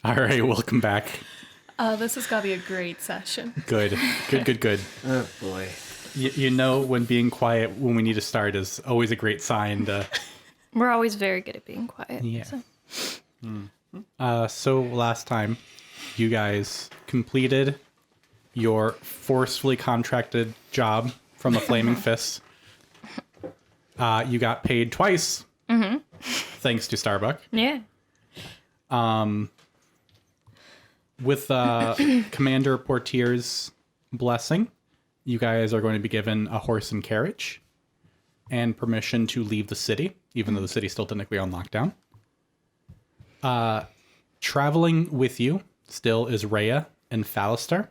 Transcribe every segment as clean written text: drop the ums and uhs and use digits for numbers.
All right, welcome back. This has got to be a great session. Good. Oh, boy. You know when being quiet when we need to start is always a great sign to... We're always very good at being quiet. Yeah. So. So last time, you guys completed your forcefully contracted job from the Flaming Fist. You got paid twice, thanks to Starbuck. Yeah. With Commander Portier's blessing, you guys are going to be given a horse and carriage and permission to leave the city, even though the city's still technically on lockdown. Traveling with you still is Rhea and Phalister.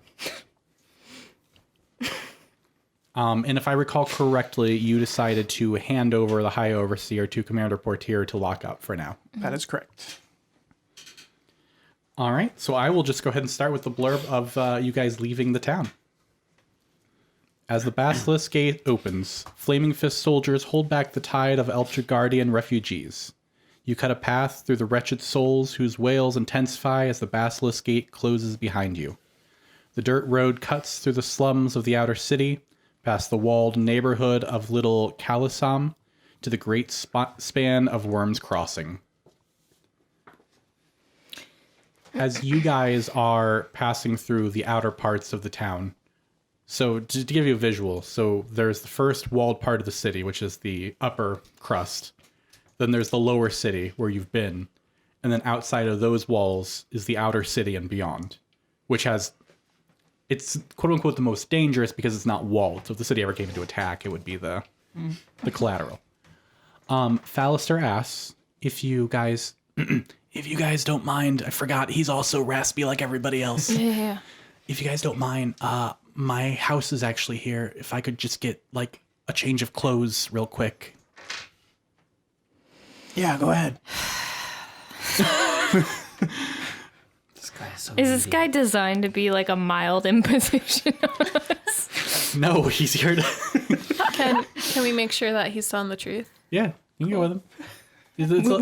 And if I recall correctly, you decided to hand over the High Overseer to Commander Portier to lock up for now. That is correct. All right, so I will just go ahead and start with the blurb of you guys leaving the town. As the Basilisk Gate opens, Flaming Fist soldiers hold back the tide of Elturgardian refugees. You cut a path through the wretched souls whose wails intensify as the Basilisk Gate closes behind you. The dirt road cuts through the slums of the outer city, past the walled neighborhood of Little Calisam, to the great span of Worm's Crossing. As you guys are passing through the outer parts of the town, so to give you a visual, so there's the first walled part of the city, which is the upper crust. Then there's the lower city where you've been. And then outside of those walls is the outer city and beyond, which has, it's quote unquote the most dangerous because it's not walled. So if the city ever came into attack, it would be the collateral. Phalister asks if you guys, if you guys don't mind, I forgot, he's also raspy like everybody else. Yeah. If you guys don't mind, my house is actually here. If I could just get like a change of clothes real quick. Yeah, go ahead. This guy is so Is this guy designed to be like a mild imposition on us? No, he's here to... Can we make sure that he's telling the truth? Yeah, you can go with him.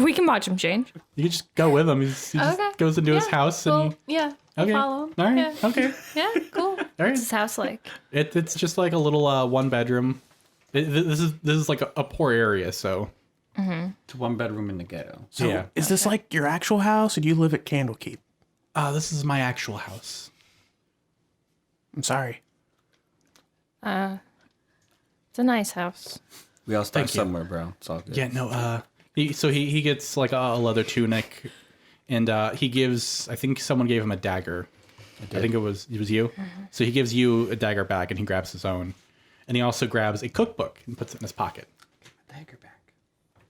We can watch him change. You can just go with him. He just goes into his house and Yeah. Okay. Follow him. All right. Yeah. Okay. Yeah, cool. All right. What's his house like? It's just like a little one bedroom. This is like a poor area, so It's one bedroom in the ghetto. So yeah. is this like your actual house, or do you live at Candlekeep? This is my actual house. I'm sorry. It's a nice house. We all start Thank you. somewhere, bro. It's all good. Yeah, no. He gets like a leather tunic, and he gives. I think someone gave him a dagger. I think it was you. So he gives you a dagger back, and he grabs his own, and he also grabs a cookbook and puts it in his pocket. Dagger back.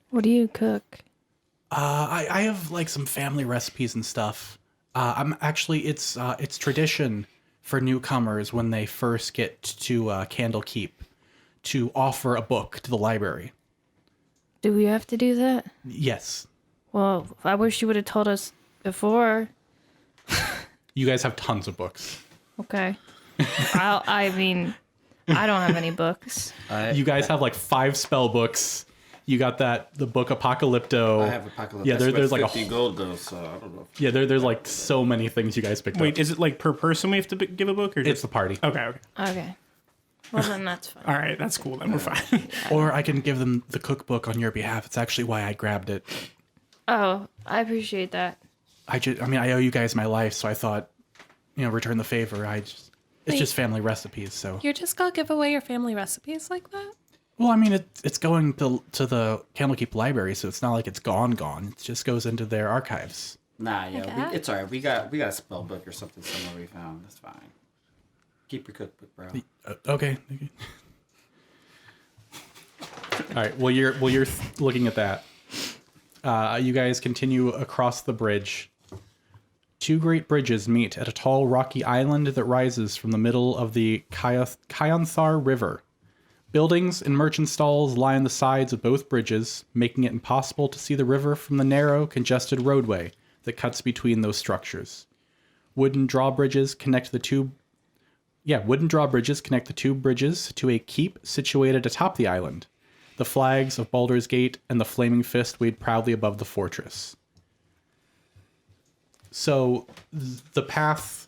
What do you cook? I have like some family recipes and stuff. I'm actually it's tradition for newcomers when they first get to Candlekeep to offer a book to the library. Do we have to do that? Yes. Well, I wish you would have told us before. You guys have tons of books. Okay. I mean, I don't have any books. You guys have like 5 spell books. You got the book Apocalypto. I have Apocalypse. Yeah, That's there's worth like 50 gold though, so I don't know. Yeah, there's like so many things you guys picked up. Wait, is it like per person we have to give a book, or It's just the party. okay? Okay. Well, then that's fine. All right, that's cool. Then we're fine. Or I can give them the cookbook on your behalf. It's actually why I grabbed it. Oh, I appreciate that. I owe you guys my life, so I thought, return the favor. It's just family recipes, so. You're just gonna give away your family recipes like that? Well, I mean, it's going to the Candlekeep library, so it's not like it's gone. It just goes into their archives. Nah, yeah, that? it's all right. We got a spell book or something somewhere we found. That's fine. Keep your cookbook, bro. Okay. All right. Well, you're looking at that. You guys continue across the bridge. 2 great bridges meet at a tall rocky island that rises from the middle of the Kyanthar River. Buildings and merchant stalls line the sides of both bridges, making it impossible to see the river from the narrow, congested roadway that cuts between those structures. Wooden drawbridges connect the two bridges to a keep situated atop the island. The flags of Baldur's Gate and the Flaming Fist waved proudly above the fortress. So the path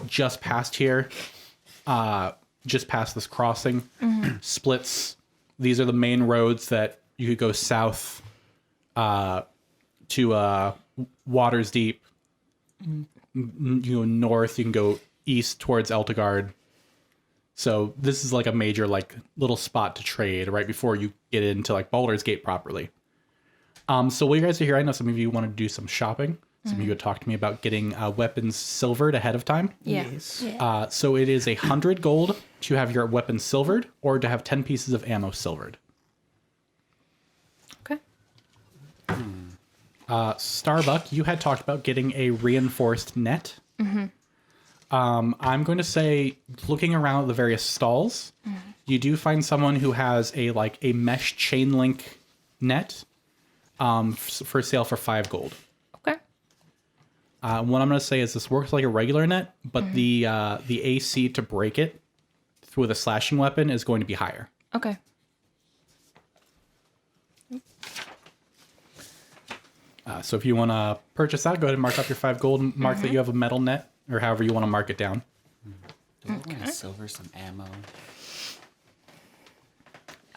just past here, just past this crossing, splits. These are the main roads that you could go south to Water's Deep. You go north, you can go east towards Eltegard. So this is like a major like little spot to trade right before you get into like Baldur's Gate properly. So while you guys are here, I know some of you want to do some shopping. Some of you would talk to me about getting weapons silvered ahead of time. Yes. So it is 100 gold to have your weapons silvered or to have 10 pieces of ammo silvered. Okay. Starbuck, you had talked about getting a reinforced net. I'm going to say, looking around at the various stalls, you do find someone who has a mesh chain link net for sale for 5 gold. Okay. What I'm going to say is this works like a regular net, but the AC to break it with a slashing weapon is going to be higher. Okay. So if you want to purchase that, go ahead and mark up your 5 gold and mark that you have a metal net, or however you want to mark it down. Do I want to silver some ammo?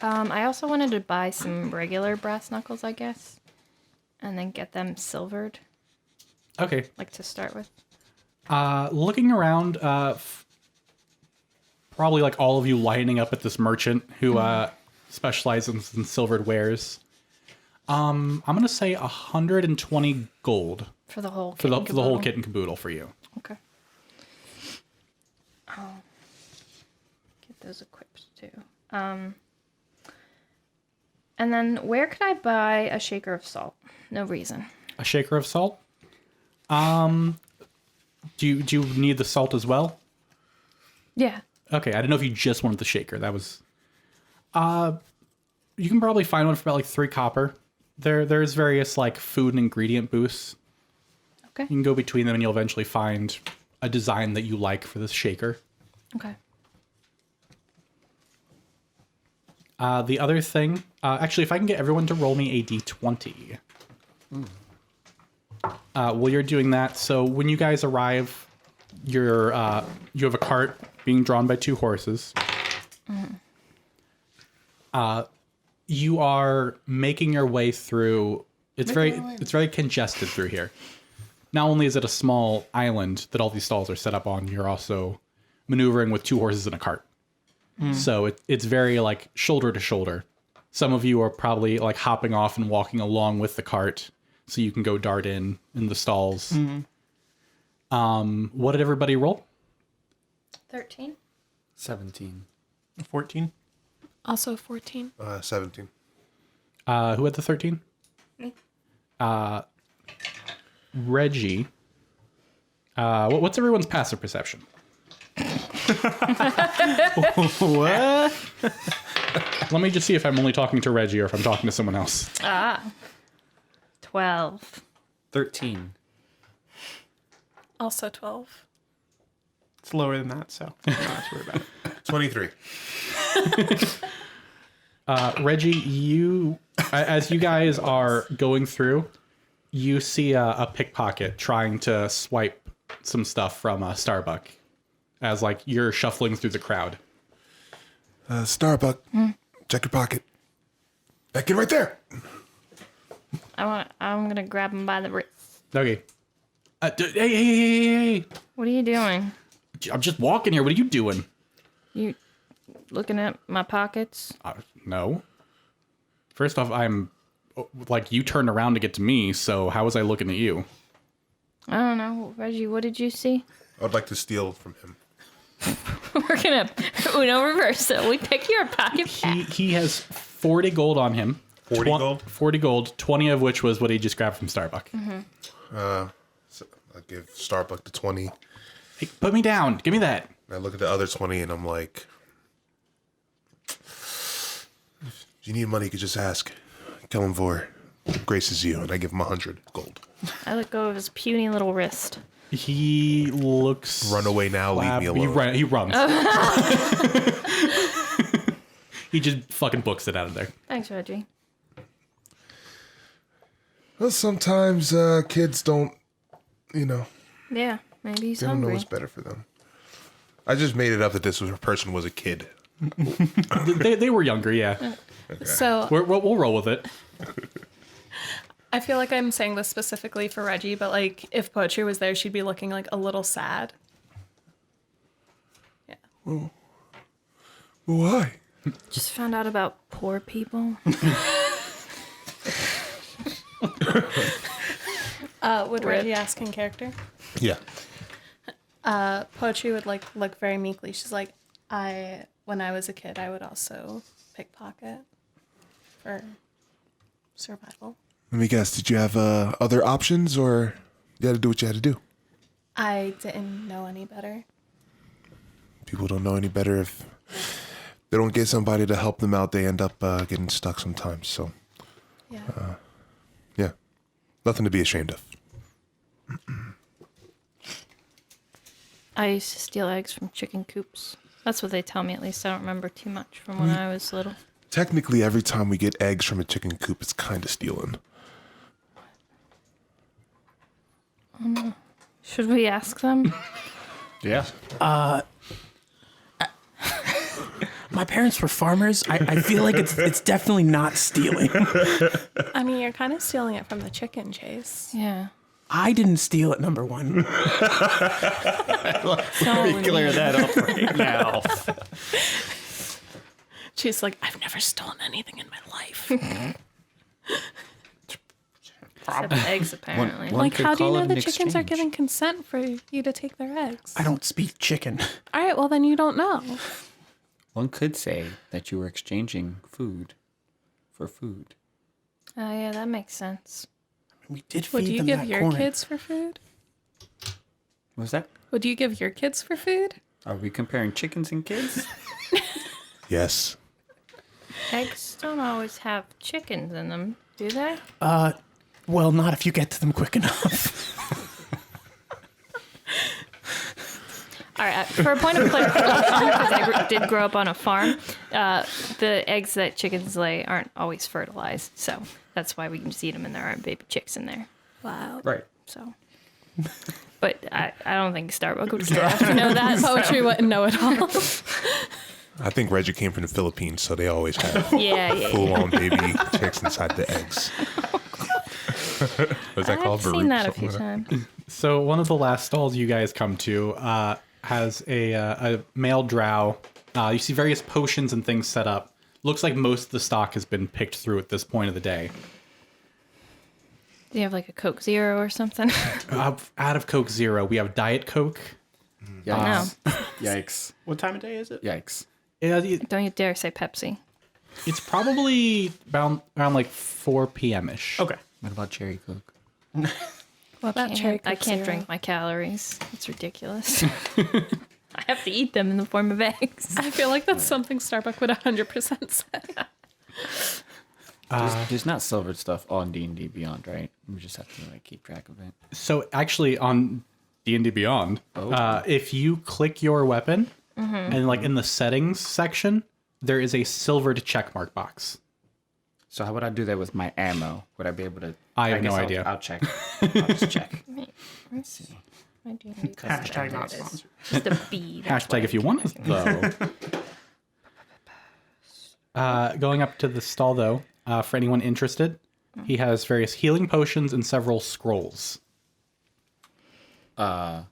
I also wanted to buy some regular brass knuckles, I guess, and then get them silvered, Okay. like to start with. Looking around, probably like all of you lining up at this merchant who specializes in silvered wares. I'm gonna say 120 gold For the whole for the whole caboodle. kit and caboodle for you. Okay. I'll get those equipped too. And then where could I buy a shaker of salt? No reason. A shaker of salt. Do you need the salt as well? Yeah. Okay, I didn't know if you just wanted the shaker. That was. You can probably find one for about like 3 copper. There's various like food and ingredient booths. Okay. You can go between them and you'll eventually find a design that you like for this shaker. Okay. The other thing, actually, if I can get everyone to roll me a d20. While you're doing that, so when you guys arrive, you have a cart being drawn by 2 horses. You are making your way through. It's very congested through here. Not only is it a small island that all these stalls are set up on, you're also maneuvering with 2 horses in a cart. So it's very like shoulder to shoulder. Some of you are probably like hopping off and walking along with the cart so you can go dart in the stalls. What did everybody roll? 13. 17. 14. Also 14. 17. Who had the 13? Me. Reggie. What's everyone's passive perception? What? Let me just see if I'm only talking to Reggie or if I'm talking to someone else. 12. 13. Also 12. It's lower than that, so I'm not worried about it. 23. Reggie, you, as you guys are going through, you see a pickpocket trying to swipe some stuff from Starbuck as like you're shuffling through the crowd. Starbuck, check your pocket. That kid right there. I'm gonna grab him by the wrist. Okay. Hey. What are you doing? I'm just walking here. What are you doing? You looking at my pockets? No. First off, I'm like, you turned around to get to me, so how was I looking at you? I don't know. Reggie, what did you see? I would like to steal from him. We're gonna Uno reverse it. We pick your pocket back. He has 40 gold on him. 40 gold? 40 gold, 20 of which was what he just grabbed from Starbuck. So I give Starbuck the 20. Hey, put me down. Give me that. And I look at the other 20 and I'm like, if you need money, you could just ask. Kellenvor graces you. And I give him 100 gold. I let go of his puny little wrist. He looks... Run away now, leave me alone. He runs. He just fucking books it out of there. Thanks, Reggie. Well, sometimes kids don't you know, Yeah, maybe he's they don't know hungry. what's better for them. I just made it up that this person was a kid. They were younger, yeah. So We'll roll with it. I feel like I'm saying this specifically for Reggie, but like if Poetry was there, she'd be looking like a little sad. Yeah. Why? Just found out about poor people. Would Reggie ask in character? Yeah. Poetry would like look very meekly. She's like, when I was a kid, I would also pickpocket for survival. Let me guess. Did you have other options, or you had to do what you had to do? I didn't know any better. People don't know any better. If they don't get somebody to help them out, they end up getting stuck sometimes. So, Yeah. yeah, nothing to be ashamed of. I used to steal eggs from chicken coops. That's what they tell me, at least. I don't remember too much from when I was little. Technically, every time we get eggs from a chicken coop, it's kind of stealing. Should we ask them? Yeah. My parents were farmers. I feel like it's definitely not stealing. I mean, you're kind of stealing it from the chicken, Chase. Yeah. I didn't steal it, number one. Clear that up right now. She's like, I've never stolen anything in my life. Except eggs, apparently. One Like, could how do you call know it the an chickens are exchange. giving consent for you to take their eggs? I don't speak chicken. All right, well, then you don't know. One could say that you were exchanging food for food. Oh, yeah, that makes sense. We did Would feed you them give that your corn. kids for food? What was that? Would you give your kids for food? Are we comparing chickens and kids? Yes. Eggs don't always have chickens in them, do they? Well, not if you get to them quick enough. All right, for a point of clarification, because I did grow up on a farm, the eggs that chickens lay aren't always fertilized. So that's why we can just eat them and there aren't baby chicks in there. Wow. Right. So, but I don't think Starbuck would care to know that. Poetry wouldn't know it all. I think Reggie came from the Philippines, so they always have Yeah. full-on baby chicks inside the eggs. What's that called? I've seen Baruch, that a something few like times. So one of the last stalls you guys come to has a male drow. You see various potions and things set up. Looks like most of the stock has been picked through at this point of the day. Do you have like a Coke Zero or something? Out of Coke Zero, we have Diet Coke. Yikes. Yikes. What time of day is it? Yikes. Don't you dare say Pepsi. It's probably around like 4 p.m.-ish. Okay. What about cherry coke? What about cherry I Coke can't Zero? drink my calories. It's ridiculous. I have to eat them in the form of eggs. I feel like that's something Starbuck would 100% say. There's not silvered stuff on D&D Beyond, right? We just have to like keep track of it. So actually on D&D Beyond, if you click your weapon and like in the settings section, there is a silvered checkmark box. So how would I do that with my ammo? Would I be able to? I have no guess idea. I'll check. I'll just check. Let's see. I do need this. Hashtag not sponsored. Just a bead. that's why Hashtag if you want it, though. Going up to the stall, though, for anyone interested, he has various healing potions and several scrolls. I'll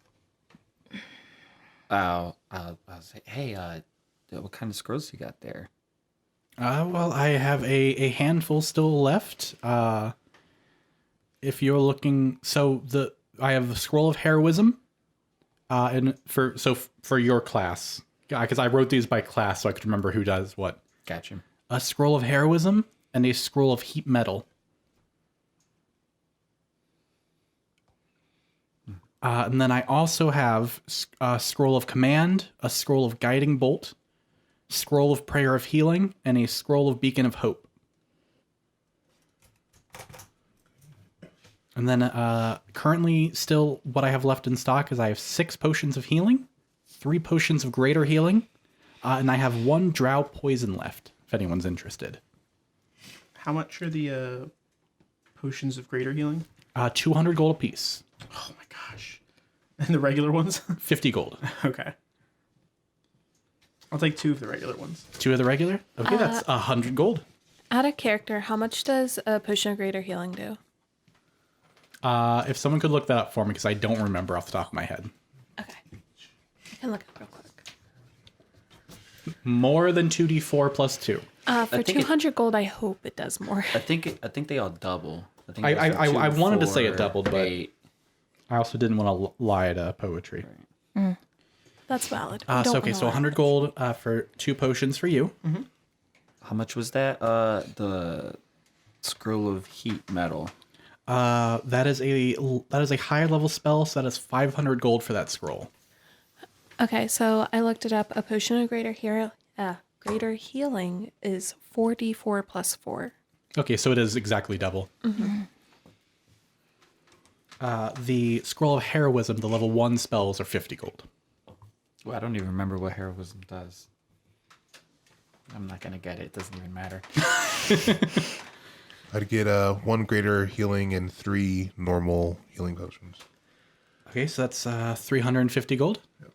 say, hey, what kind of scrolls you got there? Well, I have a handful still left. If you're looking, I have the scroll of heroism, and for your class, because I wrote these by class, so I could remember who does what. Gotcha. A scroll of heroism and a scroll of heat metal. And then I also have a scroll of command, a scroll of guiding bolt, scroll of prayer of healing, and a scroll of beacon of hope. And then currently still what I have left in stock is I have 6 potions of healing, 3 potions of greater healing, and I have 1 drow poison left, if anyone's interested. How much are the potions of greater healing? 200 gold apiece. Oh my gosh. And the regular ones? 50 gold. Okay. I'll take 2 of the regular ones. 2 of the regular? Okay, that's 100 gold. Out of character, how much does a potion of greater healing do? If someone could look that up for me, because I don't remember off the top of my head. Okay. I can look up real quick. More than 2d4 plus 2. For think 200 gold, I hope it does more. I think they all double. I think I wanted to say it doubled, but 8. I also didn't want to lie to poetry. That's valid. So 100 gold for 2 potions for you. How much was that? The scroll of heat metal. That is a high level spell, so that is 500 gold for that scroll. Okay, so I looked it up. A potion of greater healing is 4d4 plus 4. Okay, so it is exactly double. The scroll of heroism, the level 1 spells are 50 gold. Well, I don't even remember what heroism does. I'm not gonna get it. It doesn't even matter. I'd get 1 greater healing and 3 normal healing potions. Okay, so that's 350 gold. You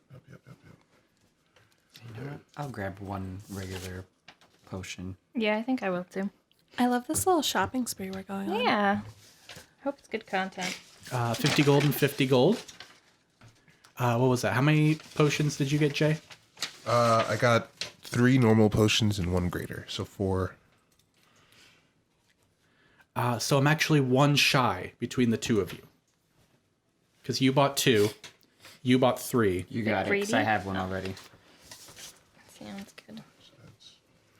know what? I'll grab 1 regular potion. Yeah, I think I will too. I love this little shopping spree we're going on. Yeah. Hope it's good content. 50 gold and 50 gold. What was that? How many potions did you get, Jay? I got 3 normal potions and 1 greater, so 4. So I'm actually 1 shy between the 2 of you. Because you bought 2, you bought 3. You got it, 'cause I greedy? have one already. Sounds good.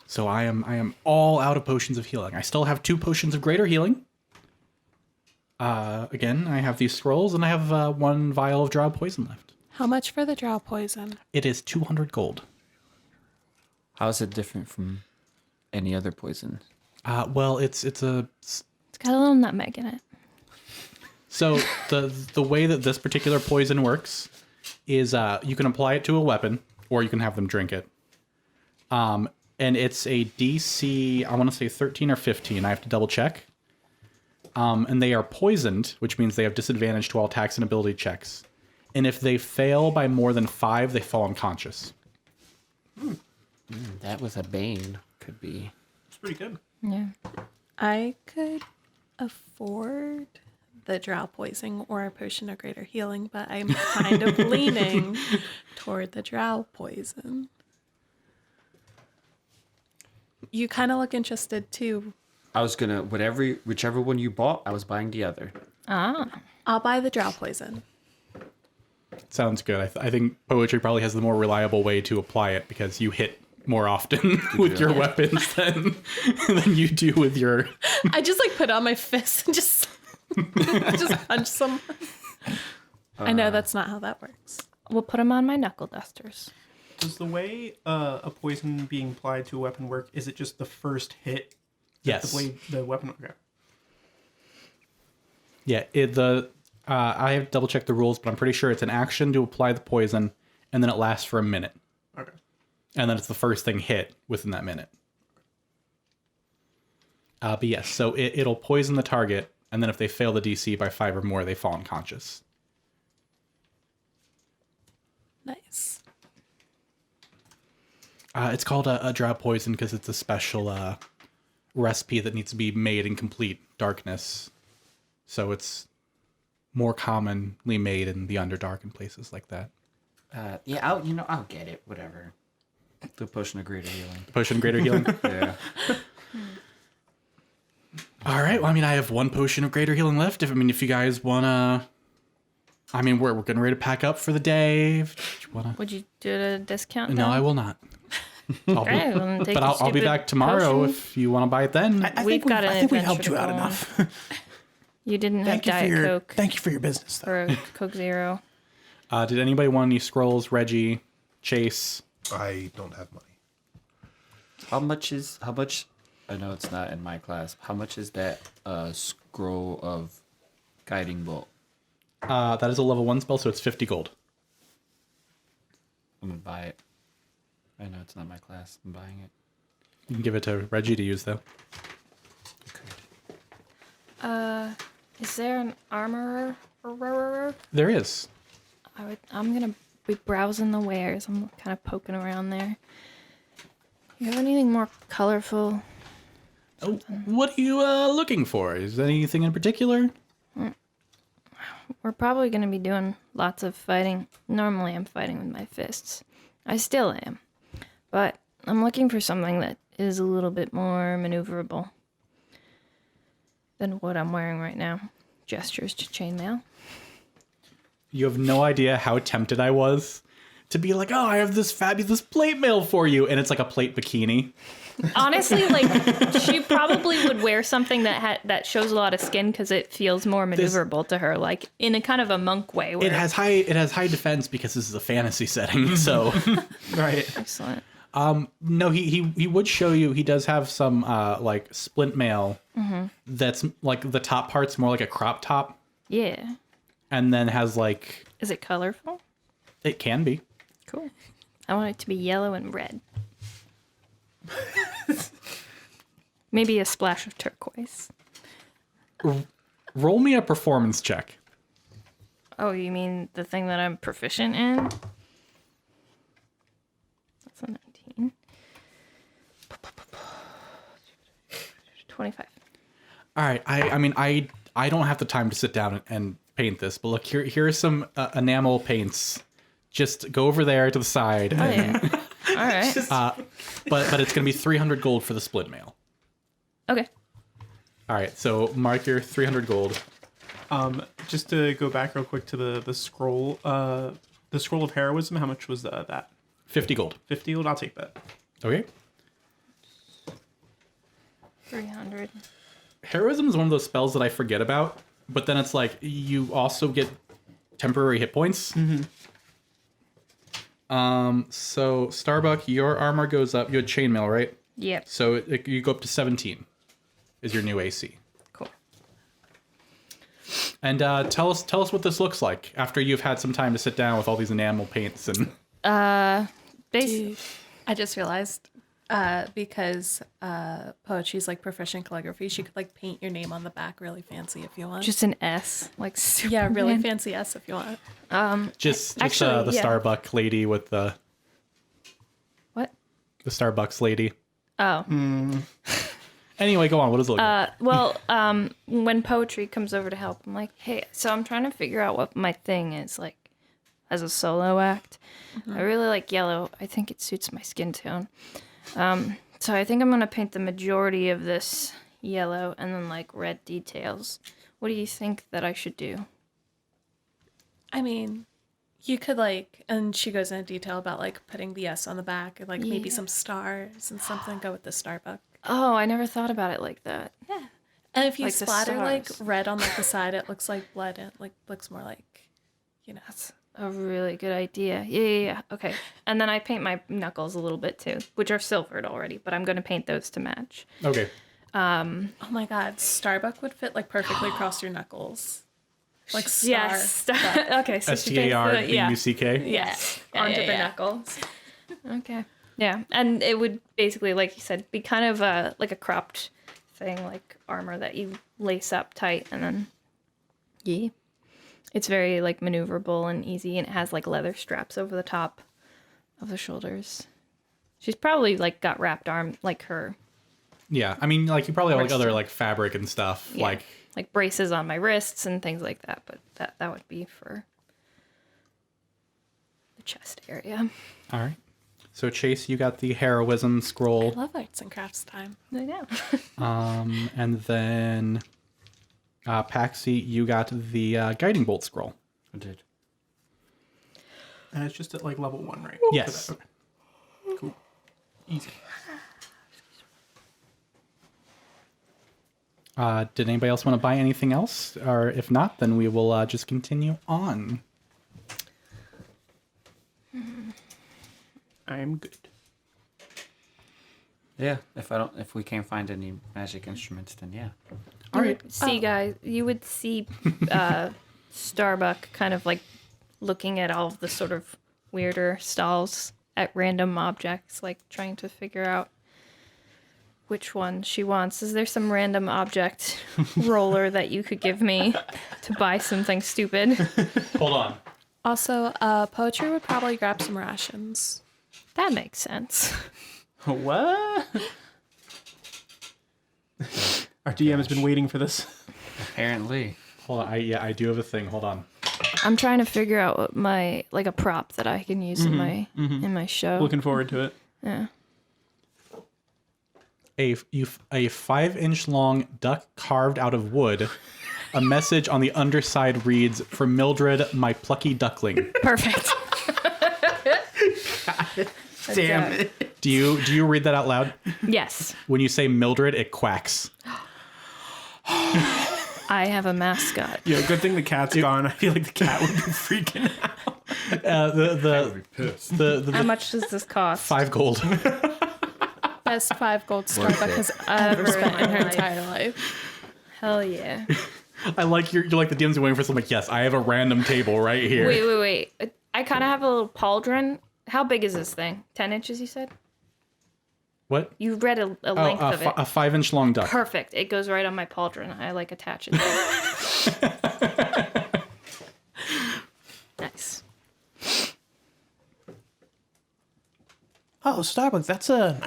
So I am all out of potions of healing. I still have 2 potions of greater healing. Again, I have these scrolls, and I have 1 vial of drow poison left. How much for the drow poison? It is 200 gold. How is it different from any other poison? Well, it's It's got a little nutmeg in it. so the way that this particular poison works is you can apply it to a weapon, or you can have them drink it. And it's a DC, I want to say 13 or 15. I have to double check. And they are poisoned, which means they have disadvantage to all attacks and ability checks. And if they fail by more than 5, they fall unconscious. That was a bane. Could be. It's pretty good. Yeah. I could afford the drow poison or a potion of greater healing, but I'm kind of leaning toward the drow poison. You kind of look interested too. I was gonna whichever one you bought, I was buying the other. I'll buy the drow poison. Sounds good. I think poetry probably has the more reliable way to apply it because you hit more often with your weapons than you do with your... I just like put on my fist and just punch someone. I know that's not how that works. We'll put them on my knuckle dusters. Does the way a poison being applied to a weapon work? Is it just the first hit? Yes. The weapon. Okay. Yeah, I have double checked the rules, but I'm pretty sure it's an action to apply the poison, and then it lasts for a minute. Okay. And then it's the first thing hit within that minute. But yes, so it'll poison the target, and then if they fail the DC by 5 or more, they fall unconscious. Nice. It's called a drow poison because it's a special recipe that needs to be made in complete darkness. So it's more commonly made in the Underdark and places like that. Yeah, I'll get it. Whatever. The potion of greater healing. Potion of greater healing. Yeah. All right. Well, I mean, I have 1 potion of greater healing left. If you guys wanna, I mean, we're getting ready to pack up for the day. If you wanna, Would you do it at a discount? no, I will not. I'll be, Okay, well, then take but your I'll be stupid back tomorrow potion. if you want to buy it then. I We've think got an I think we helped you out adventure enough. You didn't have Thank you for Diet your Coke thank you for your business, though. or a Coke Zero. Did anybody want any scrolls? Reggie, Chase. I don't have money. How much? I know it's not in my class. How much is that scroll of guiding bolt? That is a level 1 spell, so it's 50 gold. I'm gonna buy it. I know it's not my class. I'm buying it. You can give it to Reggie to use though. Okay. Is there an armorer? There is. I'm gonna be browsing the wares. I'm kind of poking around there. You have anything more colorful? Oh, what are you looking for? Is there anything in particular? We're probably gonna be doing lots of fighting. Normally, I'm fighting with my fists. I still am, but I'm looking for something that is a little bit more maneuverable than what I'm wearing right now. Gestures to chainmail. You have no idea how tempted I was to be like, oh, I have this fabulous plate mail for you. And it's like a plate bikini. Honestly, like, she probably would wear something that shows a lot of skin because it feels more maneuverable to her, like in a kind of a monk way. Where It has high defense because this is a fantasy setting. So, Right. excellent. no, he would show you. He does have some like splint mail that's like the top part's more like a crop top. Yeah. And then has like, Is it colorful? it can be. Cool. I want it to be yellow and red. Maybe a splash of turquoise. Roll me a performance check. Oh, you mean the thing that I'm proficient in? That's a 19. 25. All right. I mean, I don't have the time to sit down and paint this, but look, here are some enamel paints. Just go over there to the side. Oh, yeah. All right. But it's going to be 300 gold for the split mail. Okay. All right. So mark your 300 gold. Just to go back real quick to the scroll of heroism. How much was that? 50 gold. 50 gold. I'll take that. Okay. 300. Heroism is one of those spells that I forget about, but then it's like you also get temporary hit points. So Starbuck, your armor goes up. You had chainmail, right? Yep. So you go up to 17 is your new AC. Cool. And tell us what this looks like after you've had some time to sit down with all these enamel paints and. Basically. I just realized because Poetry's like proficient calligraphy, she could like paint your name on the back really fancy if you want. Just an S, like yeah, really Superman. fancy S if you want. Just Actually, the yeah. Starbuck lady with the What? Starbucks lady. Oh. Anyway, go on. What does it look like? Well, when Poetry comes over to help, I'm like, hey, so I'm trying to figure out what my thing is, like, as a solo act. I really like yellow. I think it suits my skin tone. So I think I'm going to paint the majority of this yellow and then, like, red details. What do you think that I should do? I mean, you could like, and she goes into detail about like putting the S on the back and like maybe Yeah. some stars and something. Go with the Starbuck. Oh, I never thought about it like that. Yeah. And if you Like the splatter like stars. red on like the side, it looks like blood and it like looks more like, you know. A really good idea. Yeah. Okay. And then I paint my knuckles a little bit too, which are silvered already, but I'm going to paint those to match. Okay. Oh my God, Starbuck would fit like perfectly across your knuckles. Like star. Yes. Okay. So she paints STARBUCK. Yeah. Onto the yeah. knuckles. Okay. Yeah. And it would basically, like you said, be kind of like a cropped thing, like armor that you lace up tight and then, yeah. It's very like maneuverable and easy, and it has like leather straps over the top of the shoulders. She's probably like got wrapped arm like her. Yeah, I mean, like you probably have like Wrist. other like fabric and stuff. Yeah, like braces on my wrists and things like that, but that would be for the chest area. All right. So Chase, you got the heroism scroll, I love arts and crafts time. I know. and then Paxi, you got the guiding bolt scroll. I did. And it's just at like level 1, right? Yes. Okay. Cool. Easy. Did anybody else want to buy anything else? Or if not, then we will just continue on. I'm good. Yeah, if we can't find any magic instruments, then yeah. All right. See, guys, you would see Starbuck kind of like looking at all of the sort of weirder stalls at random objects, like trying to figure out which one she wants. Is there some random object roller that you could give me to buy something stupid? Hold on. Also, Poetry would probably grab some rations. That makes sense. What? Our DM has been waiting for this. Apparently. Hold on. I do have a thing. Hold on. I'm trying to figure out what my a prop that I can use in my show. Looking forward to it. Yeah. A 5-inch long duck carved out of wood. A message on the underside reads, "For Mildred, my plucky duckling." Perfect. Damn it. Do you read that out loud? Yes. When you say Mildred, it quacks. I have a mascot. Yeah, good thing the cat's gone. I feel like the cat would be freaking out. The How much does this cost? 5 gold. Best 5 gold Starbuck has ever spent in her entire life. Hell yeah. I like you're like the DM's waiting for something. Like, yes, I have a random table right here. Wait. I kind of have a little pauldron. How big is this thing? 10 inches, you said? What? You read a length of it. A 5-inch long duck. Perfect. It goes right on my pauldron. I attach it there. Nice. Oh, Starbuck, that's a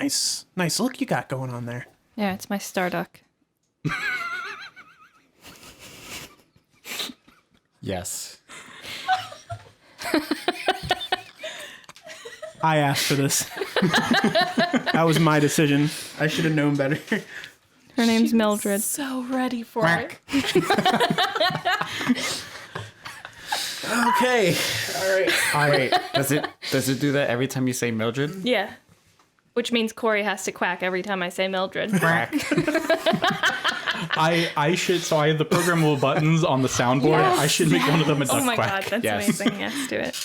nice look you got going on there. Yeah, it's my Starduck. Yes. I asked for this. That was my decision. I should have known better. Her name's Mildred. So ready for it. Okay. All right. Wait, does it do that every time you say Mildred? Yeah. Which means Corey has to quack every time I say Mildred. Quack. I should. So I have the programmable buttons on the soundboard. Yes, I should make one of them a duck Oh my quack. god, that's Yes. amazing. Yes, do it.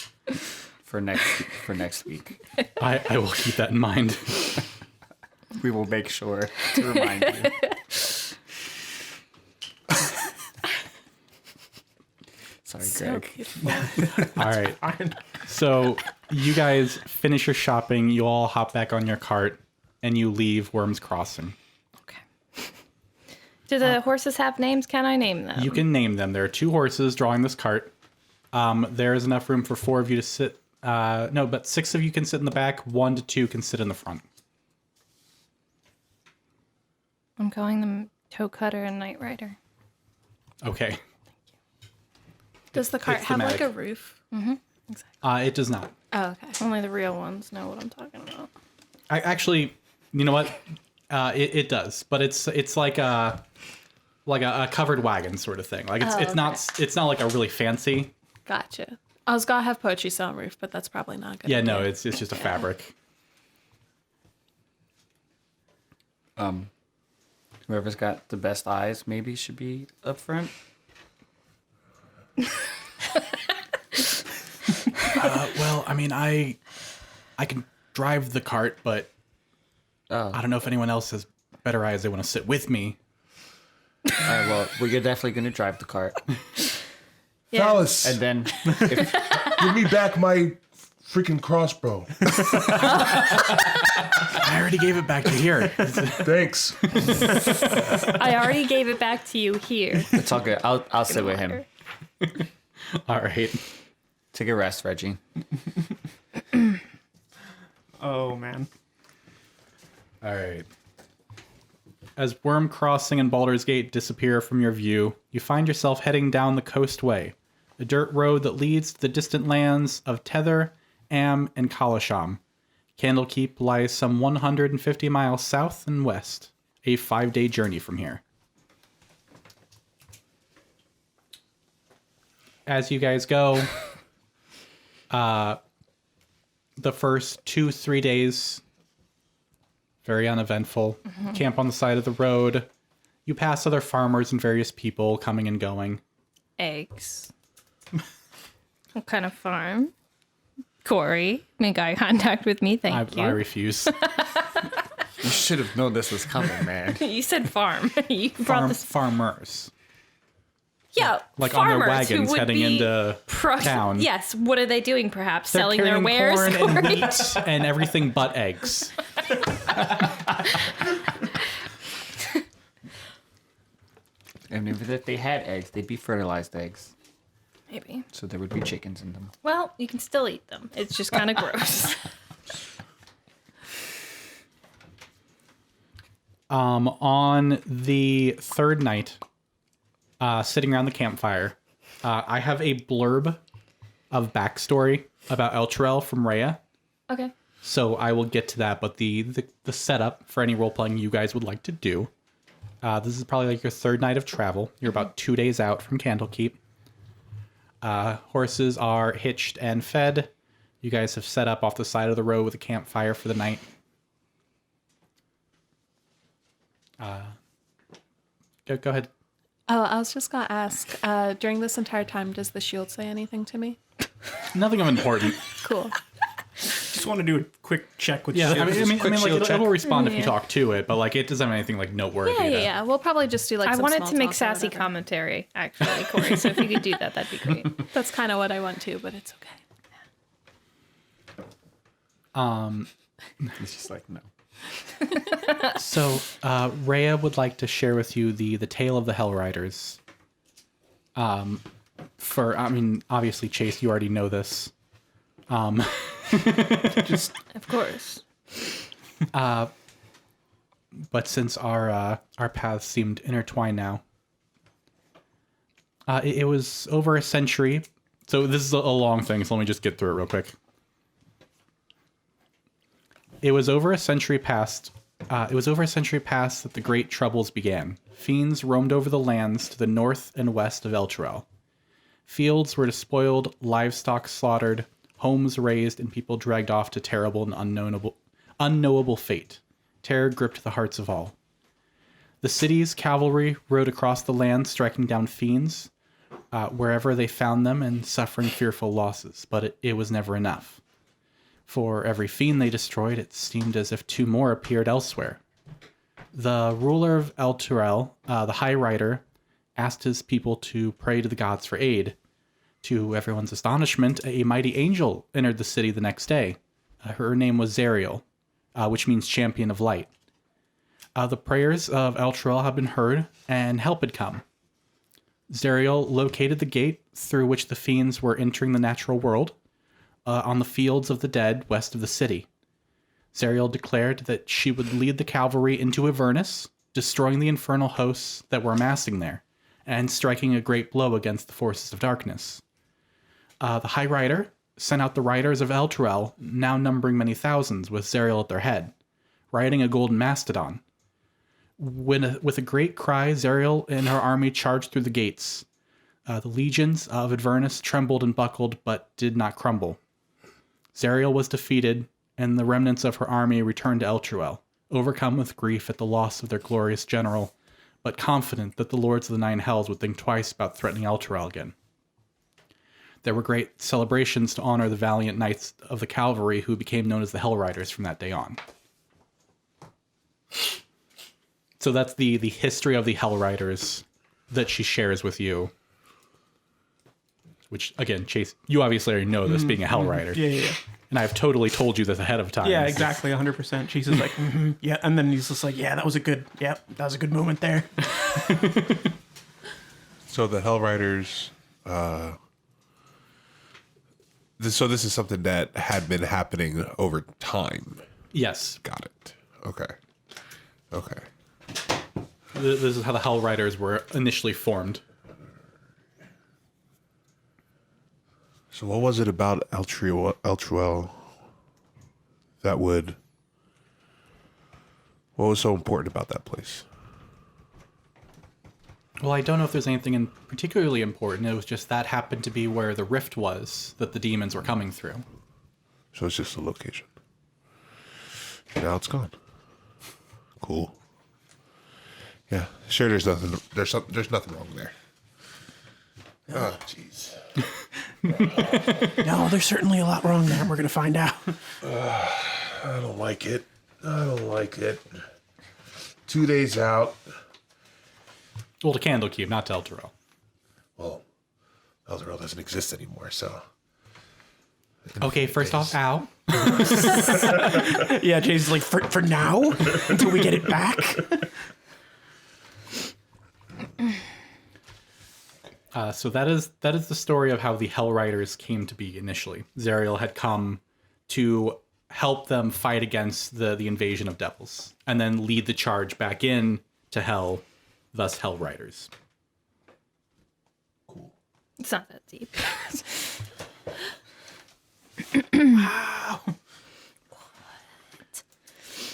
For next week. I will keep that in mind. We will make sure to remind you. Sorry, So Greg. beautiful. All right. So you guys finish your shopping. You all hop back on your cart and you leave Worm's Crossing. Okay. Do the horses have names? Can I name them? You can name them. There are 2 horses drawing this cart. There is enough room for 4 of you to sit. No, but 6 of you can sit in the back. 1 to 2 can sit in the front. I'm calling them Toe Cutter and Night Rider. Okay. Does the cart It's have like a thematic. roof? It does not. Oh, okay. Only the real ones know what I'm talking about. I actually, you know what? It does, but it's like a covered wagon sort of thing. Like it's not like a really fancy. Gotcha. I was gonna have Poetry sit on roof, but that's probably not good. Yeah, no, it's just a fabric. Whoever's got the best eyes maybe should be up front. Well, I mean, I can drive the cart, but I don't know if anyone else has better eyes. They want to sit with me. All right, well, you're definitely going to drive the cart. Yeah. Fellas, And then if give me back my freaking crossbow. I already gave it back to here. Thanks. I already gave it back to you here. it's all good, I'll sit with him. All right. Take a rest, Reggie. Oh, man. All right. As Worm Crossing and Baldur's Gate disappear from your view, you find yourself heading down the coastway, a dirt road that leads to the distant lands of Tether, Am, and Kalasham. Candlekeep lies some 150 miles south and west, a 5-day journey from here. As you guys go, the first 2-3 days, very uneventful. Camp on the side of the road. You pass other farmers and various people coming and going. Eggs. What kind of farm? Corey, make eye contact with me. Thank I you. refuse. You should have known this was coming, man. You said farm. You brought this. Farmers. Yeah, Like on their farmers who wagons would heading be into town. Yes. What are they doing? Perhaps They're selling their carrying wares. corn and Corey? wheat and everything but eggs. And even if they had eggs, they'd be fertilized eggs. Maybe. So there would be chickens in them. Well, you can still eat them. It's just kind of gross. On the third night, sitting around the campfire, I have a blurb of backstory about Elturel from Rhea. Okay. So I will get to that, but the setup for any role-playing you guys would like to do. This is probably like your third night of travel. You're about 2 days out from Candlekeep. Horses are hitched and fed. You guys have set up off the side of the road with a campfire for the night. Go ahead. Oh, I was just going to ask, during this entire time, does the shield say anything to me? Nothing of important. Cool. Just want to do a quick check with Yeah, shield. I mean, Quick like shield it'll check. respond if you Yeah. talk to it, but like it doesn't have anything like noteworthy. Yeah. We'll probably just do like I some wanted small to make talk or sassy whatever. commentary, actually, Corey. So if you could do that, that'd be great. That's kind of what I want to, but it's okay. It's just like, no. So, Rhea would like to share with you the tale of the hellriders. Obviously, Chase, you already know this. Of course. But since our paths seemed intertwined now, it was over a century. So this is a long thing, so let me just get through it real quick. It was over a century past that the Great Troubles began. Fiends roamed over the lands to the north and west of Elturel. Fields were despoiled, livestock slaughtered, homes razed, and people dragged off to terrible and unknowable fate. Terror gripped the hearts of all. The city's cavalry rode across the land, striking down fiends wherever they found them and suffering fearful losses, but it was never enough. For every fiend they destroyed, it seemed as if 2 more appeared elsewhere. The ruler of Elturel, the High Rider, asked his people to pray to the gods for aid. To everyone's astonishment, a mighty angel entered the city the next day. Her name was Zariel, which means champion of light. The prayers of Elturel had been heard, and help had come. Zariel located the gate through which the fiends were entering the natural world, on the fields of the dead west of the city. Zariel declared that she would lead the cavalry into Avernus, destroying the infernal hosts that were amassing there, and striking a great blow against the forces of darkness. The High Rider sent out the riders of Elturel, now numbering many thousands, with Zariel at their head, riding a golden mastodon. With a great cry, Zariel and her army charged through the gates. The legions of Avernus trembled and buckled, but did not crumble. Zariel was defeated, and the remnants of her army returned to Elturel, overcome with grief at the loss of their glorious general, but confident that the lords of the 9 hells would think twice about threatening Elturel again. There were great celebrations to honor the valiant knights of the cavalry who became known as the Hellriders from that day on. So that's the history of the Hellriders that she shares with you. Which, again, Chase, you obviously already know this, being a Hellrider. Yeah. And I've totally told you this ahead of time. Yeah, exactly, 100%. Chase is like, yeah, and then he's just like, yeah, that was a good moment there. So the Hellriders, so this is something that had been happening over time. Yes. Got it. Okay. This is how the Hellriders were initially formed. So what was it about Elturel that what was so important about that place? Well, I don't know if there's anything particularly important. It was just that happened to be where the rift was that the demons were coming through. So it's just a location. Now it's gone. Cool. Yeah, sure. There's nothing wrong there. Oh, jeez. No, there's certainly a lot wrong there, and we're going to find out. I don't like it. 2 days out. Well, to Candlekeep, not to Elturel. Well, Elturel doesn't exist anymore, so. Okay, first off, ow. Yeah, Jason's like, for now? Until we get it back? So that is the story of how the hellriders came to be initially. Zariel had come to help them fight against the invasion of devils, and then lead the charge back in to hell, thus hellriders. It's not that deep.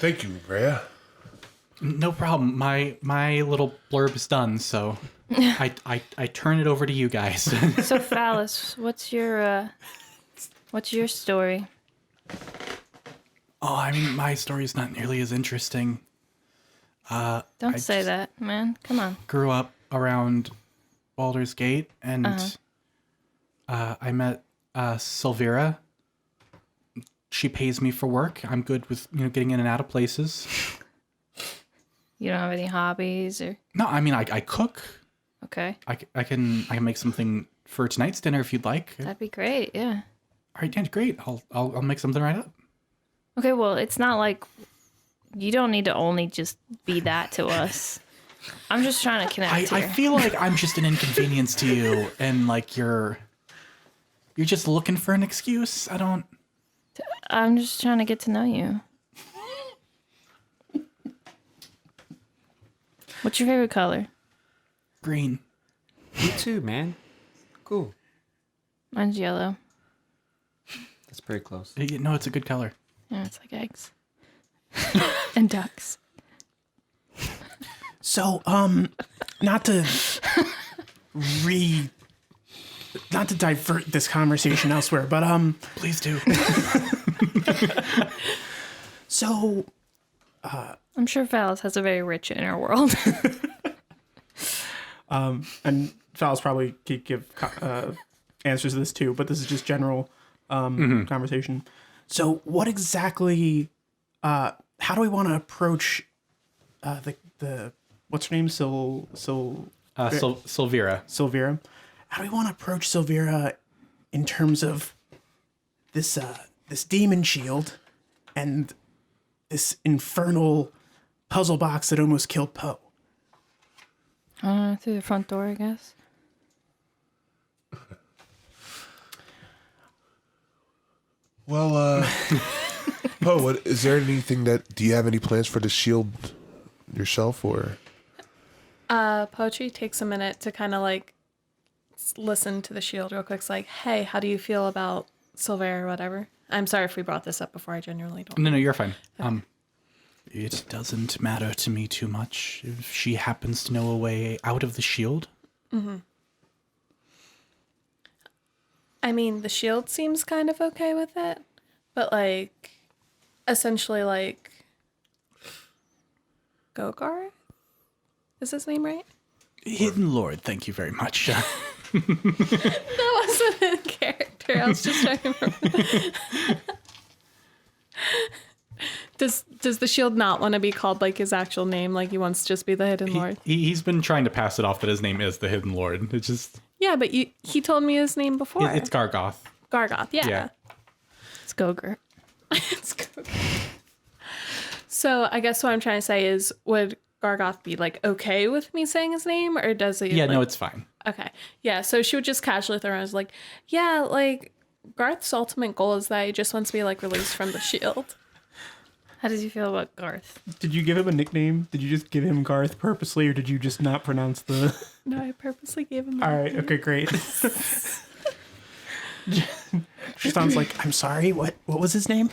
Thank you, Rhea. No problem. My little blurb is done, so I turn it over to you guys. So, Phallus, what's your story? Oh, I mean, my story's not nearly as interesting. Don't say that, man. Come on. Grew up around Baldur's Gate, and I met Silvera. She pays me for work. I'm good with getting in and out of places. You don't have any hobbies or? No, I mean I cook. Okay. I can make something for tonight's dinner if you'd like. That'd be great. Yeah. All right, yeah, great. I'll make something right up. Okay. Well, it's not like you don't need to only just be that to us. I'm just trying to connect I here. feel like I'm just an inconvenience to you, and like you're just looking for an excuse. I'm just trying to get to know you. What's your favorite color? Green. Me too, man. Cool. Mine's yellow. That's pretty close. No, it's a good color. Yeah, it's like eggs. And ducks. So, not to divert this conversation elsewhere, but Please do. so I'm sure Phallus has a very rich inner world. and Fal's probably could give answers to this too, but this is just general conversation. So, what exactly? How do we want to approach the what's her name? Silvera. Silvera. How do we want to approach Silvera in terms of this demon shield and this infernal puzzle box that almost killed Poe? Through the front door, I guess. Well, Poe, what is there anything do you have any plans for the shield yourself, or? Poetry takes a minute to kind of like listen to the shield real quick. It's like, hey, how do you feel about Silvera or whatever? I'm sorry if we brought this up before. I genuinely don't. No, you're fine. It doesn't matter to me too much if she happens to know a way out of the shield. Mm-hmm. I mean, the shield seems kind of okay with it, but like, essentially, like, Gogar? Is his name right? Hidden Lord, thank you very much. That wasn't in character. I was just trying to remember. Does the shield not want to be called like his actual name? Like he wants to just be the Hidden Lord? He's been trying to pass it off that his name is the Hidden Lord. It's just... Yeah, but he told me his name before. It's Gargoth. Gargoth, yeah. Yeah. It's Gogurt. It's good. So I guess what I'm trying to say is, would Gargoth be like okay with me saying his name, or does he? Yeah, like, no, it's fine. okay. Yeah, so she would just casually throw around. I was like, yeah, like Garth's ultimate goal is that he just wants to be like released from the shield. How does he feel about Garth? Did you give him a nickname? Did you just give him Garth purposely, or did you just not pronounce the? No, I purposely gave him. All right. Okay. Great. She sounds like, I'm sorry. What was his name?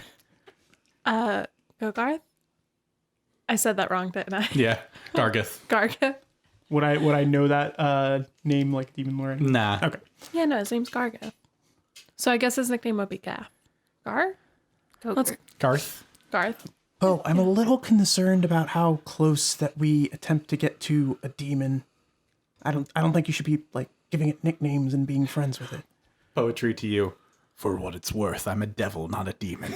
Gogarth. I said that wrong, didn't I? Yeah, Gargoth. Gargoth. Would I know that name like Demon Lord? Nah. Okay. Yeah, no, his name's Gargoth. So I guess his nickname would be Gath. Gar? Let's Gogurt. Garth. Garth. Oh, I'm a little concerned about how close that we attempt to get to a demon. I don't think you should be like giving it nicknames and being friends with it. Poetry to you. For what it's worth, I'm a devil, not a demon.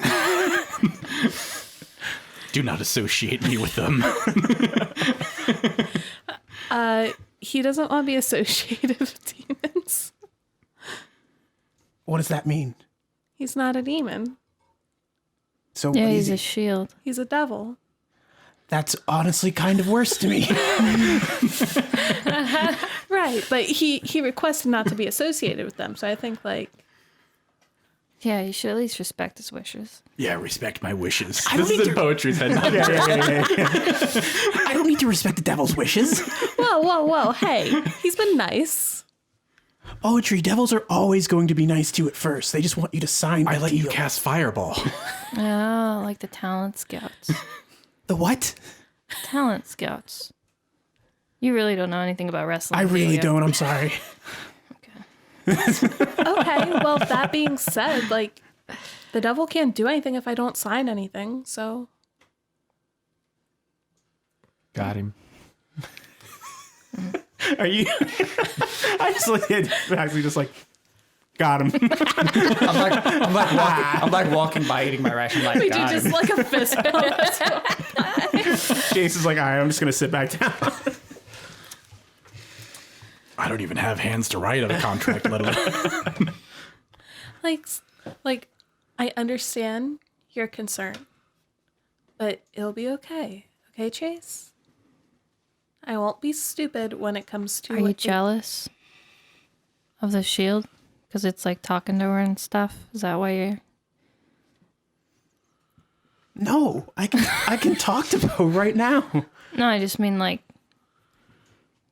Do not associate me with them. He doesn't want to be associated with demons. What does that mean? He's not a demon. So Yeah, what he's is a he? shield. He's a devil. That's honestly kind of worse to me. Right, but he requested not to be associated with them, so I think like Yeah, you should at least respect his wishes. Yeah, respect my wishes. don't This is need in to- poetry's head. Not I don't need to respect the devil's wishes. whoa, hey, he's been nice. Poetry, devils are always going to be nice to you at first. They just want you to sign the I let you deal. cast fireball. Oh, like the talent scouts. The what? Talent scouts. You really don't know anything about wrestling. I do really you? don't. I'm sorry. Okay, well, that being said, like, the devil can't do anything if I don't sign anything, so. Got him. Are you? I just looked at Paxi, just like, got him. I'm like walking by eating my ration. Like, We do got just him. like a fist bump. Jason's like, all right, I'm just gonna sit back down. I don't even have hands to write on a contract, let alone. like, I understand your concern, but it'll be okay. Okay, Chase? I won't be stupid when it comes to. Are you jealous of the shield? Because it's like talking to her and stuff. Is that why you're? No, I can talk to Bo right now. No, I just mean like,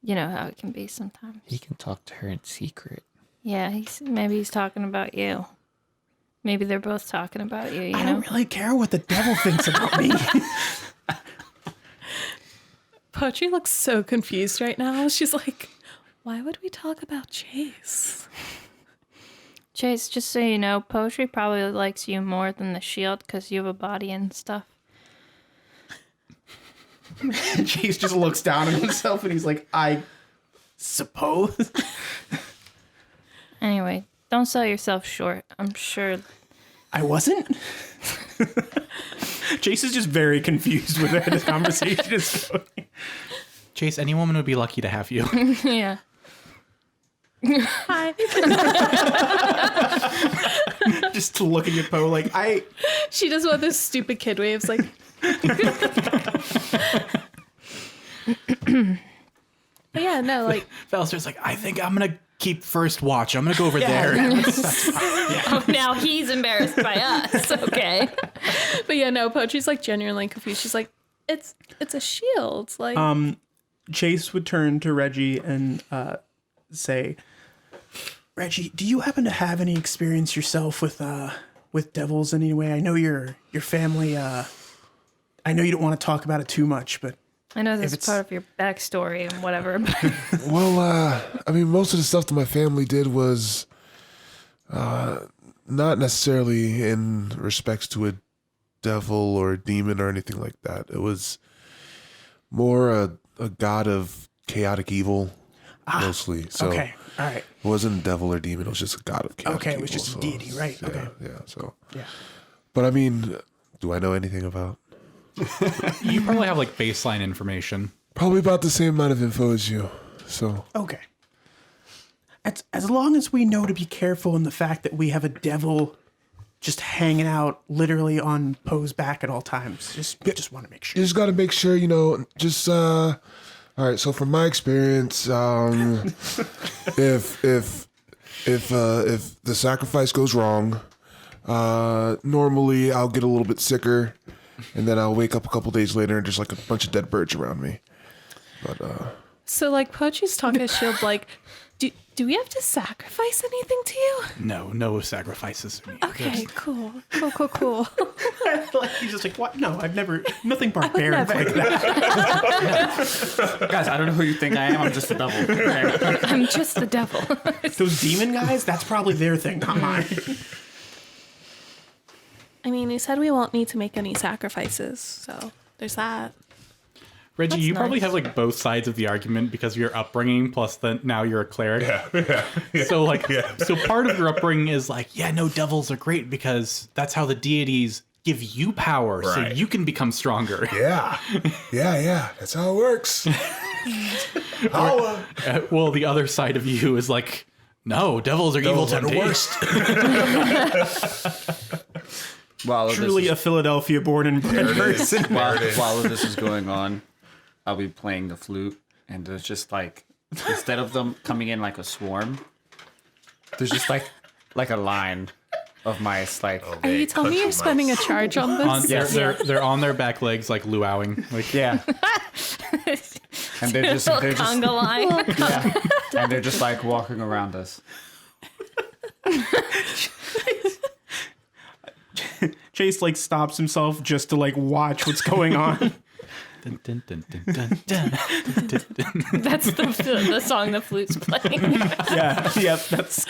you know how it can be sometimes. He can talk to her in secret. Yeah, maybe he's talking about you. Maybe they're both talking about you. You I know. don't really care what the devil thinks about me. Poetry looks so confused right now. She's like, why would we talk about Chase? Chase, just so you know, poetry probably likes you more than the shield because you have a body and stuff. Chase just looks down at himself and he's like, I suppose. Anyway, don't sell yourself short. I'm sure. I wasn't. Chase is just very confused with where this conversation is going. Chase, any woman would be lucky to have you. Yeah. Hi. Just looking at Poe like, She does one of those stupid kid waves, like. But yeah, no, like. Valster's like, I think I'm going to keep first watch. I'm going to go over there. Oh, now he's embarrassed by us. Okay. But yeah, no, Poetry's like genuinely confused. She's like, it's a shield. Like, Chase would turn to Reggie and say, Reggie, do you happen to have any experience yourself with devils in any way? I know your family. I know you don't want to talk about it too much, but I know this If is part of your backstory and whatever. But Well, I mean, most of the stuff that my family did was not necessarily in respects to a devil or a demon or anything like that. It was more a god of chaotic evil, mostly. So okay, all right. it wasn't a devil or demon. It was just a god of chaotic Okay, it evil. was just a deity, right? Yeah, Okay. yeah. So, Yeah. but I mean, do I know anything about? You probably have like baseline information. Probably about the same amount of info as you. So Okay. As long as we know to be careful in the fact that we have a devil just hanging out literally on Poe's back at all times. Just want to make you sure. just got to make sure, just all right. So from my experience, if the sacrifice goes wrong, normally I'll get a little bit sicker, and then I'll wake up a couple days later and there's like a bunch of dead birds around me. But so like Poetry's talking to Shield, like, do we have to sacrifice anything to you? No sacrifices. Okay, cool. Like, he's just like, what? No, I've never, nothing barbaric like that. Guys, I don't know who you think I am. I'm just a devil. Okay. I'm just the devil. Those demon guys, that's probably their thing, not mine. I mean, he said we won't need to make any sacrifices, so there's that. Reggie, That's you probably nice. have like both sides of the argument because of your upbringing, plus now you're a cleric. Yeah. So like, so part of your upbringing is like, yeah, no, devils are great because that's how the deities give you power, so Right. you can become stronger. yeah, that's how it works. Well, the other side of you is like, no, devils are evil Devils are the temptation. While Truly a Philadelphia born and bred person. while this is going on, I'll be playing the flute, and there's just like instead of them coming in like a swarm, there's just like a line of mice. Like, Are you telling me you're spending a charge on this? They're on their back legs, like luauing. Like, yeah. And they're just conga line. yeah. And they're just like walking around us. Chase like stops himself just to like watch what's going on. dun, dun, dun, dun, dun, dun, dun, dun, dun. That's the song the flute's playing. Yeah, yep. That's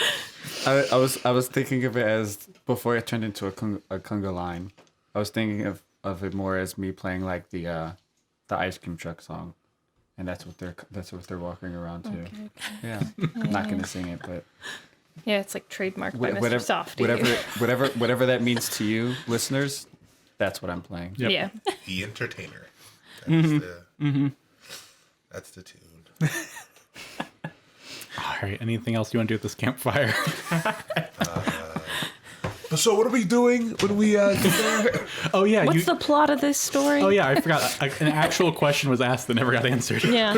I was thinking of it as before it turned into a conga line. I was thinking of it more as me playing like the ice cream truck song, and that's what they're walking around to. Okay. Yeah, I'm not gonna sing it, but Yeah, it's like trademarked by Mr. whatever, Softy. whatever that means to you, listeners, that's what I'm playing. Yep. Yeah. The entertainer. That's the tune. All right. Anything else you want to do with this campfire? So what are we doing when we get there? Oh yeah. What's the plot of this story? Oh yeah. I forgot. An actual question was asked that never got answered. Yeah.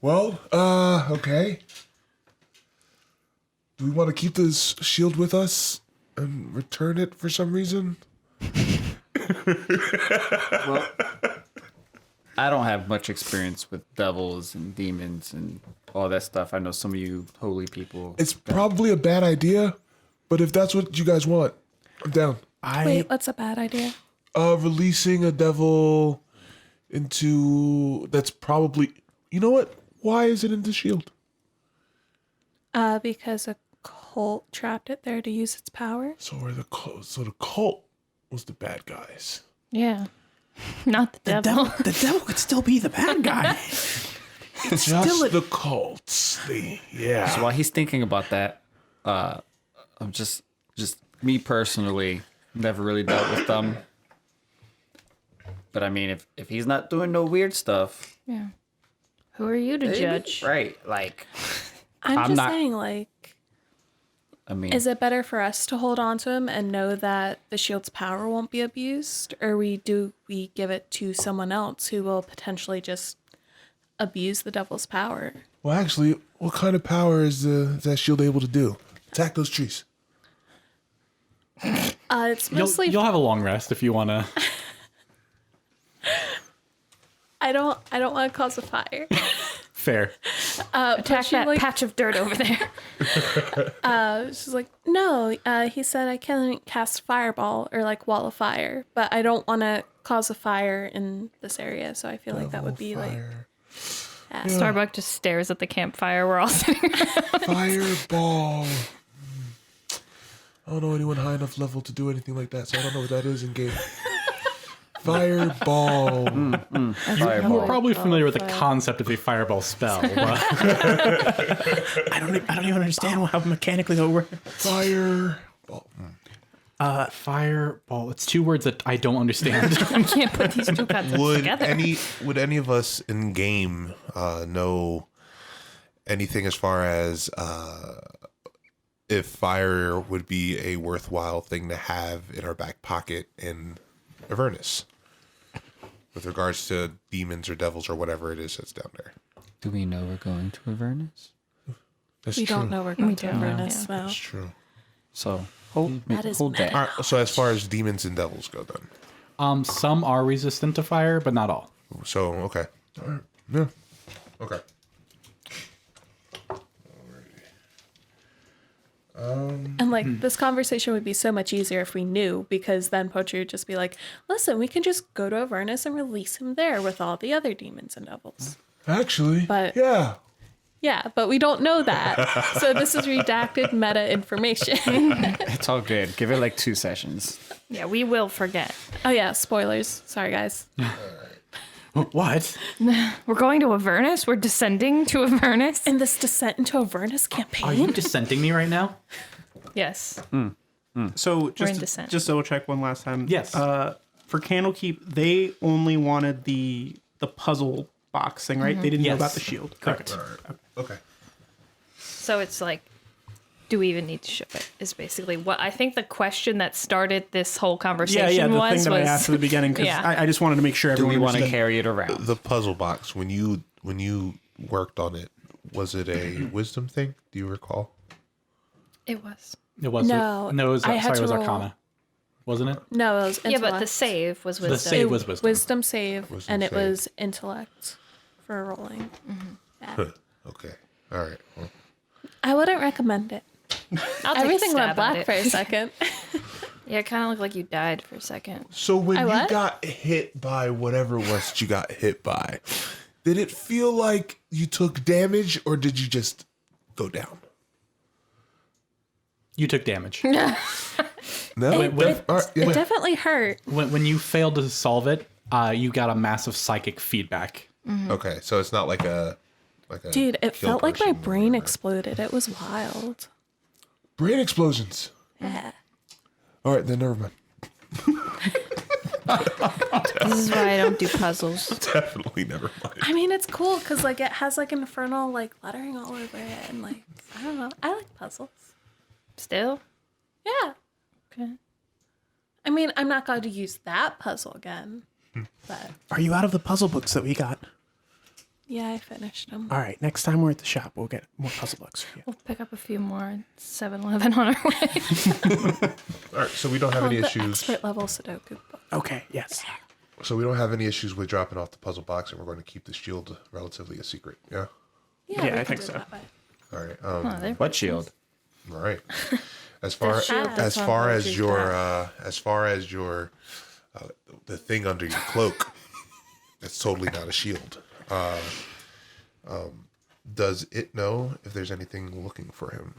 Well, okay. Do we want to keep this shield with us and return it for some reason? Well, I don't have much experience with devils and demons and all that stuff. I know some of you holy people. It's probably a bad idea, but if that's what you guys want, I'm down. Wait, what's a bad idea? Releasing a devil into... That's probably... You know what? Why is it in the shield? Because a cult trapped it there to use its power. So the cult was the bad guys. Yeah. Not the devil. the devil could still be the bad guy. It's just the cults. Yeah. So while he's thinking about that, I'm just me personally, never really dealt with them. But I mean, if he's not doing no weird stuff, Yeah. Who are you to judge? right? Like, I'm I'm just not- saying, like, I mean, is it better for us to hold on to him and know that the shield's power won't be abused, or do we give it to someone else who will potentially just abuse the devil's power? Well, actually, what kind of power is that shield able to do? Attack those trees. It's mostly You'll have a long rest if you want to. I don't want to cause a fire. Fair. Attack she, that like- patch of dirt over there. She's like, no, he said I can't cast fireball or like wall of fire, but I don't want to cause a fire in this area, so I feel like that would be like Starbuck just stares at the campfire. We're all sitting around. Fireball. I don't know anyone high enough level to do anything like that, so I don't know what that is in game. Fireball. You're probably familiar with the concept of a fireball spell. But I don't even understand how mechanically that works. Fireball. fireball. It's two words that I don't understand. I can't put these two concepts together. Would any of us in game know anything as far as if fire would be a worthwhile thing to have in our back pocket in Avernus with regards to demons or devils or whatever it is that's down there? do we know we're going to Avernus? That's we true. don't know we're going to don't. Avernus, Yeah. though. That's true. So hold That is hold that. All right, so as far as demons and devils go then. Some are resistant to fire, but not all. So, okay. All right. Yeah. Okay. And like this conversation would be so much easier if we knew, because then Poetry would just be like, listen, we can just go to Avernus and release him there with all the other demons and devils. Actually, But- yeah. Yeah, but we don't know that. So this is redacted meta information. It's all good. Give it like 2 sessions. Yeah, we will forget. Oh yeah, spoilers. Sorry guys. What? We're going to Avernus? We're descending to Avernus? In this Descent into Avernus Are you campaign. dissenting me right now? Yes. So in just descent. double check one last time. Yes. For Candlekeep, they only wanted the puzzle box thing, right? They didn't know Yes. about the shield. Correct. Okay. So it's like do we even need to show it? Is basically what I think the question that started this whole Yeah, conversation the was. thing that I asked at the beginning, because Yeah. I just wanted to make sure Do everyone we want to understood. carry it around? The puzzle box, when you worked on it, was it a wisdom thing? Do you recall? It was. It was No, it was I had sorry, it was to roll. Arcana, wasn't it? No, it was Yeah, but the intellect. save was wisdom. The save was wisdom. Wisdom save, Wisdom and it save. was intellect for rolling. Okay. All right. Well, I wouldn't recommend it. I'll take Everything a went stab black at for it. a second. Yeah, it kind of looked like you died for a second. so when I you what? got hit by whatever it was that you got hit by, did it feel like you took damage or did you just go down? You took damage. No. Wait, All right, yeah. It definitely hurt. when you failed to solve it, you got a massive psychic feedback. Okay, so it's not like a Dude, it kill felt like my person or brain whatever. exploded. It was wild. Brain explosions. Yeah. All right, then never mind. This is why I don't do puzzles. Definitely never mind. I mean, it's cool because like it has like infernal like lettering all over it, and like I don't know. I like puzzles. Still? Yeah. Okay. I mean, I'm not going to use that puzzle again, but Are you out of the puzzle books that we got? yeah, I finished them. All right, next time we're at the shop, we'll get more puzzle books for you. We'll pick up a few more 7-Eleven on our way. All right, so we don't have any the issues. expert level Sudoku book. Okay, yes. So we don't have any issues with dropping off the puzzle box, and we're going to keep the shield relatively a secret. Yeah. Yeah, Yeah, we I can think do it so. that way. All right. Oh, they're What shield? All right. As far shield that's as on far as Reggie's your the thing under your cloak, it's totally not a shield. Does it know if there's anything looking for him?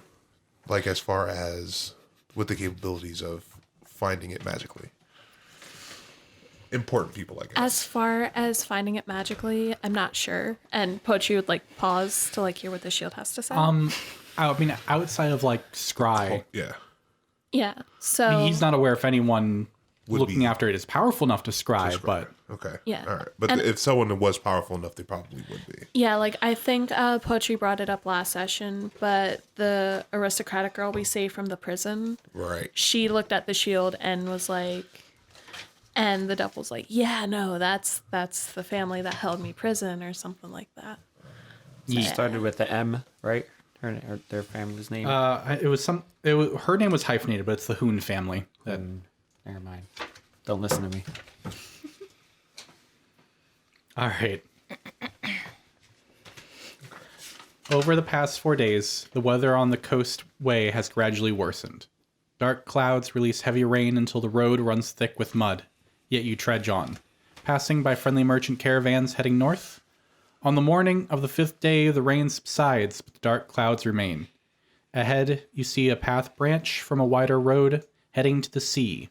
Like as far as with the capabilities of finding it magically. Important people, I guess. As far as finding it magically, I'm not sure. And Pochi would like pause to like hear what the shield has to say. I mean, outside of like Scry, Yeah. yeah. So he's not aware if anyone Would looking be- after it is powerful enough to scry, but Okay. Yeah. All right. But And- if someone was powerful enough, they probably would be. yeah, like I think Pochi brought it up last session, but the aristocratic girl we saved from the prison, Right. she looked at the shield and was like, and the devil's like, yeah, no, that's the family that held me prison or something like that. You started with the M, right? Her their family's name. it was her name was hyphenated, but it's the Hoon family. Never mind. Don't listen to me. All right. Over the past 4 days, the weather on the coastway has gradually worsened. Dark clouds release heavy rain until the road runs thick with mud, yet you trudge on, passing by friendly merchant caravans heading north. On the morning of the 5th day, the rain subsides, but the dark clouds remain. Ahead, you see a path branch from a wider road heading to the sea.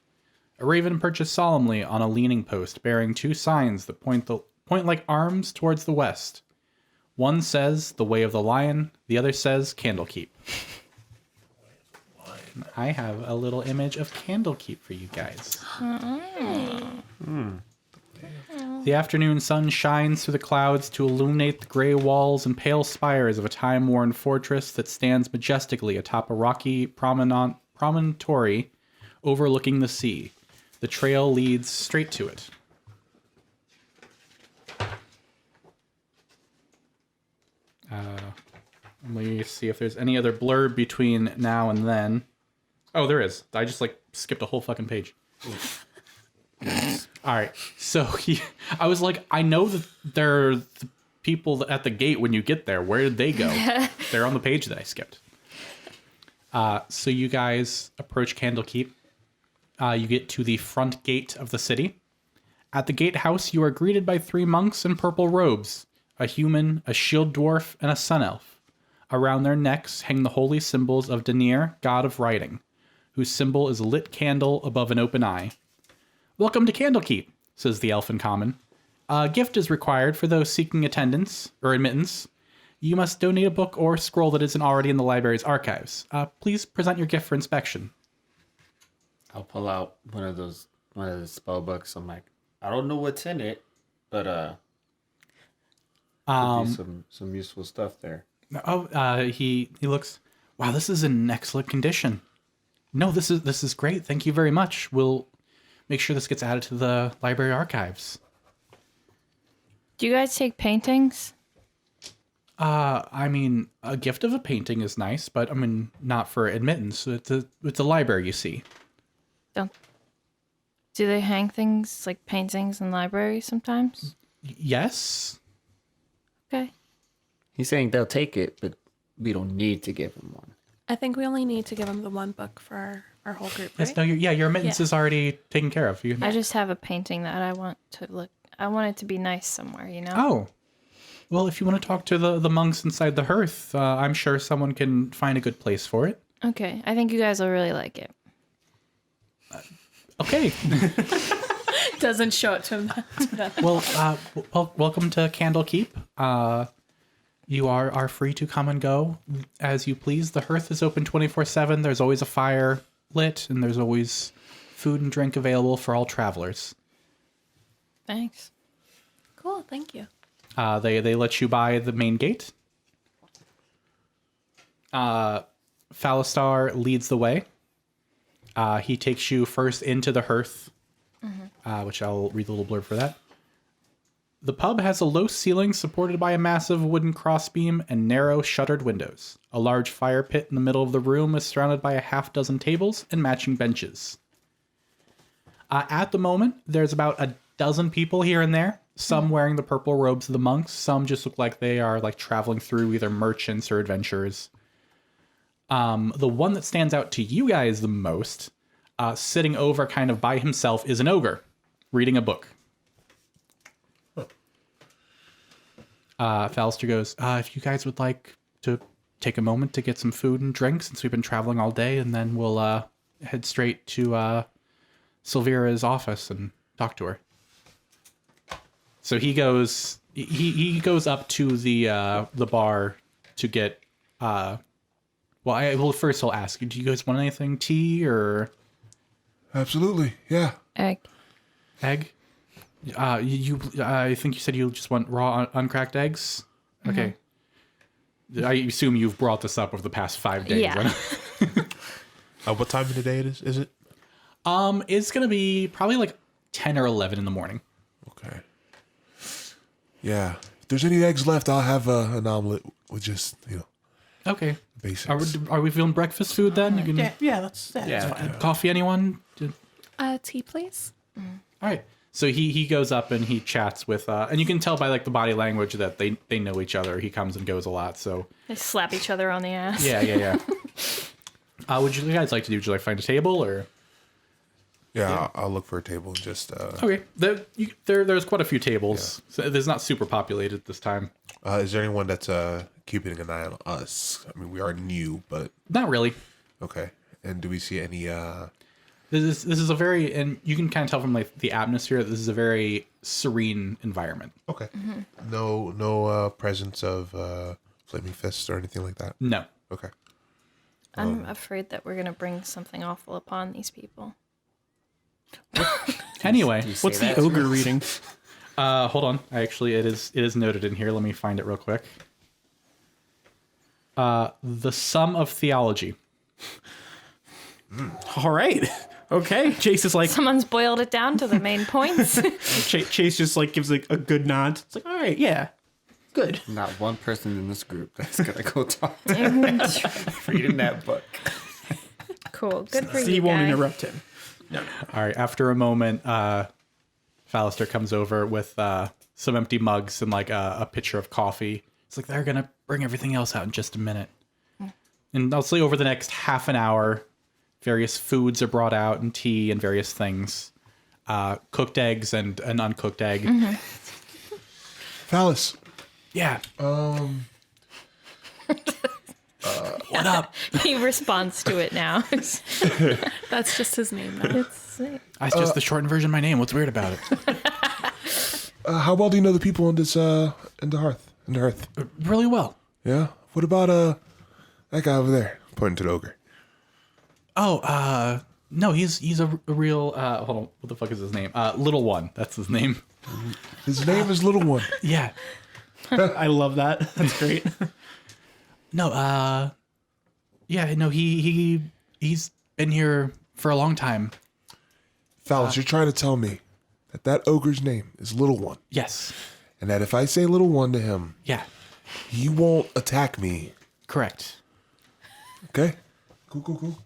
A raven perches solemnly on a leaning post, bearing 2 signs that point like arms towards the west. One says, "The Way of the Lion," the other says, "Candlekeep." I have a little image of Candlekeep for you guys. The afternoon sun shines through the clouds to illuminate the gray walls and pale spires of a time-worn fortress that stands majestically atop a rocky promontory overlooking the sea. The trail leads straight to it. Let me see if there's any other blurb between now and then. Oh, there is. I just skipped a whole fucking page. All right. So I was like, I know that there are the people at the gate when you get there. Where did they go? They're on the page that I skipped. So you guys approach Candlekeep. You get to the front gate of the city. At the gatehouse, you are greeted by 3 monks in purple robes, a human, a shield dwarf, and a sun elf. Around their necks hang the holy symbols of Danir, god of writing, whose symbol is a lit candle above an open eye. "Welcome to Candlekeep," says the elf in common. "A gift is required for those seeking attendance or admittance. You must donate a book or scroll that isn't already in the library's archives. Please present your gift for inspection." I'll pull out one of the spell books. I'm like, I don't know what's in it, but could be some useful stuff there. He looks. Wow, this is in excellent condition. No, this is great. Thank you very much. We'll make sure this gets added to the library archives. Do you guys take paintings? I mean, a gift of a painting is nice, but I mean, not for admittance. It's a library, you see. Do they hang things like paintings in libraries sometimes? Yes. Okay. He's saying they'll take it, but we don't need to give him one. I think we only need to give him the one book for our whole group, right? Yes. No. Your admittance is already taken care of. I just have a painting that I want to look. I want it to be nice somewhere, you know? Oh. Well, if you want to talk to the monks inside the hearth, I'm sure someone can find a good place for it. Okay. I think you guys will really like it. Okay. Doesn't show it to him. Well, welcome to Candlekeep. You are free to come and go as you please. The hearth is open 24/7. There's always a fire lit, and there's always food and drink available for all travelers. Thanks. Cool, thank you. They let you by the main gate. Phalistar leads the way. He takes you first into the hearth, which I'll read the little blurb for that. The pub has a low ceiling supported by a massive wooden crossbeam and narrow shuttered windows. A large fire pit in the middle of the room is surrounded by a half-dozen tables and matching benches. At the moment, there's about a dozen people here and there, some wearing the purple robes of the monks, some just look like they are like traveling through either merchants or adventurers. The one that stands out to you guys the most, sitting over kind of by himself, is an ogre reading a book. Phalistar goes, if you guys would like to take a moment to get some food and drink since we've been traveling all day, and then we'll head straight to Silvera's office and talk to her. So he goes up to the bar to get first I'll ask you, do you guys want anything? Tea or Absolutely, yeah. Egg. I think you said you just want raw uncracked eggs? Okay. I assume you've brought this up over the past 5 days. Yeah. What time of the day is it? It's gonna be probably like 10 or 11 in the morning. Okay. Yeah. If there's any eggs left, I'll have an omelet with just, Okay. basics. Are we feeling breakfast food then? You can, That's fine. Coffee, anyone? Tea, please. All right. So he goes up and he chats with, and you can tell by like the body language that they know each other. He comes and goes a lot. So They slap each other on the ass. yeah. Would you guys like to do? Would you like to find a table or? Yeah, I'll look for a table and just. Okay. There's quite a few tables. So there's not super populated this time. Is there anyone that's keeping an eye on us? I mean, we are new, but Not really. okay. And do we see any? This is a very, and you can kind of tell from like the atmosphere, this is a very serene environment. Okay. No presence of flaming fists or anything like that. No. Okay. I'm afraid that we're going to bring something awful upon these people. Anyway, What's the ogre reading? hold on. Actually, it is noted in here. Let me find it real quick. The Sum of Theology. All right. Okay. Chase is like, Someone's boiled it down to the main points. Chase just like gives like a good nod. It's like, all right, yeah, good. Not one person in this group that's gonna go talk to him reading that book. Cool. Good for He you, won't guy. interrupt him. No. All right. After a moment, Phalistar comes over with some empty mugs and like a pitcher of coffee. It's like they're gonna bring everything else out in just a minute. And I'll say over the next half an hour, various foods are brought out and tea and various things. Cooked eggs and an uncooked egg. Phallus. Yeah. What up? He responds to it now. That's just his name now. That's just the shortened version of my name. What's weird about it? How well do you know the people in this in the hearth? In the hearth. Really well. Yeah. What about that guy over there? Pointing to the ogre. Oh, no, he's a real. Hold on. What the fuck is his name? Little One. That's his name. His name is Little One. Yeah. I love that. That's great. No, Yeah, no, he's been here for a long time. Phallus, you're trying to tell me that ogre's name is Little One, Yes. and that if I say Little One to him, Yeah. he won't attack me. Correct. Okay? Cool.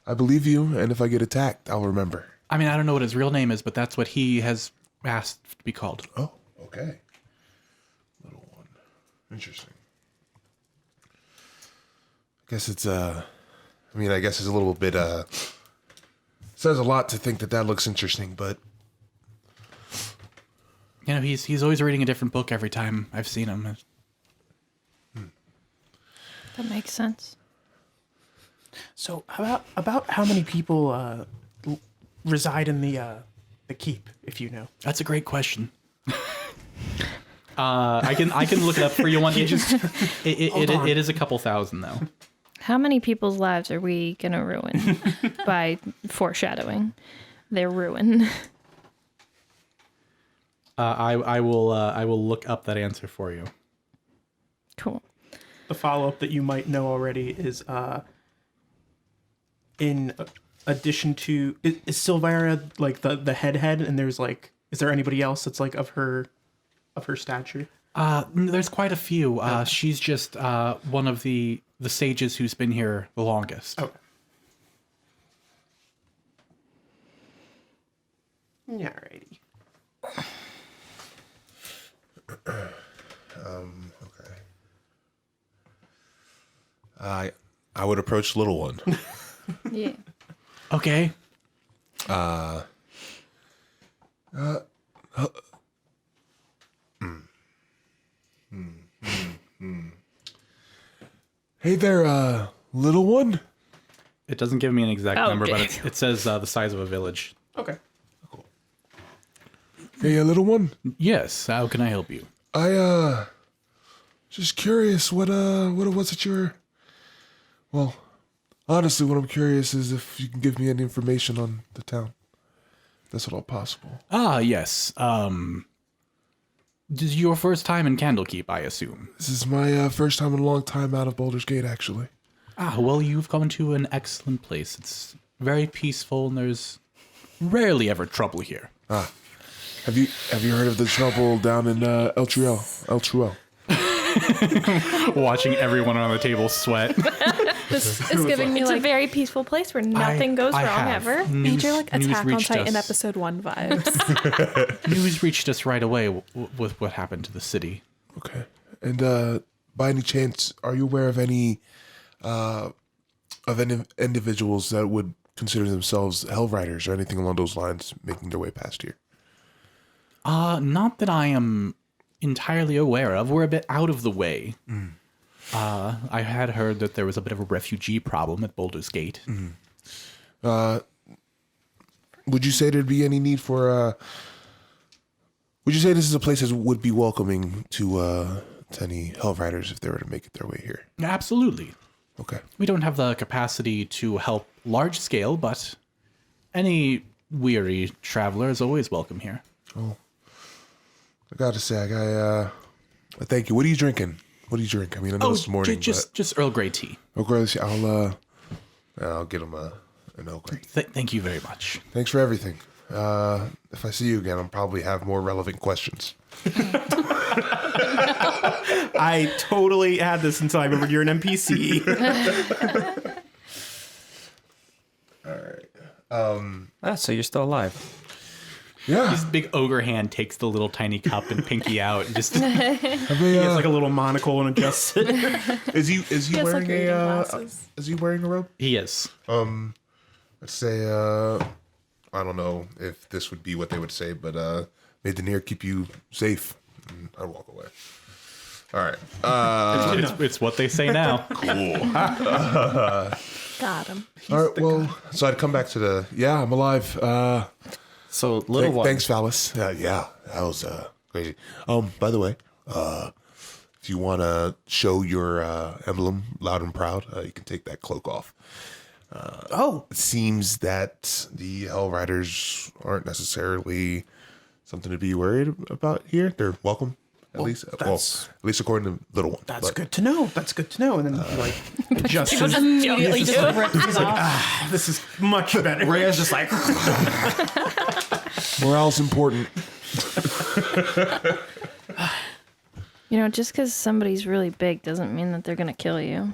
I believe you, and if I get attacked, I'll remember. I mean, I don't know what his real name is, but that's what he has asked to be called. Oh, okay. Little One. Interesting. I guess it's I guess it's a little bit says a lot to think that looks interesting, but You know, he's always reading a different book every time I've seen him. That makes sense. So about how many people reside in the keep, if you know? That's a great question. I can look it up for you one day. It is a couple thousand though. How many people's lives are we gonna ruin by foreshadowing their ruin? I will look up that answer for you. Cool. The follow-up that you might know already is in addition to is Silvira like the head, and there's like, is there anybody else that's like of her stature? There's quite a few. She's just one of the sages who's been here the longest. Okay. Alrighty. okay. I would approach Little One. Yeah. Okay. Hey there, Little One. It doesn't give me an exact number, Okay. but it says the size of a village. Okay. Hey, Little One. Yes. How can I help you? I just curious what it was that you were. Well, honestly, what I'm curious is if you can give me any information on the town. That's at all possible. Yes. This is your first time in Candlekeep, I assume. This is my first time in a long time out of Boulder's Gate, actually. Well, you've come to an excellent place. It's very peaceful, and there's rarely ever trouble here. Have you heard of the trouble down in Elturel? Watching everyone on the table sweat. This is giving me It's a like very peaceful place where nothing goes I wrong have. ever. major like News Attack on reached Titan us. episode 1 vibes. News reached us right away with what happened to the city. Okay. And by any chance, are you aware of any individuals that would consider themselves hellriders or anything along those lines making their way past here? Not that I am entirely aware of. We're a bit out of the way. I had heard that there was a bit of a refugee problem at Boulder's Gate. Would you say there'd be any need for? Would you say this is a place that would be welcoming to any hellriders if they were to make it their way here? Absolutely. Okay. We don't have the capacity to help large scale, but any weary traveler is always welcome here. Oh, I gotta say, I thank you. What are you drinking? What do you drink? I mean, I know it's morning, just Earl Grey tea. but Earl Grey. I'll get him an Earl Grey. Thank you very much. Thanks for everything. If I see you again, I'll probably have more relevant questions. I totally had this until I remembered you're an NPC. So you're still alive. Yeah. His big ogre hand takes the little tiny cup and pinky out and just He has like a little monocle and adjusts it. Is he He has, like, wearing reading a glasses. is he wearing a robe? he is. Let's say I don't know if this would be what they would say, but may the near keep you safe. And I walk away. All right. It's what they say now. Got him. All right. Well, so I'd come back to I'm alive. So little one. Thanks, Phallus. Yeah, that was crazy. By the way, if you want to show your emblem loud and proud, you can take that cloak off. It seems that the Hellriders aren't necessarily something to be worried about here. They're welcome. At least according to little one. That's But good to know. That's good to know. And then like adjusts. Just Immediately jump just into it. rips it off. This is much better. Rhea's just like, morale's important. Just because somebody's really big doesn't mean that they're gonna kill you.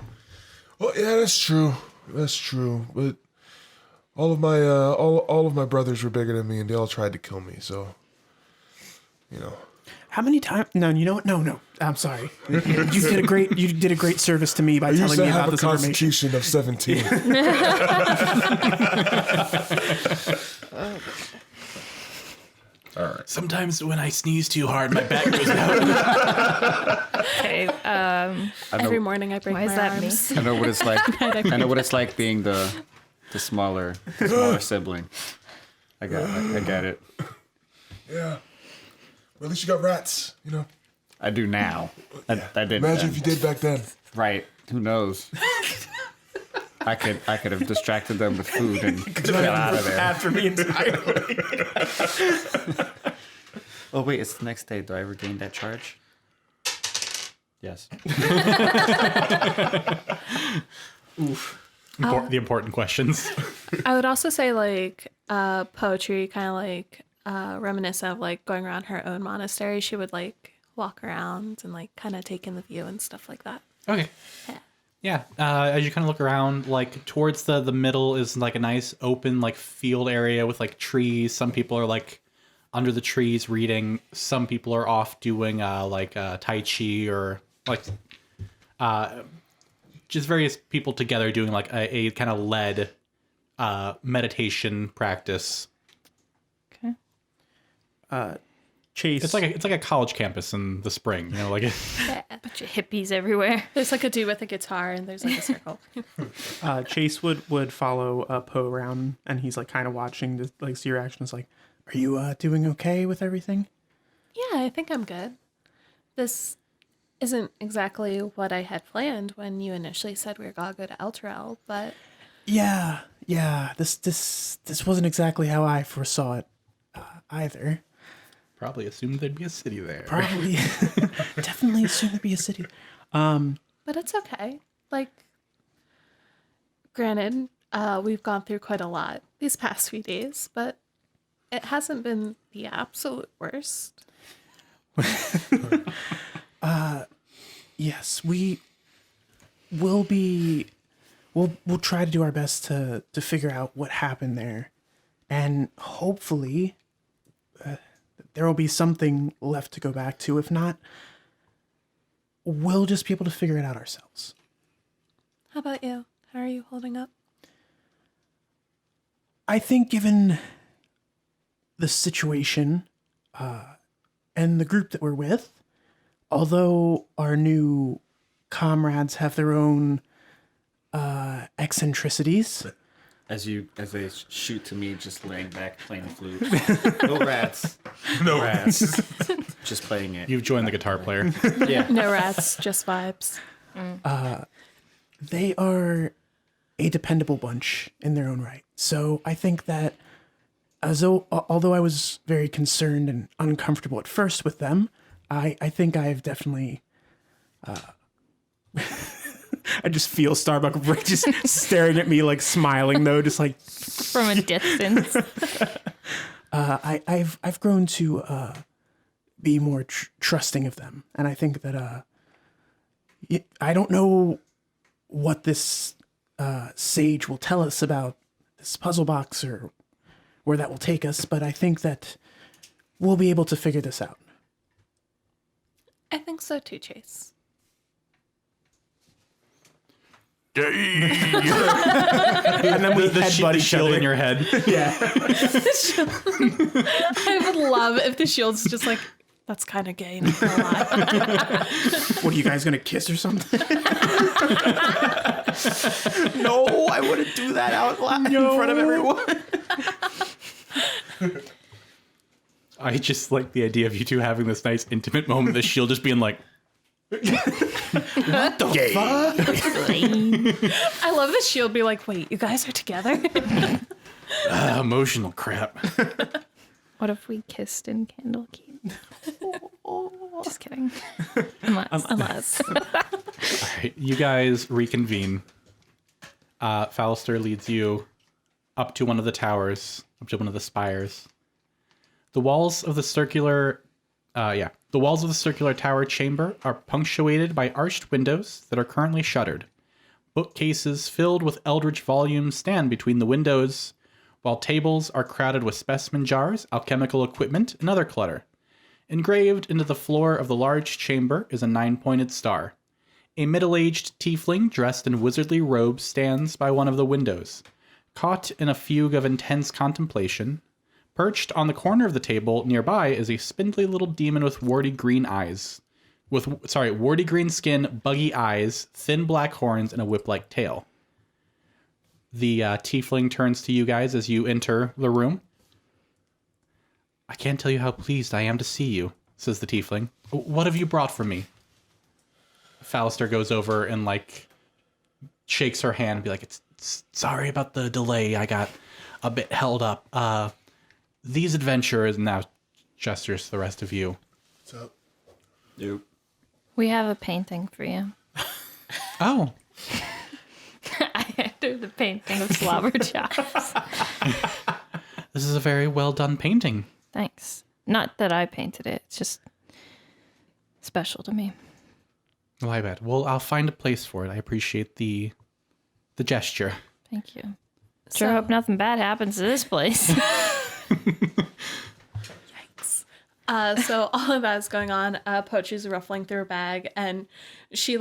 Well, yeah, that's true. That's true. But all of my all of my brothers were bigger than me, and they all tried to kill me. So, How many times? No, you know what? No. I'm sorry. You did a great service to me by I used telling to me have about a this information. constitution of 17. All right. Sometimes when I sneeze too hard, my back goes out. Okay. Every morning I break Why my is that arms. I know what it's like. I know what it's like being the smaller sibling. I get it. Yeah. Well, at least you got rats. I do now. I didn't. Imagine then. if you did back then. Right. Who knows? I could have distracted them with food and got out of there. After me entirely. Oh wait, it's the next day. Do I regain that charge? Yes. The important questions. I would also say like poetry kind of like reminiscent of like going around her own monastery. She would like walk around and like kind of take in the view and stuff like that. Okay. Yeah. As you kind of look around, like towards the middle is like a nice open like field area with like trees. Some people are like under the trees reading. Some people are off doing Tai Chi or like just various people together doing like a kind of led meditation practice. Okay. Chase. It's like a college campus in the spring, like Yeah, a bunch of hippies everywhere. There's like a dude with a guitar and there's like a circle. Chase would follow Poe around, and he's like kind of watching to like see your actions. Like, are you doing okay with everything? Yeah, I think I'm good. This isn't exactly what I had planned when you initially said we were gonna go to Elturel, but Yeah. This wasn't exactly how I foresaw it either. probably assumed there'd be a city there. Probably, definitely assumed there'd be a city. but it's okay. Like, granted, we've gone through quite a lot these past few days, but it hasn't been the absolute worst. Yes, we will be. We'll try to do our best to figure out what happened there, and hopefully, there will be something left to go back to. If not, we'll just be able to figure it out ourselves. How about you? How are you holding up? I think, given the situation and the group that we're with, although our new comrades have their own eccentricities. As they shoot to me, just laying back playing the flute. No rats. No rats. Just playing it. You've joined the guitar player. Yeah. No rats, just vibes. They are a dependable bunch in their own right. So I think that although I was very concerned and uncomfortable at first with them, I think I've definitely... I just feel Starbuck just staring at me, like smiling though, just like From a distance. I've grown to be more trusting of them, and I think that I don't know what this sage will tell us about this puzzle box or where that will take us, but I think that we'll be able to figure this out. I think so too, Chase. And then we headbutt each shield other. in your head. Yeah. I would love if the shield's just like, that's kind of gay, not gonna lie. What are you guys gonna kiss or something? No, I wouldn't do that out loud in front of everyone. I just like the idea of you two having this nice intimate moment, the shield just being like, What the fuck? I love the shield be like, wait, you guys are together? emotional crap. What if we kissed in Candlekeep? Just kidding. Unless. All right, you guys reconvene. Fallister leads you up to one of the towers, up to one of the spires. The walls of the circular tower chamber are punctuated by arched windows that are currently shuttered. Bookcases filled with eldritch volumes stand between the windows, while tables are crowded with specimen jars, alchemical equipment, and other clutter. Engraved into the floor of the large chamber is a 9-pointed star. A middle-aged tiefling dressed in wizardly robes stands by one of the windows. Caught in a fugue of intense contemplation, perched on the corner of the table nearby is a spindly little demon with warty green skin, buggy eyes, thin black horns, and a whip-like tail. The tiefling turns to you guys as you enter the room. I can't tell you how pleased I am to see you, says the tiefling. What have you brought for me? Fallister goes over and, shakes her hand and be like, it's sorry about the delay. I got a bit held up. These adventurers, now gestures to the rest of you. What's up? Yep. We have a painting for you. Oh. I entered the painting of slobber chops. This is a very well done painting. Thanks. Not that I painted it. It's just special to me. Well, I bet. Well, I'll find a place for it. I appreciate the gesture. Thank you. Sure hope nothing bad happens to this place. So all of that is going on. Pochi's ruffling through her bag, and she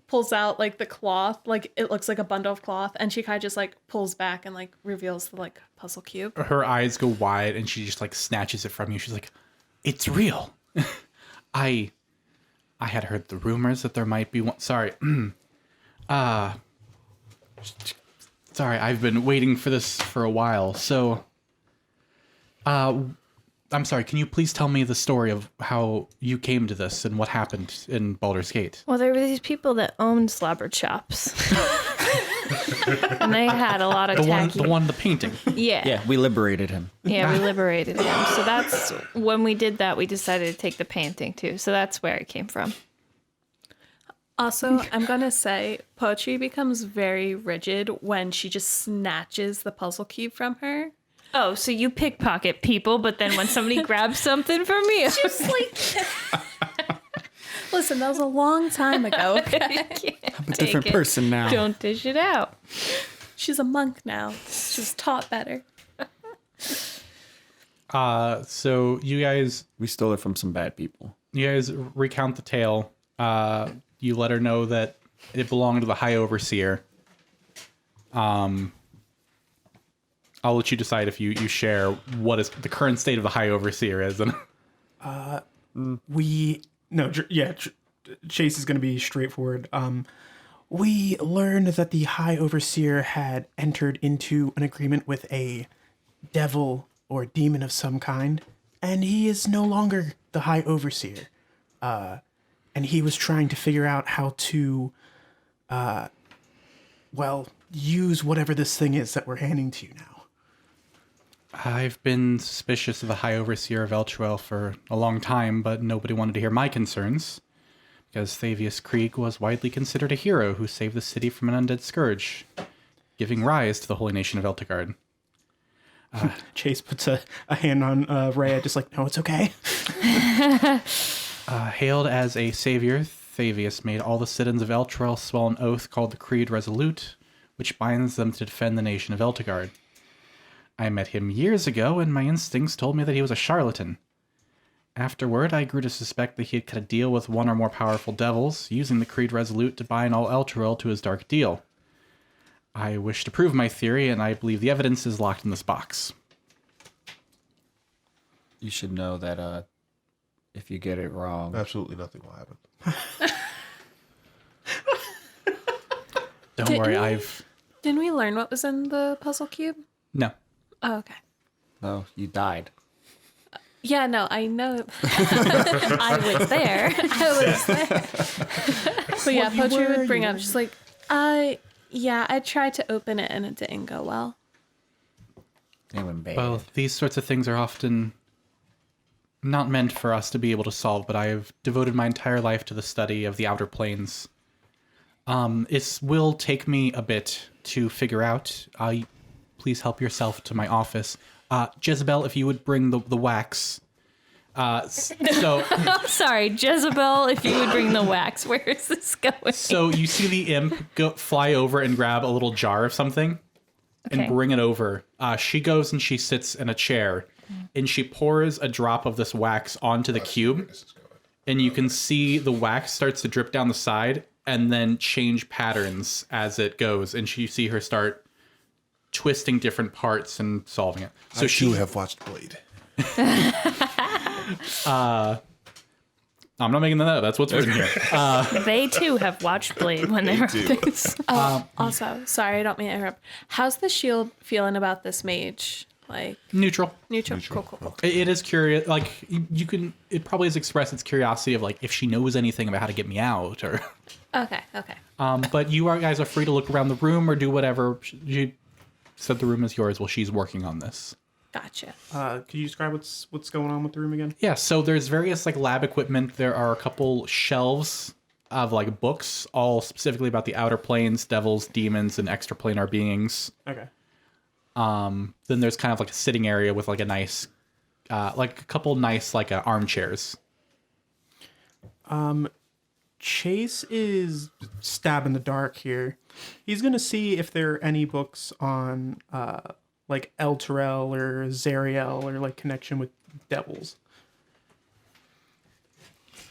pulls out the cloth, it looks like a bundle of cloth, and she kind of just pulls back and reveals the puzzle cube. Her eyes go wide, and she just snatches it from you. She's like, "It's real." I had heard the rumors that there might be one. Sorry, sorry, I've been waiting for this for a while. So, I'm sorry, can you please tell me the story of how you came to this and what happened in Baldur's Gate? Well, there were these people that owned slobber chops. And they had a lot of the painting. Yeah. Yeah, we liberated him. Yeah, we liberated him. So that's when we did that, we decided to take the painting too. So that's where it came from. Also, I'm going to say Pochi becomes very rigid when she just snatches the puzzle cube from her. Oh, so you pickpocket people, but then when somebody grabs something from you. Just listen, that was a long time ago. Okay? I'm a different person now. Don't dish it out. She's a monk now. She's taught better. So you guys We stole it from some bad people. recount the tale. You let her know that it belonged to the High Overseer. I'll let you decide if you share what is the current state of the High Overseer is. Chase is going to be straightforward. We learned that the High Overseer had entered into an agreement with a devil or demon of some kind, and he is no longer the High Overseer. And he was trying to figure out how to, use whatever this thing is that we're handing to you now. I've been suspicious of the High Overseer of Elturel for a long time, but nobody wanted to hear my concerns, because Thavius Krieg was widely considered a hero who saved the city from an undead scourge, giving rise to the holy nation of Elturgard. Chase puts a hand on Rhea, just no, it's okay. Hailed as a savior, Thavius made all the citizens of Elturel swell an oath called the Creed Resolute, which binds them to defend the nation of Elturgard. I met him years ago, and my instincts told me that he was a charlatan. Afterward, I grew to suspect that he had cut a deal with one or more powerful devils, using the Creed Resolute to bind all Elturel to his dark deal. I wish to prove my theory, and I believe the evidence is locked in this box. You should know that if you get it wrong, Absolutely nothing will happen. Don't worry, Didn't we learn what was in the puzzle cube? No. Oh, okay. no, you died. Yeah, no, I know. I was there. But yeah, Pochi would bring up, just I tried to open it and it didn't go well. It went bad. Well, these sorts of things are often not meant for us to be able to solve, but I have devoted my entire life to the study of the outer planes. It will take me a bit to figure out. Please help yourself to my office. Jezebel, if you would bring the wax. So Sorry, Jezebel, if you would bring the wax. Where is this going? So you see the imp fly over and grab a little jar of something and Okay. bring it over. She goes and she sits in a chair and she pours a drop of this wax onto the cube. And you can see the wax starts to drip down the side and then change patterns as it goes. And you see her start twisting different parts and solving it. So You have watched Blade. I'm not making that up. That's what's written here. They too have watched Blade when they were kids. Also, sorry, I don't mean to interrupt. How's the shield feeling about this mage? Like Neutral. neutral. Cool. It is curious. Like you can. It probably has expressed its curiosity of like if she knows anything about how to get me out, or. Okay. But you guys are free to look around the room or do whatever. She said the room is yours while she's working on this. Gotcha. Could you describe what's going on with the room again? Yeah. So there's various like lab equipment. There are a couple shelves of like books, all specifically about the outer planes, devils, demons, and extraplanar beings. Okay. Then there's kind of like a sitting area with like a nice, like a couple nice like armchairs. Chase is stab in the dark here. He's gonna see if there are any books on like Elturel or Zariel or like connection with devils.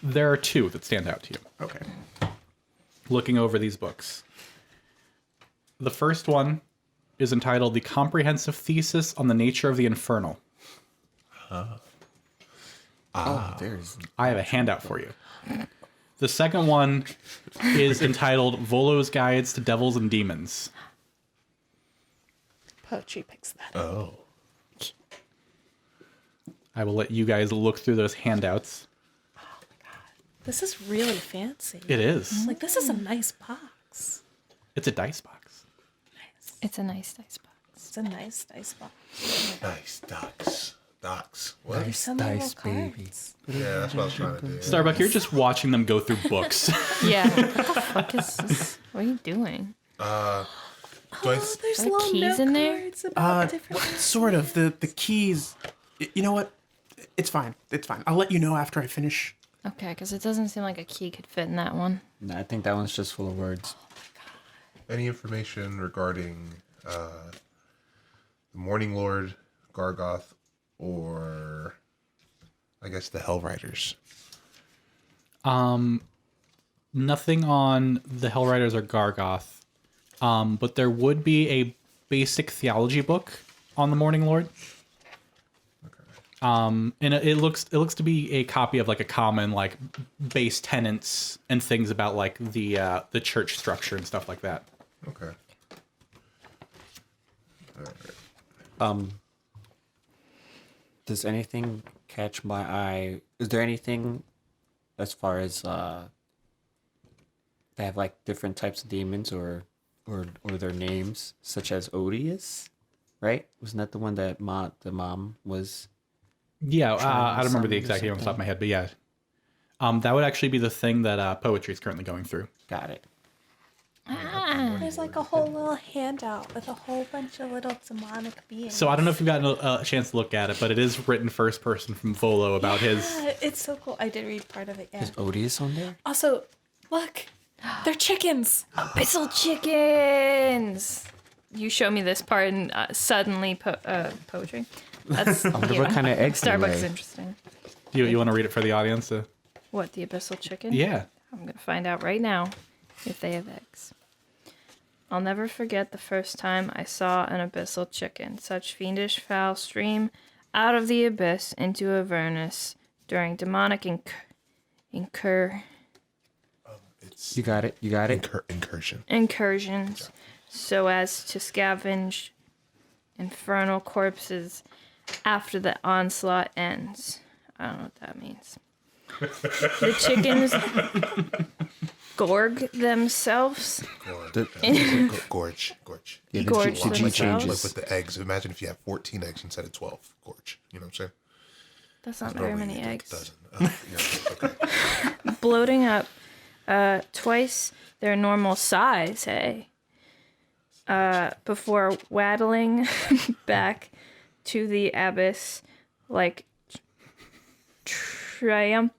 There are two that stand out to you. Okay. Looking over these books. The first one is entitled The Comprehensive Thesis on the Nature of the Infernal. There's I have a handout for you. The second one is entitled Volo's Guides to Devils and Demons. Poetry picks that up. Oh. I will let you guys look through those handouts. This is really fancy. It is. Like this is a nice box. It's a dice box. It's a nice box. It's a nice box. Nice docs. What? There's some little cards. Yeah, that's what I was trying to do. Starbuck, you're just watching them go through books. Yeah. What the fuck is this? What are you doing? Do I, There's Are there little keys note in there? cards about different. Sort of. The keys. You know what? It's fine. I'll let you know after I finish. Okay, because it doesn't seem like a key could fit in that one. No, I think that one's just full of words. any information regarding the Morning Lord, Gargoth, or I guess the hellriders? Nothing on the hellriders or Gargoth, but there would be a basic theology book on the Morning Lord. And it looks to be a copy of like a common like base tenets and things about like the church structure and stuff like that. Okay. Does anything catch my eye? Is there anything as far as they have like different types of demons or their names, such as Odious, right? Wasn't that the one that the mom was? Yeah, I don't remember the Something or exact name off the top of something. my head, but yeah. That would actually be the thing that poetry is currently going through. Got it. There's like a whole little handout with a whole bunch of little demonic beings. So I don't know if you've gotten a chance to look at it, but it is written first person from Volo about his. Yeah, it's so cool. I did read part of it. Yeah. Is Odious on there? Also, look, they're chickens. Abyssal chickens. You show me this part and suddenly poetry. That's wonder what kind of eggs they Starbuck's lay. interesting. You want to read it for the audience? What, the abyssal chicken? Yeah. I'm gonna find out right now if they have eggs. I'll never forget the first time I saw an abyssal chicken. Such fiendish fowl stream out of the abyss into Avernus during demonic It's You got it. You got it. incursion. incursions, so as to scavenge infernal corpses after the onslaught ends. I don't know what that means. The chickens gorge themselves. Gorge. Yeah, Gorge the G themselves. Like with the eggs. Imagine if you have 14 eggs instead of 12. Gorge. You know what I'm saying? That's not very Normally many you think eggs. a dozen. Okay. Bloating up twice their normal size, hey? Before waddling back to the abyss like triumphant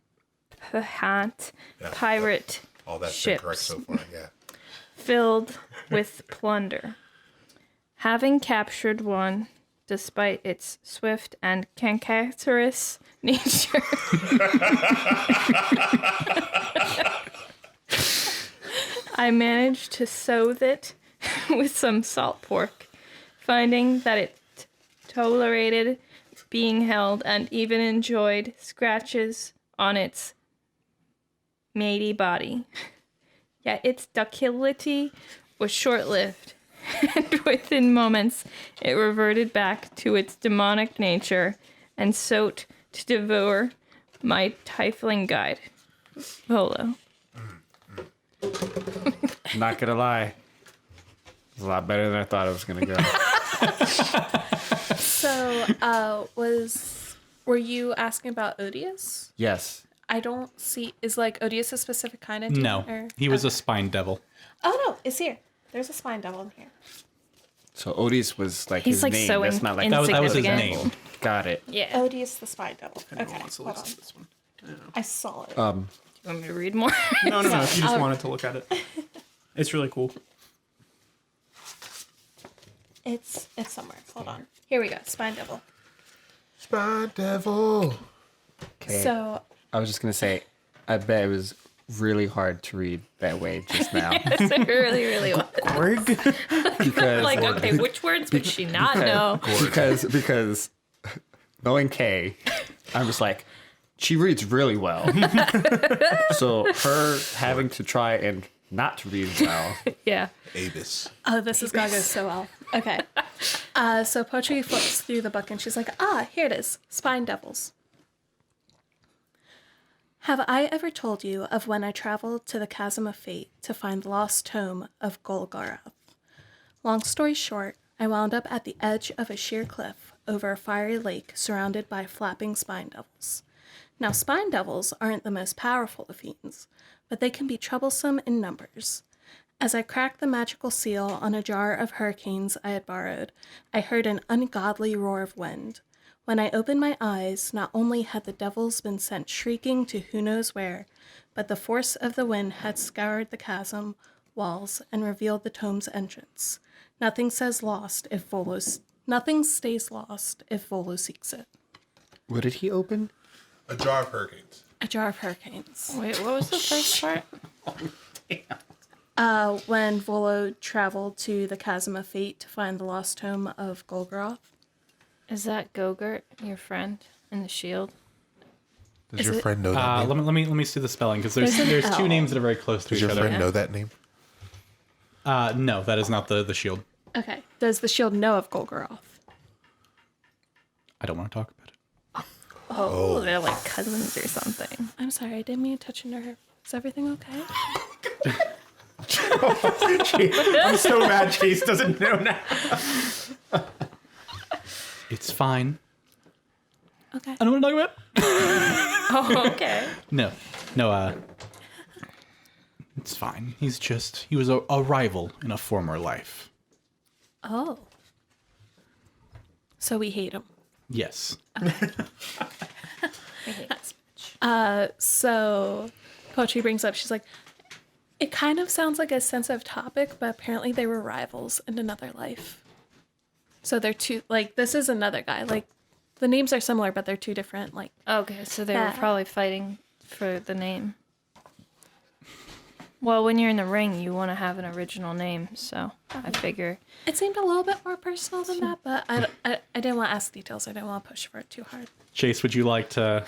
pirate All that's ships. been correct so far. Yeah. filled with plunder. Having captured one, despite its swift and cantankerous nature, I managed to soothe it with some salt pork, finding that it tolerated being held and even enjoyed scratches on its matey body. Yet its docility was short-lived, and within moments it reverted back to its demonic nature and sought to devour my trifling guide, Volo. Not gonna lie, it's a lot better than I thought it was gonna go. So, were you asking about Odious? Yes. I don't see. Is like Odious a specific kind of demon? No, Or, he was a okay. spine devil. Oh no, it's here. There's a spine devil in here. So Odious was like He's his like name. so That's not like That was his insignificant. name. Got it. Yeah. Odious the spine devil. Anyone Okay, wants to hold listen on. to this one? I saw it. Do you want me to read more? No. If you just wanted to look at it, it's really cool. It's somewhere. Hold on. Here we go. Spine devil. Spine devil. Okay. So I was just gonna say, I bet it was really hard to read that way just now. Yes, it really, really was. Org? Because Like, okay, which words would she not know? because knowing Kay, I'm just like, she reads really well. So her having to try and not to read well. Yeah. Avis. oh, this is gonna go so well. Okay. So Poetry flips through the book and she's like, here it is. Spine devils. Have I ever told you of when I traveled to the Chasm of Fate to find the lost tome of Golgoroth? Long story short, I wound up at the edge of a sheer cliff over a fiery lake surrounded by flapping spine devils. Now, spine devils aren't the most powerful of fiends, but they can be troublesome in numbers. As I cracked the magical seal on a jar of hurricanes I had borrowed, I heard an ungodly roar of wind. When I opened my eyes, not only had the devils been sent shrieking to who knows where, but the force of the wind had scoured the chasm walls and revealed the tome's entrance. Nothing stays lost if Volo seeks it. What did he open? A jar of hurricanes. A jar of hurricanes. Wait, what was the first part? When Volo traveled to the Chasm of Fate to find the lost tome of Golgoroth. Is that Gogurt, your friend, in the shield? Does Is your it- friend know that name? Let me see the spelling because there's There's an two L. names that are very close to Does each your other. friend know that name? No, that is not the shield. Okay. Does the shield know of Golgoroth? I don't want to talk about it. Oh, they're like cousins or something. I'm sorry, I didn't mean to touch a nerve. Is everything okay? I'm so mad Chase doesn't know now. It's fine. Okay. I don't want to talk about it. Oh, okay. No. It's fine. He was a rival in a former life. Oh. So we hate him. Yes. So Poetry brings up, she's like, it kind of sounds like a sensitive topic, but apparently they were rivals in another life. So they're two, like, this is another guy. Like, the names are similar, but they're two different, like, Okay, so they were Yeah. probably fighting for the name. Well, when you're in the ring, you want to have an original name, so I figure. it seemed a little bit more personal than that, but I didn't want to ask details. I didn't want to push for it too hard. Chase, would you like to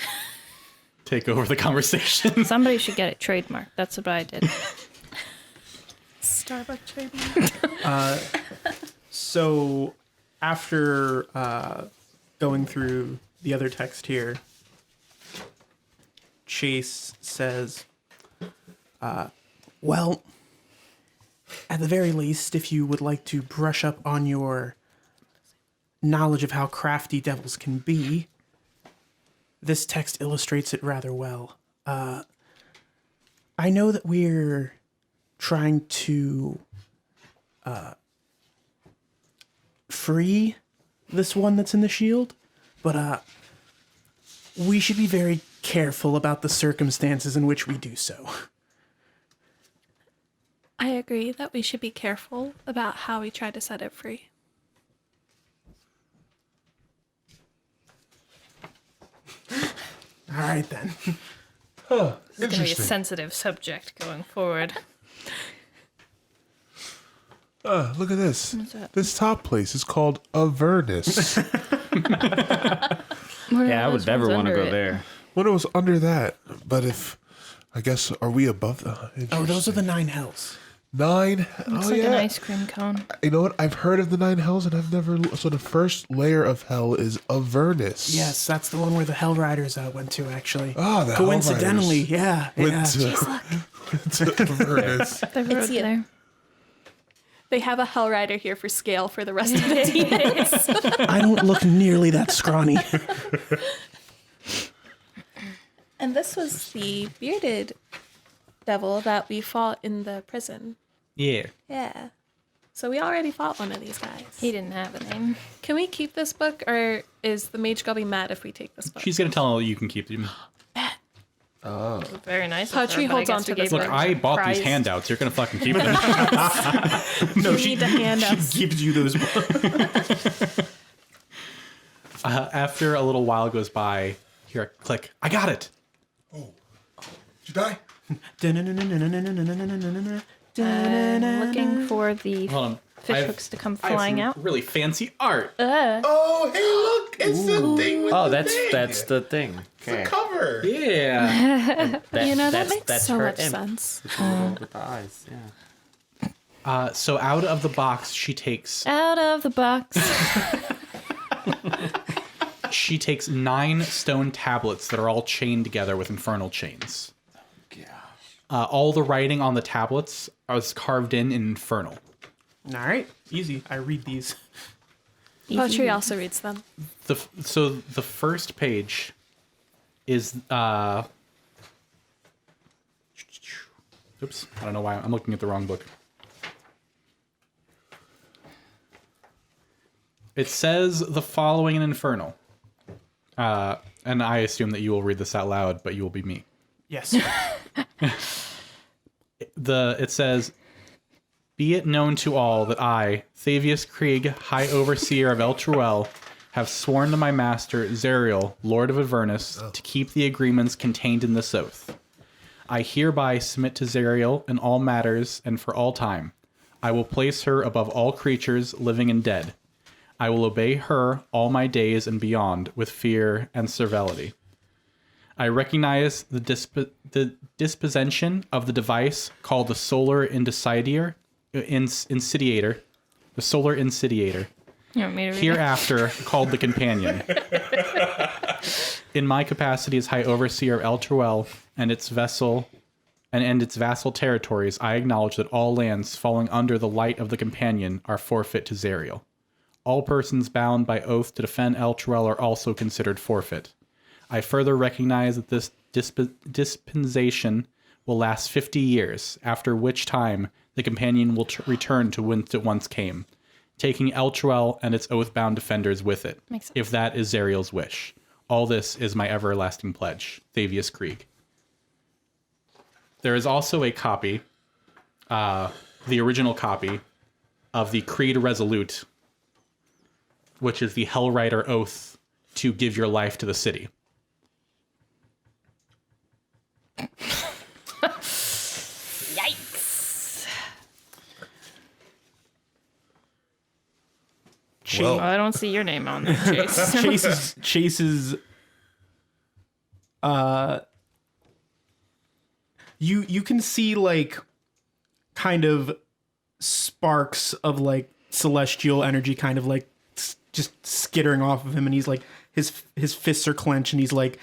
take over the conversation? Somebody should get it trademarked. That's what I did. Starbuck trademark. So after going through the other text here, Chase says, well, at the very least, if you would like to brush up on your knowledge of how crafty devils can be, this text illustrates it rather well. I know that we're trying to free this one that's in the shield, but we should be very careful about the circumstances in which we do so. I agree that we should be careful about how we try to set it free. All right, then. Huh. It's going to be a Interesting. sensitive subject going forward. Look at this. What's that? This top place is called Avernus. Yeah, I would never want to go there. When it was under that, but if I guess are we above the? Oh, those are the 9 hells. 9. Looks Oh like yeah. an ice cream cone. You know what? I've heard of the 9 hells, and I've never. So the first layer of hell is Avernus. Yes, that's the one where the hellriders went to, actually. Ah, the Coincidentally, Hellriders yeah. went yeah. to Avernus. The road you. there. They have a hellrider here for scale for the rest of the demons. I don't look nearly that scrawny. And this was the bearded devil that we fought in the prison. Yeah. Yeah. So we already fought one of these guys. He didn't have a name. Can we keep this book, or is the mage gonna be mad if we take this book? She's gonna tell you can keep them. Very nice. Patri holds on to this Look, book. I bought these Prized. handouts. You're gonna fucking keep them. No, You need to hand us. gives you those books. After a little while goes by, hear a click. I got it. Did you die? Looking for the Hold on. fish hooks to come I have flying some out. really fancy art. Oh, hey, look! It's the thing with Oh, the that's thing. that's the thing. Okay. cover. Yeah. You know, that makes that's so her much imp sense. with the eyes. Yeah. So out of the box, she takes Out of the box. 9 stone tablets that are all chained together with infernal chains. All the writing on the tablets was carved in infernal. All right, easy. I read these. Poetry also reads them. So the first page is oops, I don't know why I'm looking at the wrong book. It says the following in infernal. And I assume that you will read this out loud, but you will be me. Yes. It says, "Be it known to all that I, Thavius Krieg, High Overseer of Elturel, have sworn to my master, Zerial, Lord of Avernus, to keep the agreements contained in this oath. I hereby submit to Zerial in all matters and for all time. I will place her above all creatures, living and dead. I will obey her all my days and beyond with fear and servility. I recognize the disposition of the device called the solar insidiator, the solar insidiator, You want me to read it? hereafter called the companion. In my capacity as High Overseer of Elturel and its vassal territories, I acknowledge that all lands falling under the light of the companion are forfeit to Zerial. All persons bound by oath to defend Elturel are also considered forfeit. I further recognize that this dispensation will last 50 years, after which time the companion will return to whence it once came, taking Elturel and its oath-bound defenders with it, Makes sense. if that is Zerial's wish. All this is my everlasting pledge. Thavius Krieg." There is also a copy, the original copy, of the Creed Resolute, which is the Hellrider oath to give your life to the city. Yikes. Well, I don't see your name on there, Chase. Chase's you can see like kind of sparks of like celestial energy kind of like just skittering off of him, and he's like his fists are clenched and he's like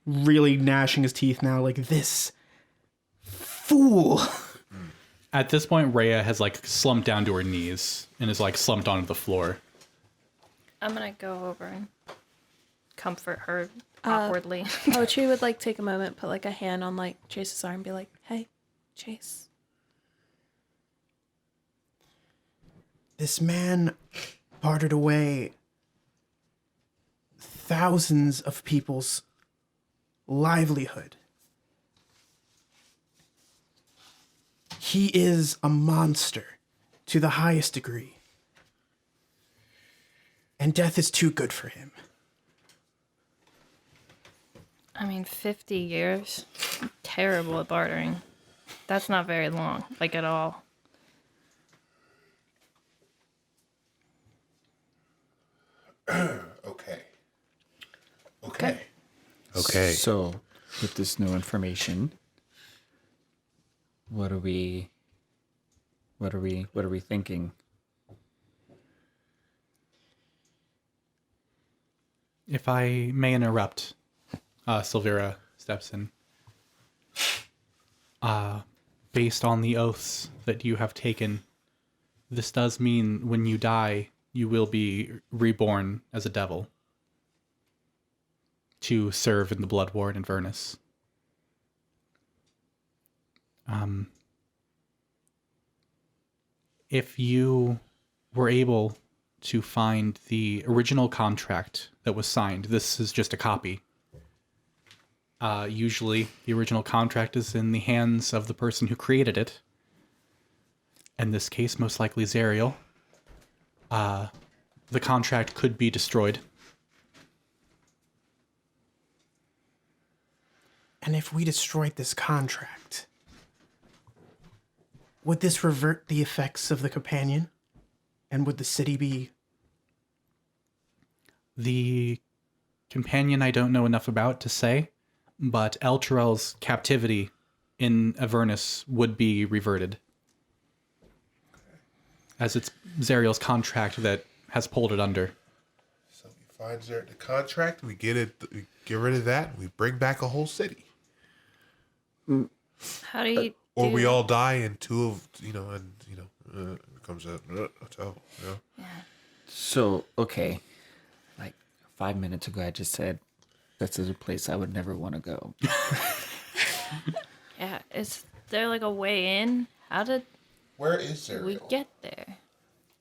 really gnashing his teeth now, like, this fool. At this point, Rhea has like slumped down to her knees and is like slumped onto the floor. I'm gonna go over and comfort her awkwardly. Poetry would like take a moment, put like a hand on like Chase's arm and be like, hey, Chase. This man bartered away thousands of people's livelihood. He is a monster to the highest degree. And death is too good for him. I mean, 50 years? Terrible at bartering. That's not very long, like at all. Okay. So, with this new information, what are we thinking? If I may interrupt, Silvira steps in. Based on the oaths that you have taken, this does mean when you die, you will be reborn as a devil to serve in the Blood War in Avernus. If you were able to find the original contract that was signed, this is just a copy. Usually, the original contract is in the hands of the person who created it. In this case, most likely Zariel. The contract could be destroyed. And if we destroyed this contract, would this revert the effects of the companion? And would the city be... The companion I don't know enough about to say, but Elturel's captivity in Avernus would be reverted. As it's Zariel's contract that has pulled it under. So we find the contract, we get rid of that, and we bring back a whole city. How do you Or do... we all die and it becomes a hotel, Yeah. So, okay, like 5 minutes ago, I just said this is a place I would never want to go. Yeah, is there like a way in? How did Where is Zariel? we get there?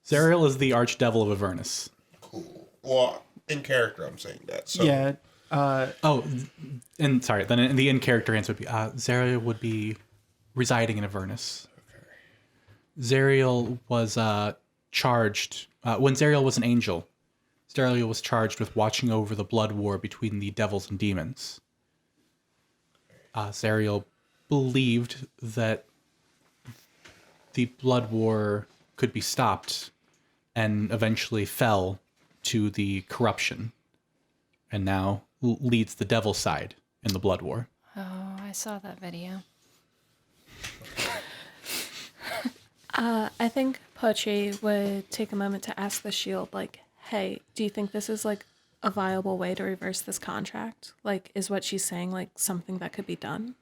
Zariel is the archdevil of Avernus. Cool. Well, in character, I'm saying that. So. Yeah. And sorry, then the in-character answer would be, Zariel would be residing in Avernus. Okay. Zariel was charged, when Zariel was an angel, Zariel was charged with watching over the blood war between the devils and demons. Zariel believed that the blood war could be stopped and eventually fell to the corruption and now leads the devil side in the blood war. Oh, I saw that video. I think Poetry would take a moment to ask the shield, like, hey, do you think this is like a viable way to reverse this contract? Like, is what she's saying like something that could be done?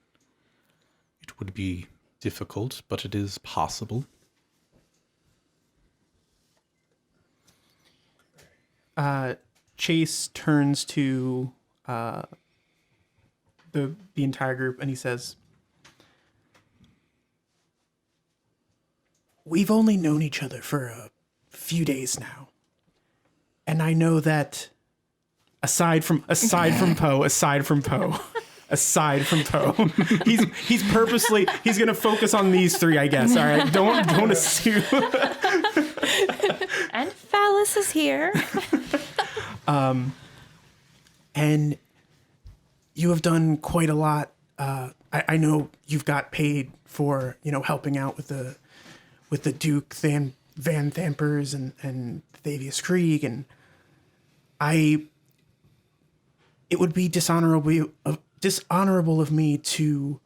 It would be difficult, but it is possible. Chase turns to the entire group and he says, we've only known each other for a few days now. And I know that aside from Poe, he's purposely, he's going to focus on these three, I guess. All right. Don't assume. And Phallus is here. And you have done quite a lot. I know you've got paid for, helping out with the Duke Van Thampers and Thavius Krieg, and it would be dishonorable of me to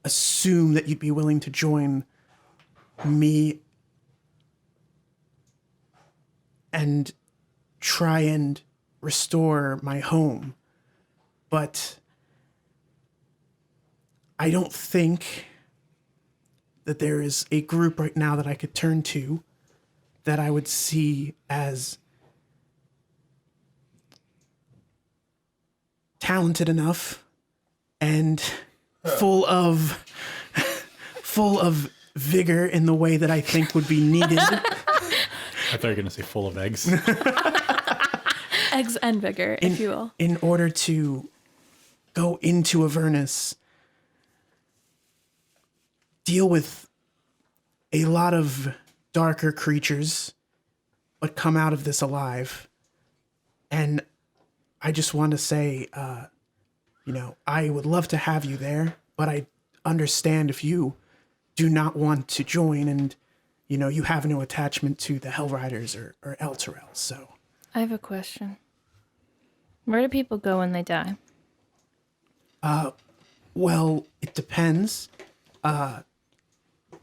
assume that you'd be willing to join me and try and restore my home. But I don't think that there is a group right now that I could turn to that I would see as talented enough and full of vigor in the way that I think would be needed. I thought you were going to say full of eggs. Eggs and vigor, if you will. In order to go into Avernus, deal with a lot of darker creatures, but come out of this alive. And I just want to say, I would love to have you there, but I understand if you do not want to join and, you have no attachment to the hellriders or Elturel, so. I have a question. Where do people go when they die? Well, it depends.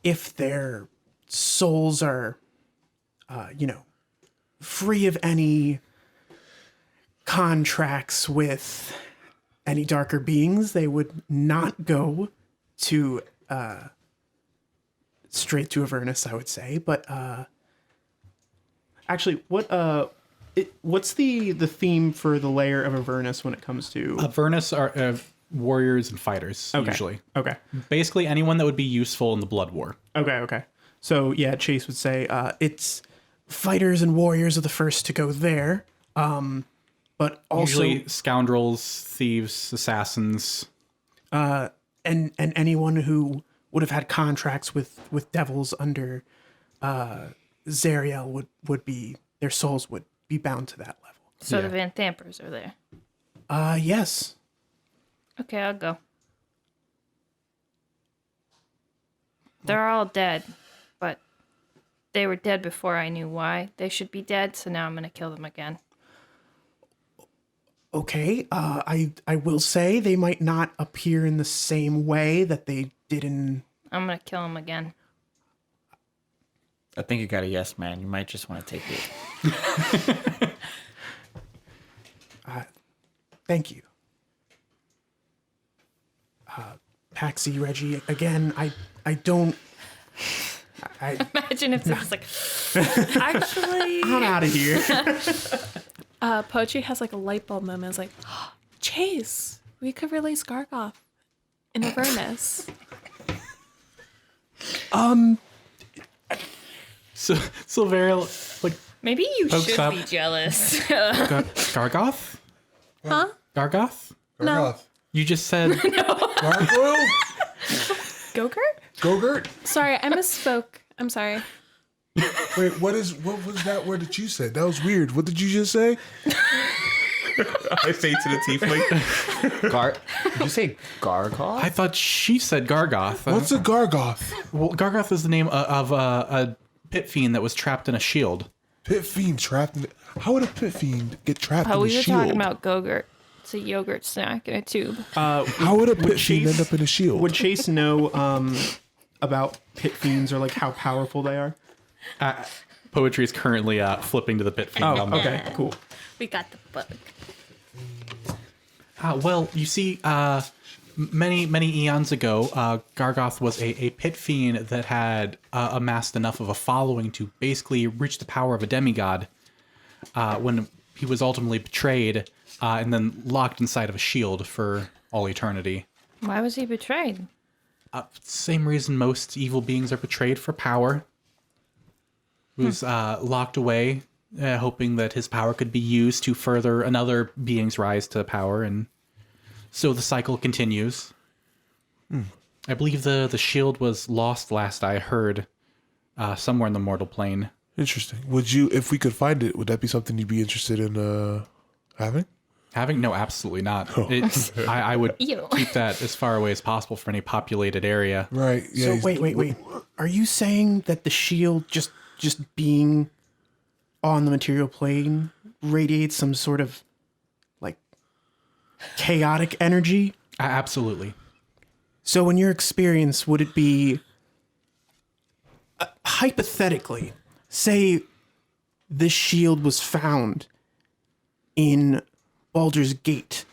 If their souls are, free of any contracts with any darker beings, they would not go to straight to Avernus, I would say. But actually, what's the theme for the layer of Avernus when it comes to Avernus are warriors and fighters, usually. Okay. Basically, anyone that would be useful in the Blood War. Okay. So yeah, Chase would say it's fighters and warriors are the first to go there. But also Usually scoundrels, thieves, assassins. and anyone who would have had contracts with devils under Zariel would be, their souls would be bound to that level. So Yeah. the Van Thampers are there. Yes. Okay, I'll go. They're all dead, but they were dead before I knew why they should be dead, so now I'm going to kill them again. Okay. I will say they might not appear in the same way that they did in. I'm going to kill them again. I think you got a yes, man. You might just want to take it. Thank you. Paxi, Reggie, again, I don't. Imagine if it was like, actually, I'm out of here. Poetry has like a light bulb moment. It's like, Chase, we could release Gargoth in Avernus. So Silveria, like, maybe you Pokes should up. be jealous. Gargoth? Huh? Gargoth? No. You just said Gargoyle? Gogurt? Gogurt? Sorry, I misspoke. I'm sorry. Wait, what was that word that you said? That was weird. What did you just say? I say to the tiefling. Did you say Gargoth? I thought she said Gargoth. What's a Gargoth? Well, Gargoth is the name of a pit fiend that was trapped in a shield. Pit fiend trapped in. How would a pit fiend get trapped Oh, in a we were shield? talking about Gogurt. It's a yogurt snack in a tube. How would a pit fiend Chase- end up in a shield? Would Chase know about pit fiends or like how powerful they are? Poetry is currently flipping to the pit fiend. Oh, okay, cool. We got the book. Well, you see, many eons ago, Gargoth was a pit fiend that had amassed enough of a following to basically reach the power of a demigod when he was ultimately betrayed and then locked inside of a shield for all eternity. Why was he betrayed? Same reason most evil beings are betrayed, for power. He was locked away, hoping that his power could be used to further another being's rise to power, and so the cycle continues. I believe the shield was lost last I heard, somewhere in the mortal plane. Interesting. Would you, if we could find it, would that be something you'd be interested in having? Having? No, absolutely not. It's, I would Ew. keep that as far away as possible from any populated area. Right. Yeah. So wait. Are you saying that the shield just being on the material plane radiates some sort of like chaotic energy? Absolutely. So in your experience, would it be hypothetically, say this shield was found in Baldur's Gate?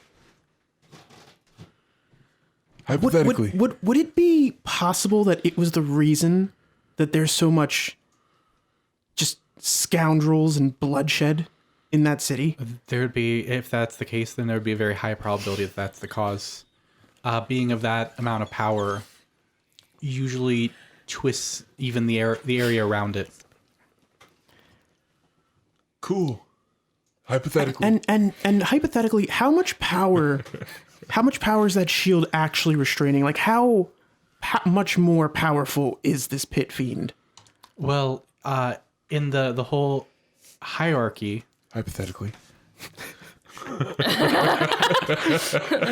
Hypothetically. Would it be possible that it was the reason that there's so much just scoundrels and bloodshed in that city? There would be, if that's the case, then there would be a very high probability that that's the cause. Being of that amount of power usually twists even the area around it. Cool. Hypothetically. And hypothetically, how much power is that shield actually restraining? Like how much more powerful is this pit fiend? Well, in the whole hierarchy, Hypothetically. Let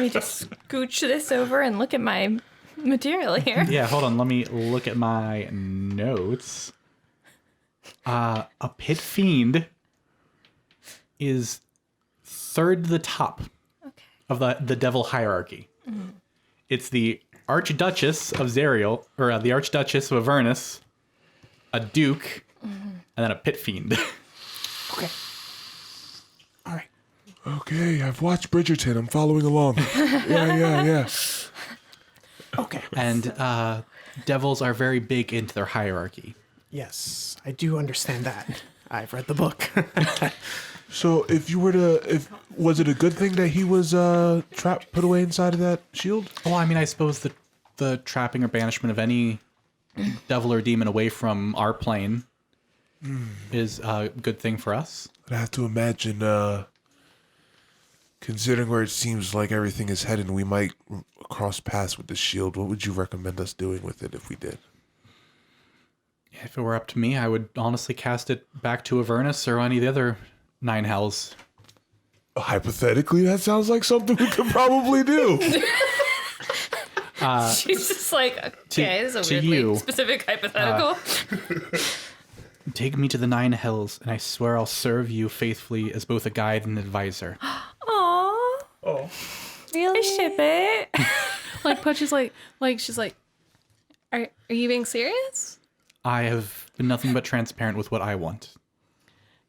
me just scooch this over and look at my material here. yeah, hold on, let me look at my notes. A pit fiend is third to the top of the devil hierarchy. It's the Archduchess of Zariel, or the Archduchess of Avernus, a duke, and then a pit fiend. Okay. All right. Okay, I've watched Bridgerton. I'm following along. Yeah. Okay. And devils are very big into their hierarchy. Yes, I do understand that. I've read the book. So was it a good thing that he was put away inside of that shield? Well, I mean, I suppose the trapping or banishment of any devil or demon away from our plane is a good thing for us. I'd have to imagine, considering where it seems like everything is headed, we might cross paths with the shield. What would you recommend us doing with it if we did? If it were up to me, I would honestly cast it back to Avernus or any of the other 9 hells. Hypothetically, that sounds like something we could probably do. She's just like, okay, this is a to weirdly you, specific hypothetical. Take me to the 9 hells, and I swear I'll serve you faithfully as both a guide and advisor. Aww. Oh. Really? I ship it. Like Poach is like she's like, are you being serious? I have been nothing but transparent with what I want.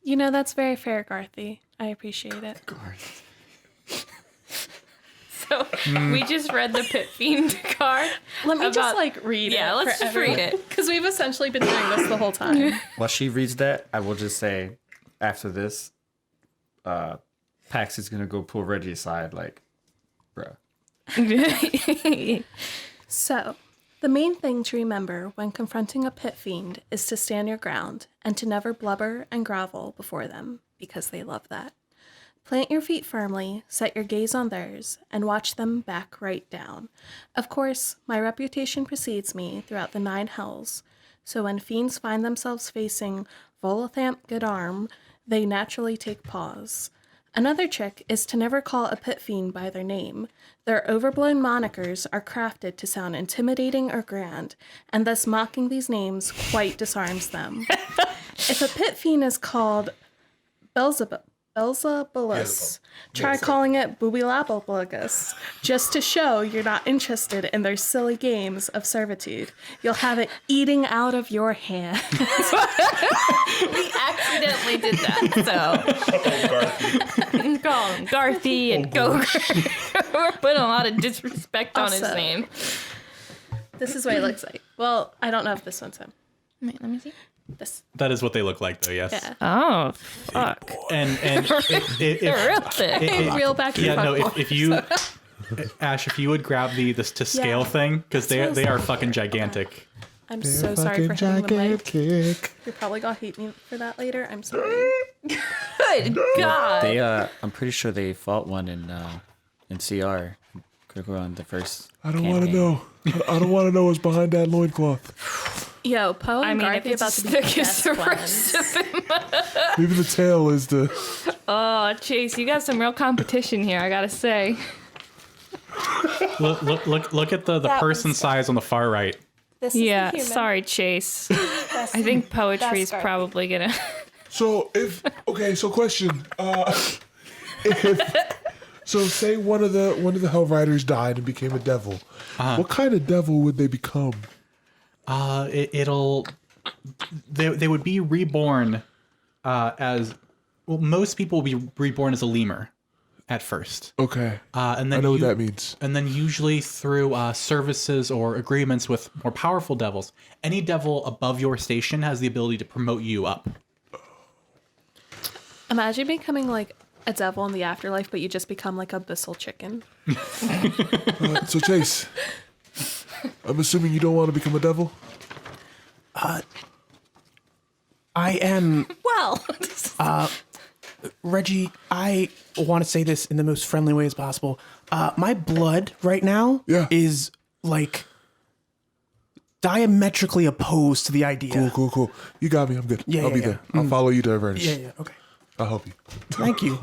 You know, that's very fair, Garthy. I appreciate it. So we just read the Pit Fiend card. Let me just about- like read it. Yeah, let's just read it. Because we've essentially been doing this the whole time. While she reads that, I will just say, after this, Paxi's gonna go pull Reggie aside, like, bruh. So, the main thing to remember when confronting a pit fiend is to stand your ground and to never blubber and grovel before them, because they love that. Plant your feet firmly, set your gaze on theirs, and watch them back right down. Of course, my reputation precedes me throughout the 9 hells, so when fiends find themselves facing Volathamp Godarm, they naturally take pause. Another trick is to never call a pit fiend by their name. Their overblown monikers are crafted to sound intimidating or grand, and thus mocking these names quite disarms them. If a pit fiend is called Belzebulus, try calling it Boobilabulgus, just to show you're not interested in their silly games of servitude. You'll have it eating out of your hand. We accidentally did that, so. Call him Garthy and Gogurt. We're putting a lot of disrespect on his Also- name. This is what it looks like. Well, I don't know if this one's him. Wait, let me see. This, That is what they look like, though, yes. yeah. Oh, fuck. And They're real thick. Real back yeah, no, fuck if you, Ash, if you would grab this to scale thing, because they are fucking gigantic. I'm so sorry for hitting the mic. You're probably gonna hate me for that later. I'm sorry. Good God. They, I'm pretty sure they fought one in CR. Critical on the first. I don't want to know. I don't want to know what's behind that loincloth. Yo, Poe and I mean, Garthy if it's about to be as thick as best the friends. rest of him. Maybe the tail is the. Oh, Chase, you got some real competition here, I gotta say. Look at the person size on the far right. This is Yeah, the human. sorry, Chase. I think poetry is probably gonna. So so question. So say one of the hellriders died and became a devil. What kind of devil would they become? They would be reborn as, well, most people will be reborn as a lemur at first. Okay. And then I know what that means. And then usually through services or agreements with more powerful devils, any devil above your station has the ability to promote you up. Imagine becoming like a devil in the afterlife, but you just become like a abyssal chicken. So Chase, I'm assuming you don't want to become a devil? I am Well, Reggie. I want to say this in the most friendly way as possible. My blood right now is like diametrically opposed to the idea. Cool. You got me. I'm good. Yeah, I'll be yeah. there. I'll follow you to Avernus. Yeah. Okay. I'll help you. Thank you.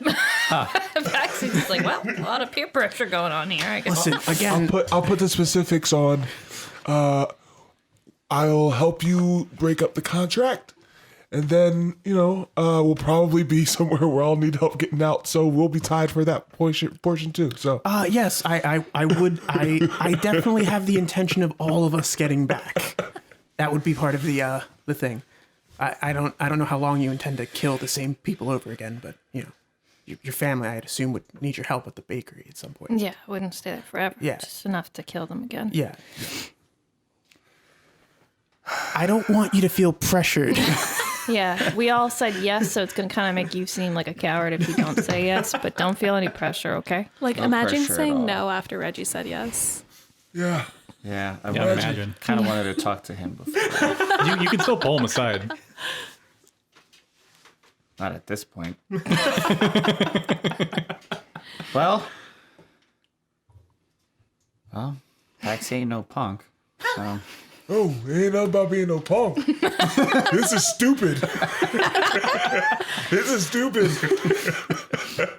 Paxi's just like, well, a lot of peer pressure going on here. I guess. Listen, again, I'll put the specifics on. I'll help you break up the contract. And then, we'll probably be somewhere where I'll need help getting out. So we'll be tied for that portion too. So yes, I definitely have the intention of all of us getting back. That would be part of the thing. I don't know how long you intend to kill the same people over again, but your family, I'd assume, would need your help at the bakery at some point. Yeah, I wouldn't stay there forever. Yeah. Just enough to kill them again. Yeah. I don't want you to feel pressured. Yeah, we all said yes, so it's going to kind of make you seem like a coward if you don't say yes, but don't feel any pressure, okay? Like, No imagine pressure at saying all. no after Reggie said yes. yeah. Yeah, I imagine. kind of wanted to talk to him before. You can still pull him aside. Not at this point. Well, Paxi ain't no punk. So. Oh, it ain't nothing about being no punk. This is stupid.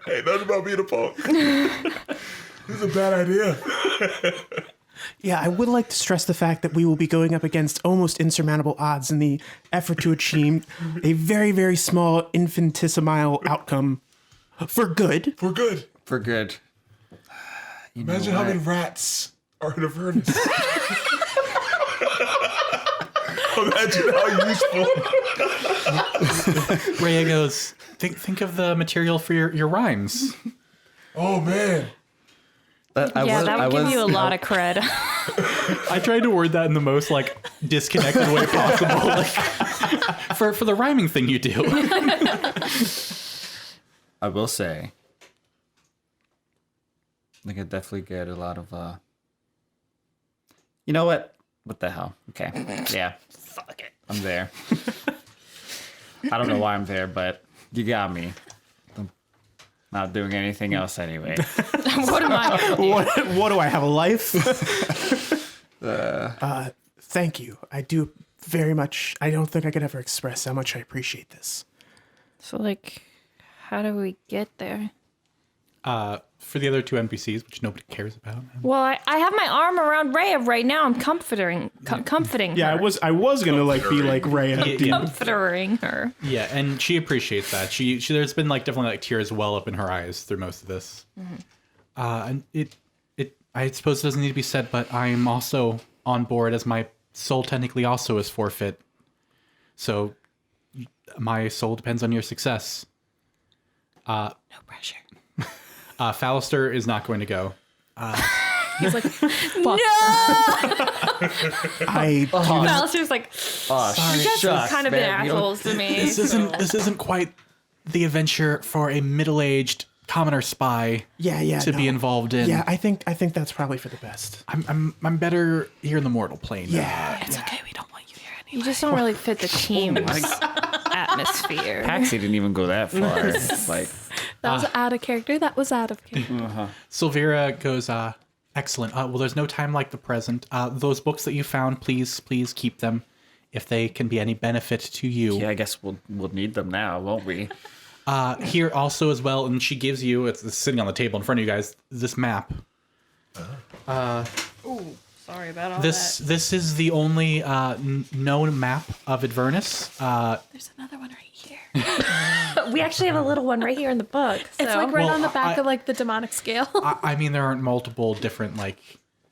Ain't nothing about being a punk. This is a bad idea. Yeah, I would like to stress the fact that we will be going up against almost insurmountable odds in the effort to achieve a very, very small infinitesimal outcome for good. For good. For good. You know Imagine how what? many rats are in Avernus. Imagine how useful. Rhea goes, think of the material for your rhymes. Oh, man. That would give you a lot of cred. I tried to word that in the most disconnected way possible, for the rhyming thing you do. I will say, I could definitely get a lot of, you know what? What the hell? Okay. Yeah. Fuck it. I'm there. I don't know why I'm there, but you got me. I'm not doing anything else anyway. What am I? What do I have, a life? Thank you. I do very much. I don't think I could ever express how much I appreciate this. So, how do we get there? For the other two NPCs, which nobody cares about. Well, I have my arm around Rhea right now. I'm comforting Yeah, her. I was gonna be like Ray. Comforting her. Yeah, and she appreciates that. She there's been definitely tears well up in her eyes through most of this. Mm-hmm. And it I suppose it doesn't need to be said, but I am also on board as my soul technically also is forfeit. So my soul depends on your success. No pressure. Fallister is not going to go. He's like, fuck. Alistair's like, Oh, you guys have kind of been man. You don't- assholes to me. This isn't quite the adventure for a middle-aged commoner spy Yeah. to be involved in. Yeah, I think that's probably for the best. I'm better here in the mortal plane. Yeah. It's okay. We don't want you here anyway. You just don't really fit the team's atmosphere. Paxi didn't even go that far. That was out of character. That was out of character. Silvera goes, excellent. Well, there's no time like the present. Those books that you found, please keep them if they can be any benefit to you. Yeah, I guess we'll need them now, won't we? Here also as well, and she gives you, it's sitting on the table in front of you guys, this map. Sorry about all This is the only known map of Avernus. There's another one right here. that. We actually have a little one right here in the book. So. It's right Well, on the back I- of the demonic scale. I mean, there aren't multiple different,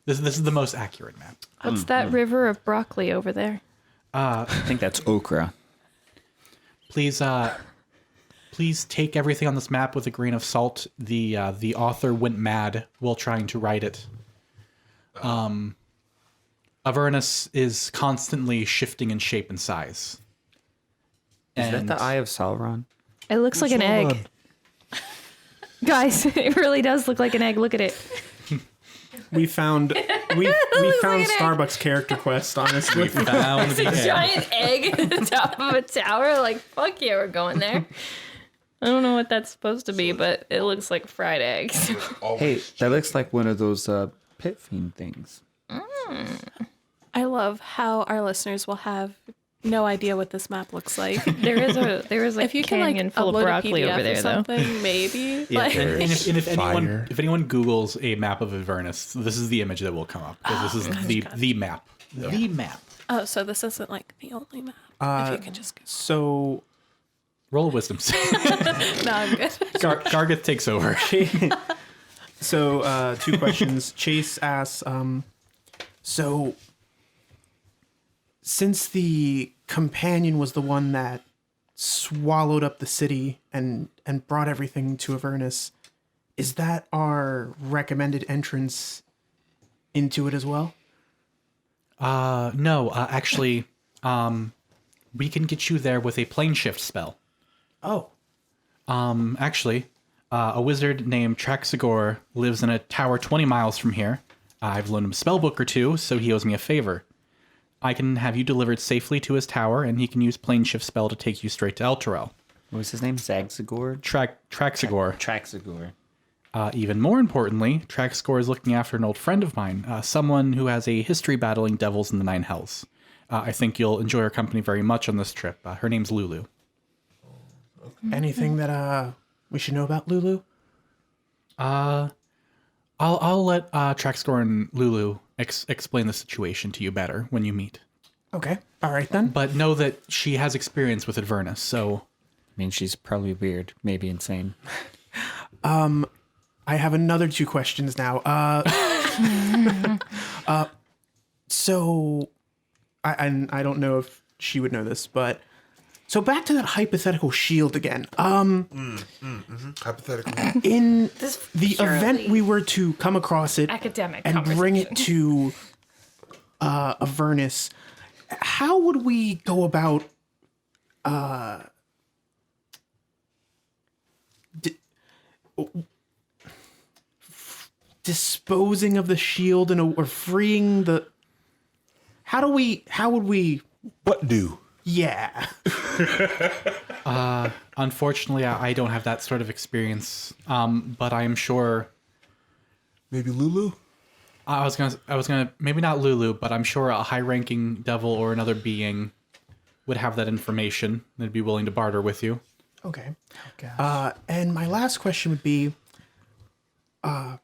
this is the most accurate map. What's that river of broccoli over there? I think that's okra. Please take everything on this map with a grain of salt. The author went mad while trying to write it. Avernus is constantly shifting in shape and size. Is that the Eye of Sauron? It looks like an egg. Guys, it really does look like an egg. Look at it. We found Starbuck's character quest, honestly. Found the egg. Giant egg at the top of a tower. Like, fuck yeah, we're going there. I don't know what that's supposed to be, but it looks like fried eggs. Hey, that looks like one of those pit fiend things. I love how our listeners will have no idea what this map looks like. There is a If you can like canyon full of upload a broccoli PDF over or there, though. something, maybe. Yeah, Like, and if Fire. anyone Googles a map of Avernus, this is the image that will come up because this is the map. The map. oh, so this isn't like the only map. If you could just go. So Roll a wisdom save. No, I'm good. Gargeth takes over. So, two questions. Chase asks, so since the companion was the one that swallowed up the city and brought everything to Avernus, is that our recommended entrance into it as well? No, actually, we can get you there with a plane shift spell. Oh, Actually, a wizard named Traxigor lives in a tower 20 miles from here. I've loaned him a spell book or two, so he owes me a favor. I can have you delivered safely to his tower, and he can use plane shift spell to take you straight to Elturel. What was his name? Zagzagor? Traxigor. Traxagor. Even more importantly, Traxigor is looking after an old friend of mine, someone who has a history battling devils in the Nine Hells. I think you'll enjoy her company very much on this trip. Her name's Lulu. anything that we should know about Lulu? I'll let Traxigor and Lulu explain the situation to you better when you meet. Okay, all right then. But know that she has experience with Avernus, so... I mean, she's probably weird, maybe insane. I have another two questions now. So, I don't know if she would know this, but so back to that hypothetical shield again. Hypothetically. In This the purely event we were to come across it academic and bring it to Avernus, how would we go about disposing of the shield or freeing the? How would we? What do? Yeah. Unfortunately, I don't have that sort of experience. But I am sure... Maybe Lulu? I was gonna maybe not Lulu, but I'm sure a high-ranking devil or another being would have that information. They'd be willing to barter with you. Okay. And my last question would be, and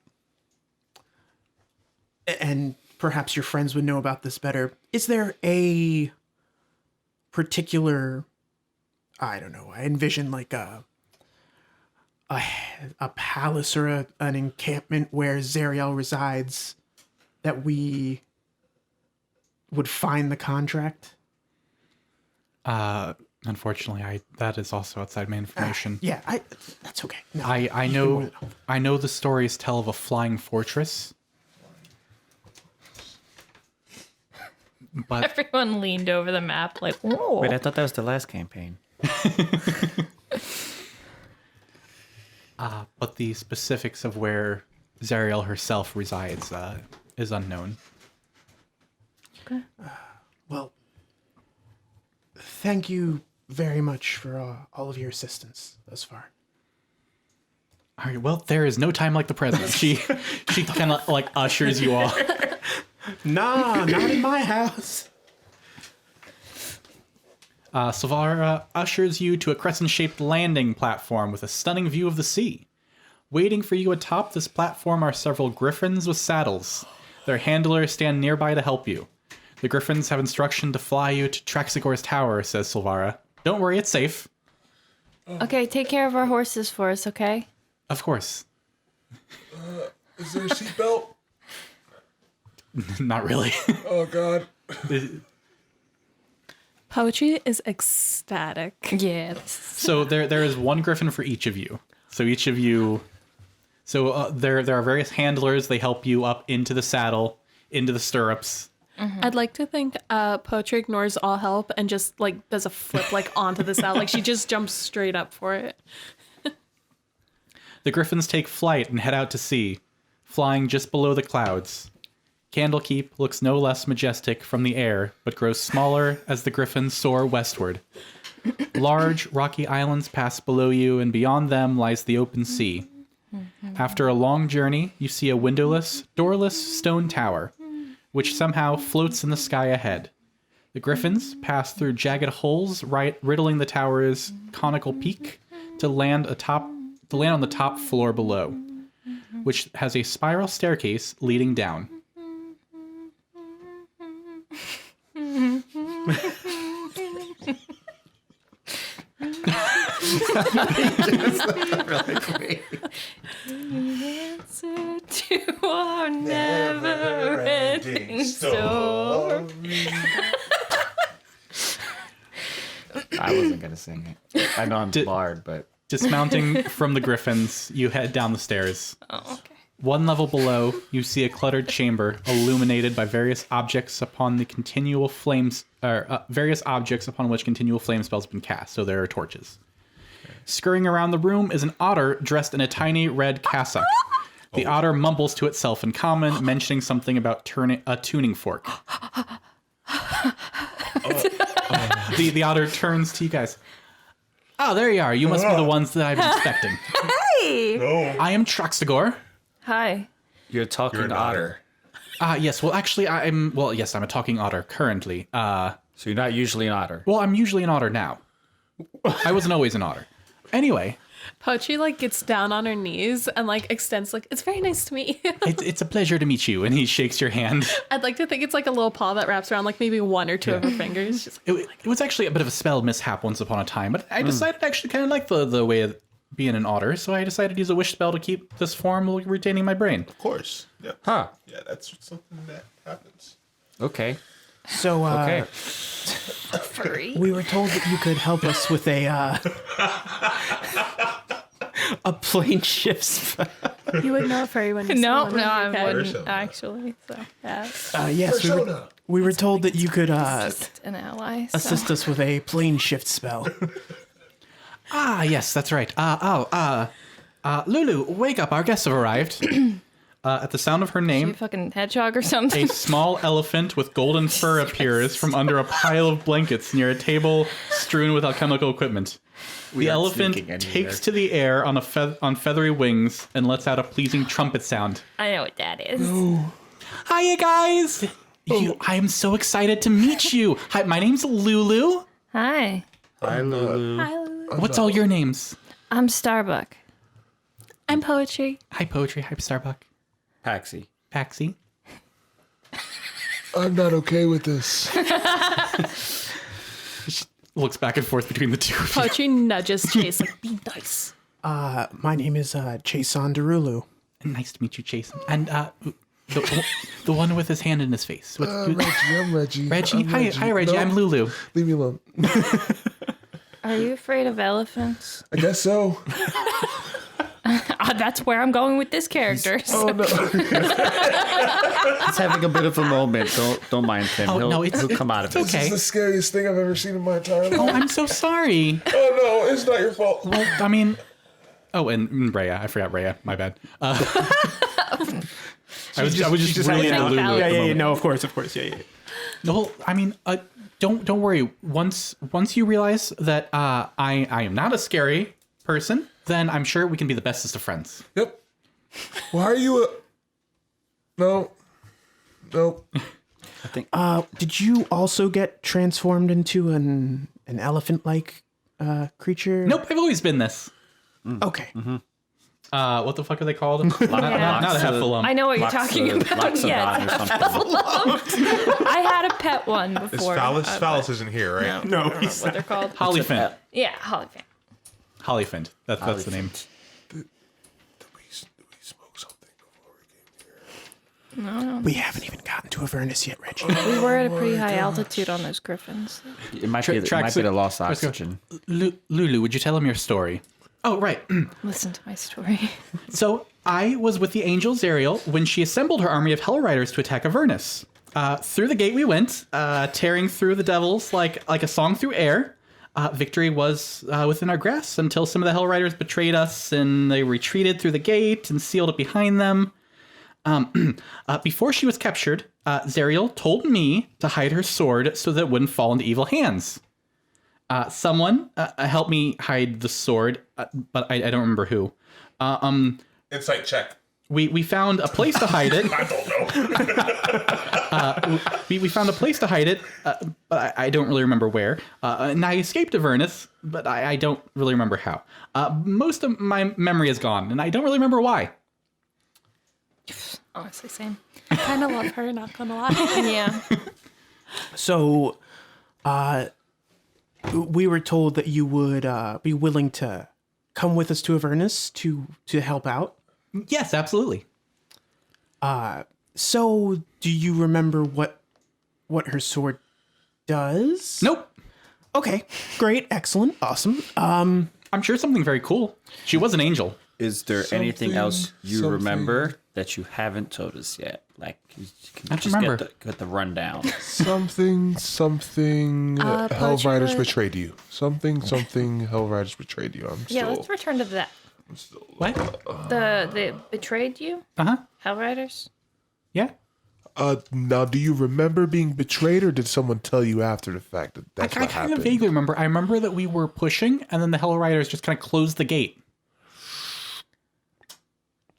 perhaps your friends would know about this better. Is there a particular, I don't know, I envision like a palace or an encampment where Zariel resides that we would find the contract? Unfortunately, that is also outside my information. Yeah, that's okay. No, I you can more know than- the stories tell of a flying fortress. But Everyone leaned over the map like, whoa. Wait, I thought that was the last campaign. but the specifics of where Zariel herself resides is unknown. Well, thank you very much for all of your assistance thus far. All right, well, there is no time like the present. She kind of like ushers you off. Nah, not in my house. Silvara ushers you to a crescent-shaped landing platform with a stunning view of the sea. Waiting for you atop this platform are several griffins with saddles. Their handlers stand nearby to help you. The griffins have instruction to fly you to Traxigor's tower, says Silvara. Don't worry, it's safe. Okay, take care of our horses for us, okay? Of course. Is there a seatbelt? Not really. Oh, God. Poetry is ecstatic. Yeah. So there is one griffin for each of you. So each of you... So there are various handlers. They help you up into the saddle, into the stirrups. I'd like to think Poetry ignores all help and just like does a flip like onto the side. Like she just jumps straight up for it. The griffins take flight and head out to sea, flying just below the clouds. Candlekeep looks no less majestic from the air, but grows smaller as the griffins soar westward. Large, rocky islands pass below you, and beyond them lies the open sea. After a long journey, you see a windowless, doorless stone tower, which somehow floats in the sky ahead. The griffins pass through jagged holes riddling the tower's conical peak to land on the top floor below, which has a spiral staircase leading down. Answer to our never-ending story. I wasn't gonna sing it. I know I'm barred, but Dismounting from the griffins, you head down the stairs. Oh, okay. One level below, you see a cluttered chamber illuminated by various objects upon which continual flame spells have been cast. So there are torches. Scurrying around the room is an otter dressed in a tiny red cassock. The otter mumbles to itself in common, mentioning something about a tuning fork. The otter turns to you guys. Oh, there you are. You must be the ones that I've been expecting. Hey! I am Traxagor. Hi. you're talking You're an otter. Yes. Well, actually, I'm a talking otter currently. So you're not usually an otter. Well, I'm usually an otter now. I wasn't always an otter. Anyway, Poetry like gets down on her knees and like extends like it's very nice to meet you. it's a pleasure to meet you. And he shakes your hand. I'd like to think it's like a little paw that wraps around like maybe one or two of her fingers. Just It was actually a bit of a spell mishap once upon a time, but I decided I actually kind of like the way of being an otter, so I decided to use a wish spell to keep this form while retaining my brain. Of course. Yeah. Huh. Yeah, that's something that happens. Okay. So, Okay. Furry. we were told that you could help us with a plane shift spell. you would know furry when you see No, one. no, I Okay. wouldn't Persona. actually. So Yeah. Yes, Persona. we were told that you could just an ally. So. assist us with a plane shift spell. Ah, yes, that's right. Lulu, wake up. Our guests have arrived. At the sound of her You name, fucking hedgehog or something. a small elephant with golden fur appears from under a pile of blankets near a table strewn with alchemical equipment. The aren't elephant sneaking in takes here. to the air on feathery wings and lets out a pleasing trumpet sound. I know what that is. Hiya, guys! I am so excited to meet you. Hi, my name's Lulu. Hi, Hi, Lulu. What's all your names? I'm Starbuck. I'm Poetry. Hi, Poetry. Hi, Starbuck. Paxi. Paxi. I'm not okay with this. Looks back and forth between the two of you. Poetry nudges Chase like be nice. My name is Chaisson Derulu. Nice to meet you, Chaisson. And the one with his hand in his face. Reggie, I'm Reggie. Reggie? I'm Hi, Reggie. No, I'm Lulu. Leave me alone. Are you afraid of elephants? I guess so. That's where I'm going with this character. Oh no. He's having a bit of a moment. Don't mind him. Oh, he'll, no, he'll come out of it. it's okay. This is the scariest thing I've ever seen in my entire Oh, life. I'm so sorry. Oh no, it's not your fault. Well, I mean... Oh, and Rhea. I forgot Rhea. My bad. I was just really into having Lulu. a at the Yeah, moment. no, of course, yeah. Well, I mean, don't worry. Once you realize that I am not a scary person, then I'm sure we can be the bestest of friends. Yep. Why are you a... No. Nope. Did you also get transformed into an elephant-like creature? Nope, I've always been this. Okay. What the fuck are they called? Not a heffalump. I know what you're talking about. Yeah, or something. I had a pet one It's before. Phallus. Phallus isn't here, right? No, I don't know what they're called. Hollyfint. Yeah, Hollyfant. Hollyfint. That's the name. Did we smoke something before we came here? we haven't even gotten to Avernus yet, Reggie. We were at a pretty high altitude on those griffins. It might be the lost oxygen. Lulu, would you tell him your story? Oh, right. Listen to my story. So I was with the angel Zariel when she assembled her army of hellriders to attack Avernus. Through the gate we went, tearing through the devils like a song through air. Victory was within our grasp until some of the hellriders betrayed us and they retreated through the gate and sealed it behind them. Before she was captured, Zariel told me to hide her sword so that it wouldn't fall into evil hands. Someone helped me hide the sword, but I don't remember who. Insight check. We found a place to hide it. I don't know. We found a place to hide it, but I don't really remember where. And I escaped Avernus, but I don't really remember how. Most of my memory is gone, and I don't really remember why. Honestly, same. I kind of love her, not gonna lie. Yeah. So, we were told that you would be willing to come with us to Avernus to help out. Yes, absolutely. So, do you remember what her sword does? Nope. Okay, great, excellent, awesome. I'm sure something very cool. She was an angel. Is there anything Something- else you something- remember that you haven't told us yet? Like, you can I don't just remember. get the rundown. Something. Hellriders would- betrayed you. Something. Hellriders betrayed you. I'm Yeah, still. let's return to that. What? The betrayed you? Uh-huh. Hellriders? Yeah. Now, do you remember being betrayed, or did someone tell you after the fact that that's I what kind happened? of vaguely remember. I remember that we were pushing, and then the hellriders just kind of closed the gate.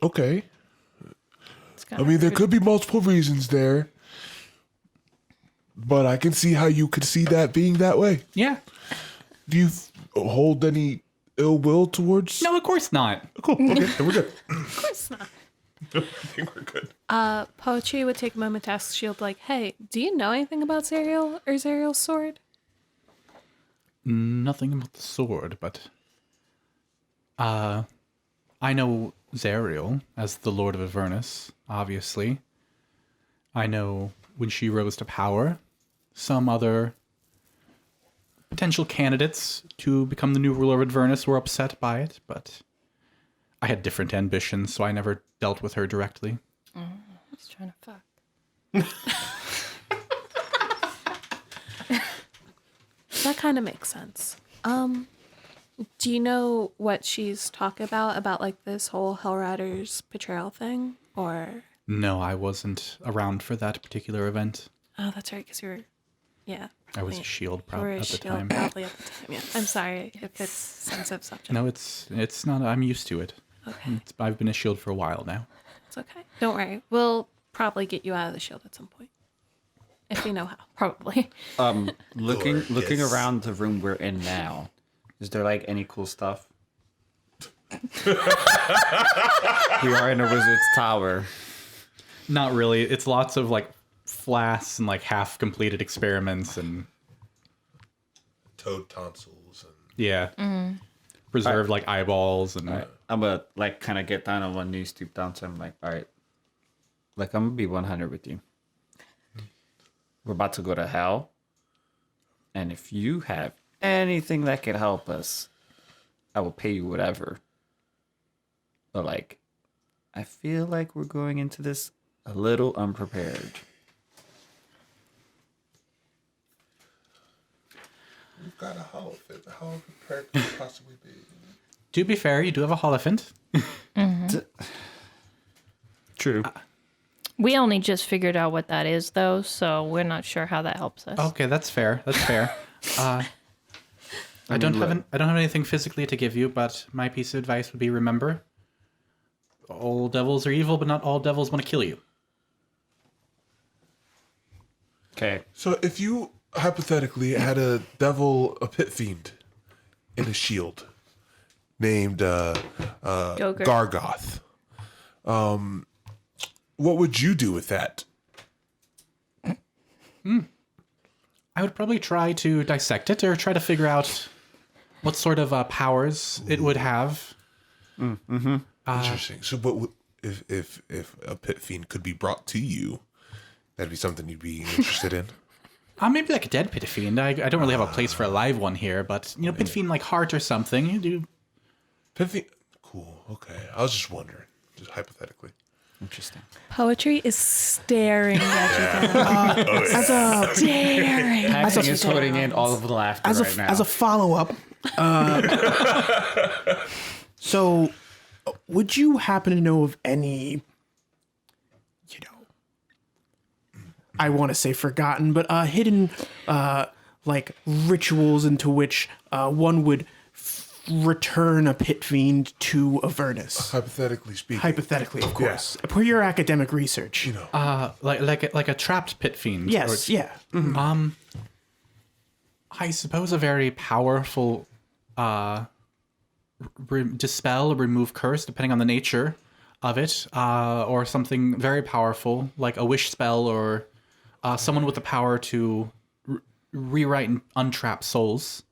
Okay. It's I mean, there could be multiple reasons there, but I can see how you could see that being that way. Yeah. Do you hold any ill will towards? No, of course not. Cool. Okay, then we're good. Of course not. I think we're good. Poetry would take a moment to ask Shield, like, hey, do you know anything about Zariel or Zariel's sword? Nothing about the sword, but I know Zariel as the Lord of Avernus, obviously. I know when she rose to power, some other potential candidates to become the new ruler of Avernus were upset by it, but I had different ambitions, so I never dealt with her directly. I was trying to fuck. That kind of makes sense. Do you know what she's talking about like this whole Hellriders betrayal thing, or? No, I wasn't around for that particular event. Oh, that's right, because you were, yeah. I was a Wait, shield you were a at the shield time. probably at the time. Yeah, I'm sorry if it's sensitive subject. No, it's not. I'm used to it. Okay, I've been a shield for a while now. it's okay. Don't worry. We'll probably get you out of the shield at some point, if we know how. Probably. Looking yes. around the room we're in now, is there like any cool stuff? We are in a wizard's tower. Not really. It's lots of like flasks and like half completed experiments and Toad tonsils and yeah, preserved like eyeballs and Alright, I'm gonna like kind of get down on one knee, stoop down. So I'm like, all right, like I'm gonna be 100 with you. We're about to go to hell, and if you have anything that could help us, I will pay you whatever. But like, I feel like we're going into this a little unprepared. we've got a holophant. How prepared could we possibly be? to be fair, you do have a holophant. True. We only just figured out what that is, though, so we're not sure how that helps us. Okay, that's fair. That's fair. I don't have anything physically to give you, but my piece of advice would be: remember, all devils are evil, but not all devils want to kill you. Okay. So if you hypothetically had a pit fiend in a shield named Gogurt. Gargoth, what would you do with that? I would probably try to dissect it or try to figure out what sort of powers it would have. Interesting. So what would, if a pit fiend could be brought to you, that'd be something you'd be interested in? Maybe like a dead pit fiend. I don't really have a place for a live one here, but pit fiend like heart or something. You do. Pit fiend. Cool. Okay. I was just wondering, just hypothetically. Interesting. Poetry is staring at you guys. Staring. Paxi is putting in all of the laughter right now. As a follow-up, so would you happen to know of any, I want to say forgotten, but hidden, like rituals into which one would return a pit fiend to Avernus? Hypothetically speaking. Hypothetically, of course. Per your academic research. Like a trapped pit fiend. Yes, or- yeah. Mhm. I suppose a very powerful dispel or remove curse, depending on the nature of it, or something very powerful, like a wish spell, or someone with the power to rewrite and untrap souls.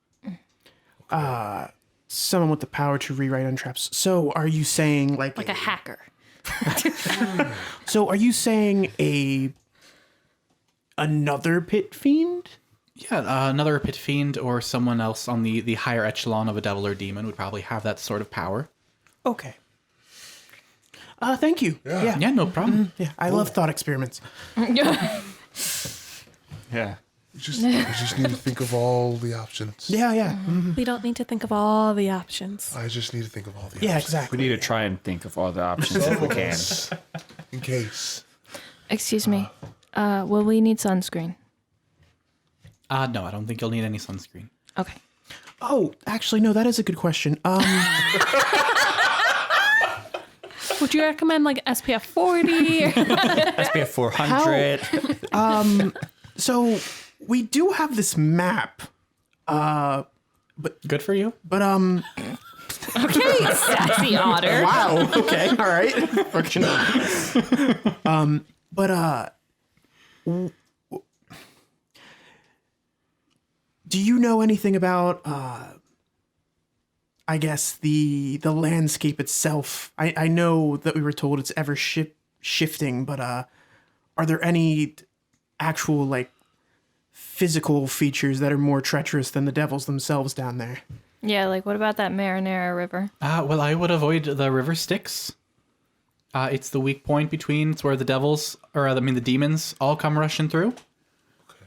Someone with the power to rewrite untraps. So are you saying like a hacker. So are you saying another pit fiend? Yeah, another pit fiend or someone else on the higher echelon of a devil or demon would probably have that sort of power. Okay. Thank you. Yeah. Yeah, no problem. Yeah, I love thought experiments. Yeah. You just need to think of all the options. Yeah, yeah. We don't need to think of all the options. I just need to think of all the Yeah, options. exactly. We need to try and think of all the options if we can. In case. Excuse me. Will we need sunscreen? No, I don't think you'll need any sunscreen. Okay. Oh, actually, no, that is a good question. Would you recommend like SPF 40? SPF 400. So we do have this map, Good for you. but Okay, sassy otter. wow. Okay, all right. Do you know anything about I guess the landscape itself? I know that we were told it's ever shifting, but are there any actual like physical features that are more treacherous than the devils themselves down there? Yeah, like what about that Marinara River? Well, I would avoid the river Styx. It's the weak point between. It's where the devils, the demons, all come rushing through.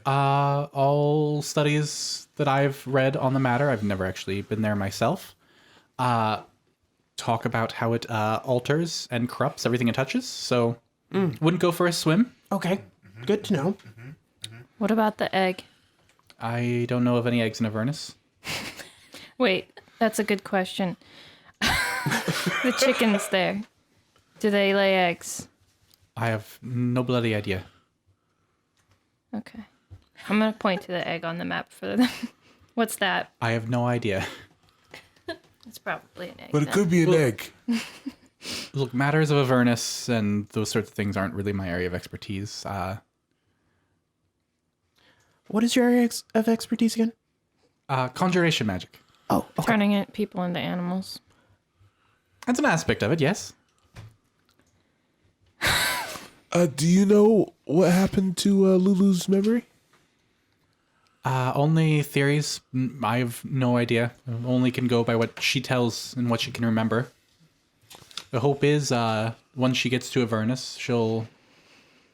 All studies that I've read on the matter, I've never actually been there myself, talk about how it alters and corrupts everything it touches. So, wouldn't go for a swim. Okay, good to know. What about the egg? I don't know of any eggs in Avernus. Wait, that's a good question. The chickens there, do they lay eggs? I have no bloody idea. Okay. I'm going to point to the egg on the map for them. What's that? I have no idea. It's probably an egg. But it then. could be an egg. Look, matters of Avernus and those sorts of things aren't really my area of expertise. What is your area of expertise again? Conjuration magic. Oh, okay. Turning people into animals. That's an aspect of it, yes. Do you know what happened to Lulu's memory? Only theories. I have no idea. Only can go by what she tells and what she can remember. The hope is, once she gets to Avernus, she'll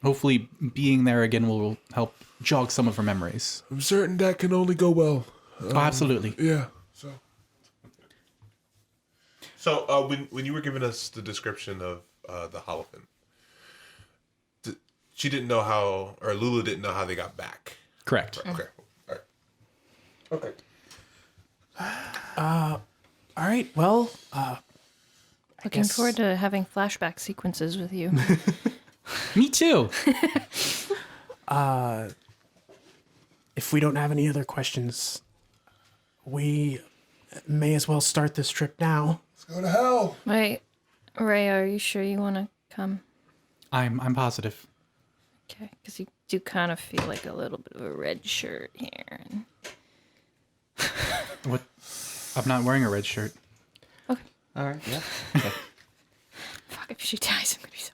hopefully being there again will help jog some of her memories. I'm certain that can only go well. Oh, absolutely. Yeah. So when you were giving us the description of the Holophant, she didn't know how, or Lulu didn't know how they got back. Correct. Okay. All right. Okay. All right. Well, Looking guess- forward to having flashback sequences with you. Me too. if we don't have any other questions, we may as well start this trip now. Let's go to hell. Wait, Ray, are you sure you want to come? I'm positive. Okay, because you do kind of feel like a little bit of a red shirt here. And... What? I'm not wearing a red shirt. All right. Yeah. Fuck, if she dies, I'm going to be so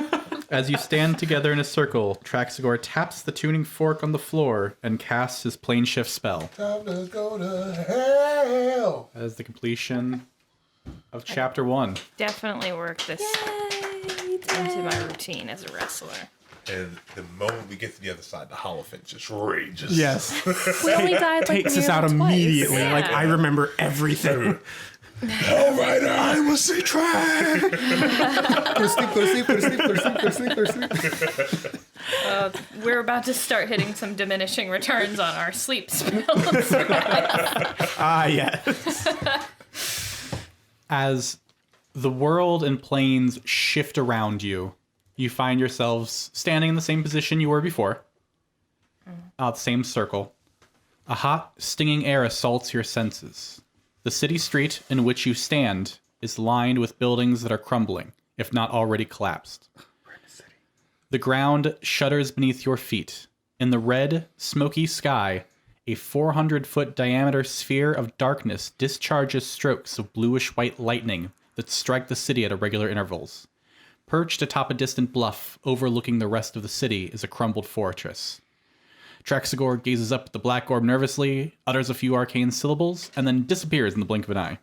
upset. As you stand together in a circle, Traxigor taps the tuning fork on the floor and casts his plane shift spell. Time to go to hell. That is the completion of chapter 1. Definitely work this. Yay, into my routine as a wrestler. And the moment we get to the other side, the Holophant just rages. Yes. We only died like Takes us out twice. immediately. Yeah. Like, I remember everything. Hellrider! I was a track. Go to sleep. We're about to start hitting some diminishing returns on our sleep spells. Yes. As the world and planes shift around you, you find yourselves standing in the same position you were before. The same circle. A hot, stinging air assaults your senses. The city street in which you stand is lined with buildings that are crumbling, if not already collapsed. The ground shudders beneath your feet. In the red, smoky sky, a 400-foot diameter sphere of darkness discharges strokes of bluish-white lightning that strike the city at irregular intervals. Perched atop a distant bluff overlooking the rest of the city is a crumbled fortress. Traxigor gazes up at the black orb nervously, utters a few arcane syllables, and then disappears in the blink of an eye.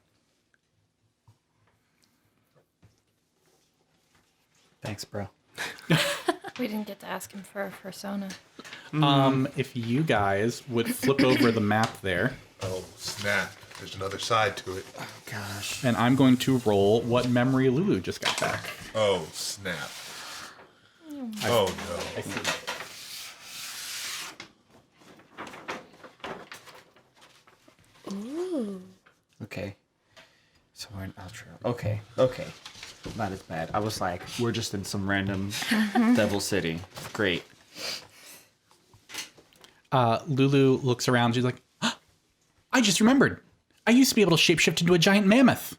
Thanks, bro. We didn't get to ask him for a persona. If you guys would flip over the map there, Oh, snap. There's another side to it. Gosh. and I'm going to roll what memory Lulu just got back. Oh, snap. Oh, no. Okay. So we're in Elturel. Okay. Not as bad. I was like, we're just in some random devil city. Great. Lulu looks around. She's like, "Ah, I just remembered. I used to be able to shapeshift into a giant mammoth.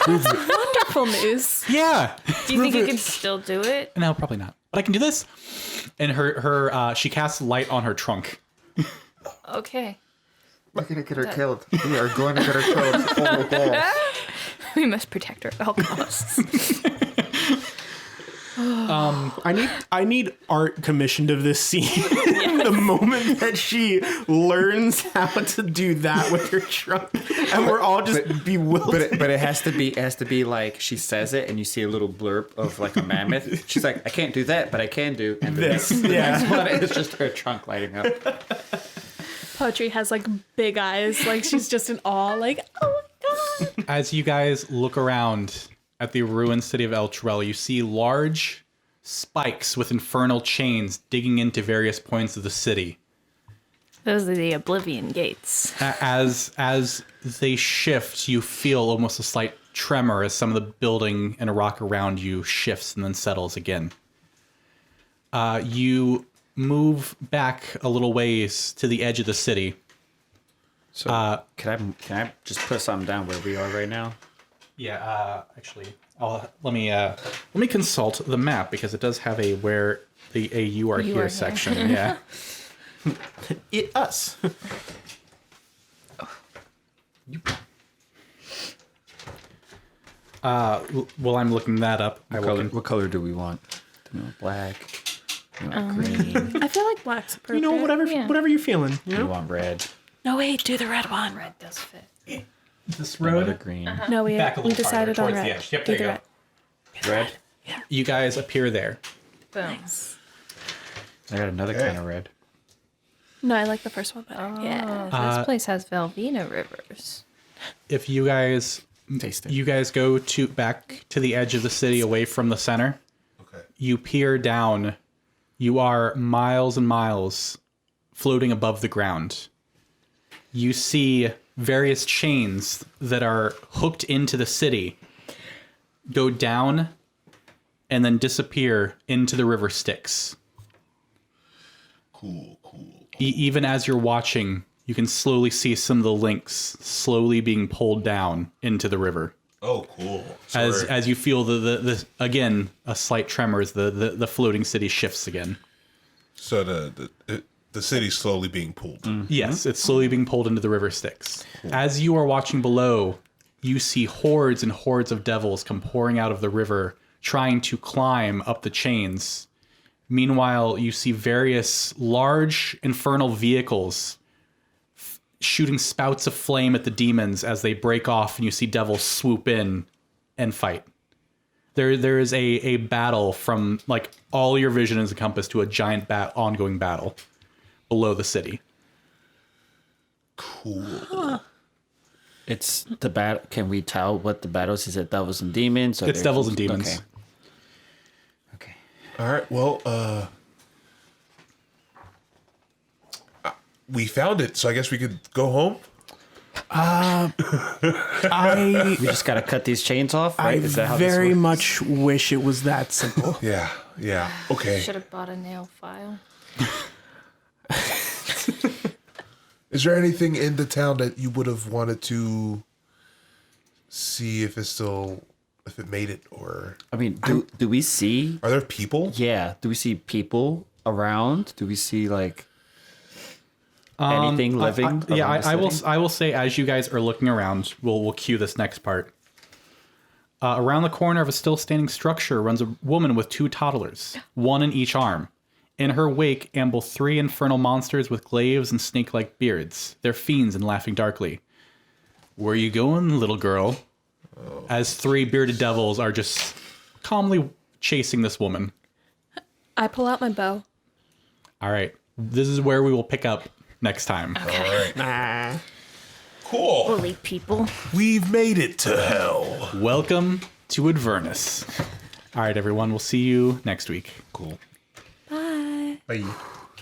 Wonderful news. Yeah. Do you think you can still do it? No, probably not. But I can do this. And she casts light on her trunk. Okay. We're gonna get her killed. We are going to get her killed. Oh my god. We must protect her at all costs. I need art commissioned of this scene. The moment that she learns how to do that with her trunk, and we're all just bewildered. But it has to be like she says it, and you see a little blurb of like a mammoth. She's like, I can't do that, but I can do and This, The yeah. next one is just her trunk lighting up. Poetry has like big eyes. Like she's just in awe. Like, oh my god. As you guys look around at the ruined city of Elturel, you see large spikes with infernal chains digging into various points of the city. Those are the Oblivion gates. As they shift, you feel almost a slight tremor as some of the building and rock around you shifts and then settles again. You move back a little ways to the edge of the city. So can I just put something down where we are right now? Yeah, actually, let me consult the map because it does have a where the you are here section. Yeah. Us. While I'm looking that up, What color do we want? Do we want black? Do we want green? I feel like black's appropriate. You know, whatever Yeah. whatever you're feeling. You Do we know? want red? No, wait, do the red one. Red does fit. this Another green. No, we Back a little decided farther, on towards the red. edge. Yep, do there the you go. red. Red? You guys appear there. Boom. I got another kind of red. No, I like the first one better. Yeah. This place has Velvina rivers. If you guys Taste it. you guys go back to the edge of the city away from the center, Okay. you peer down. You are miles and miles floating above the ground. You see various chains that are hooked into the city go down and then disappear into the river Styx. Cool. Even as you're watching, you can slowly see some of the links slowly being pulled down into the river. Oh, cool. So As you feel the again a slight tremor as the floating city shifts again. So the city's slowly being pulled. Yes, it's slowly being pulled into the river Styx. As you are watching below, you see hordes and hordes of devils come pouring out of the river, trying to climb up the chains. Meanwhile, you see various large infernal vehicles shooting spouts of flame at the demons as they break off, and you see devils swoop in and fight. There is a battle from like all your vision is encompassed to a giant ongoing battle below the city. Cool. It's the battle. Can we tell what the battles is? It devils and demons? Or It's devils and demons. Okay. All right. Well, we found it, so I guess we could go home. We just gotta cut these chains off, I right? Is that how this very works? much wish it was that simple. Yeah. Okay. Should have bought a nail file. Is there anything in the town that you would have wanted to see if it made it, or I mean, do we see? are there people? Yeah. Do we see people around? Do we see like anything living? I will say as you guys are looking around, we'll cue this next part. Around the corner of a still standing structure runs a woman with 2 toddlers, one in each arm. In her wake amble 3 infernal monsters with glaives and snake-like beards. They're fiends and laughing darkly. Where you going, little girl? As 3 bearded devils are just calmly chasing this woman. I pull out my bow. All right, this is where we will pick up next time. All right. Nah. Cool. Bully people. We've made it to hell. Welcome to Avernus. All right, everyone, we'll see you next week. Cool. Bye. Bye.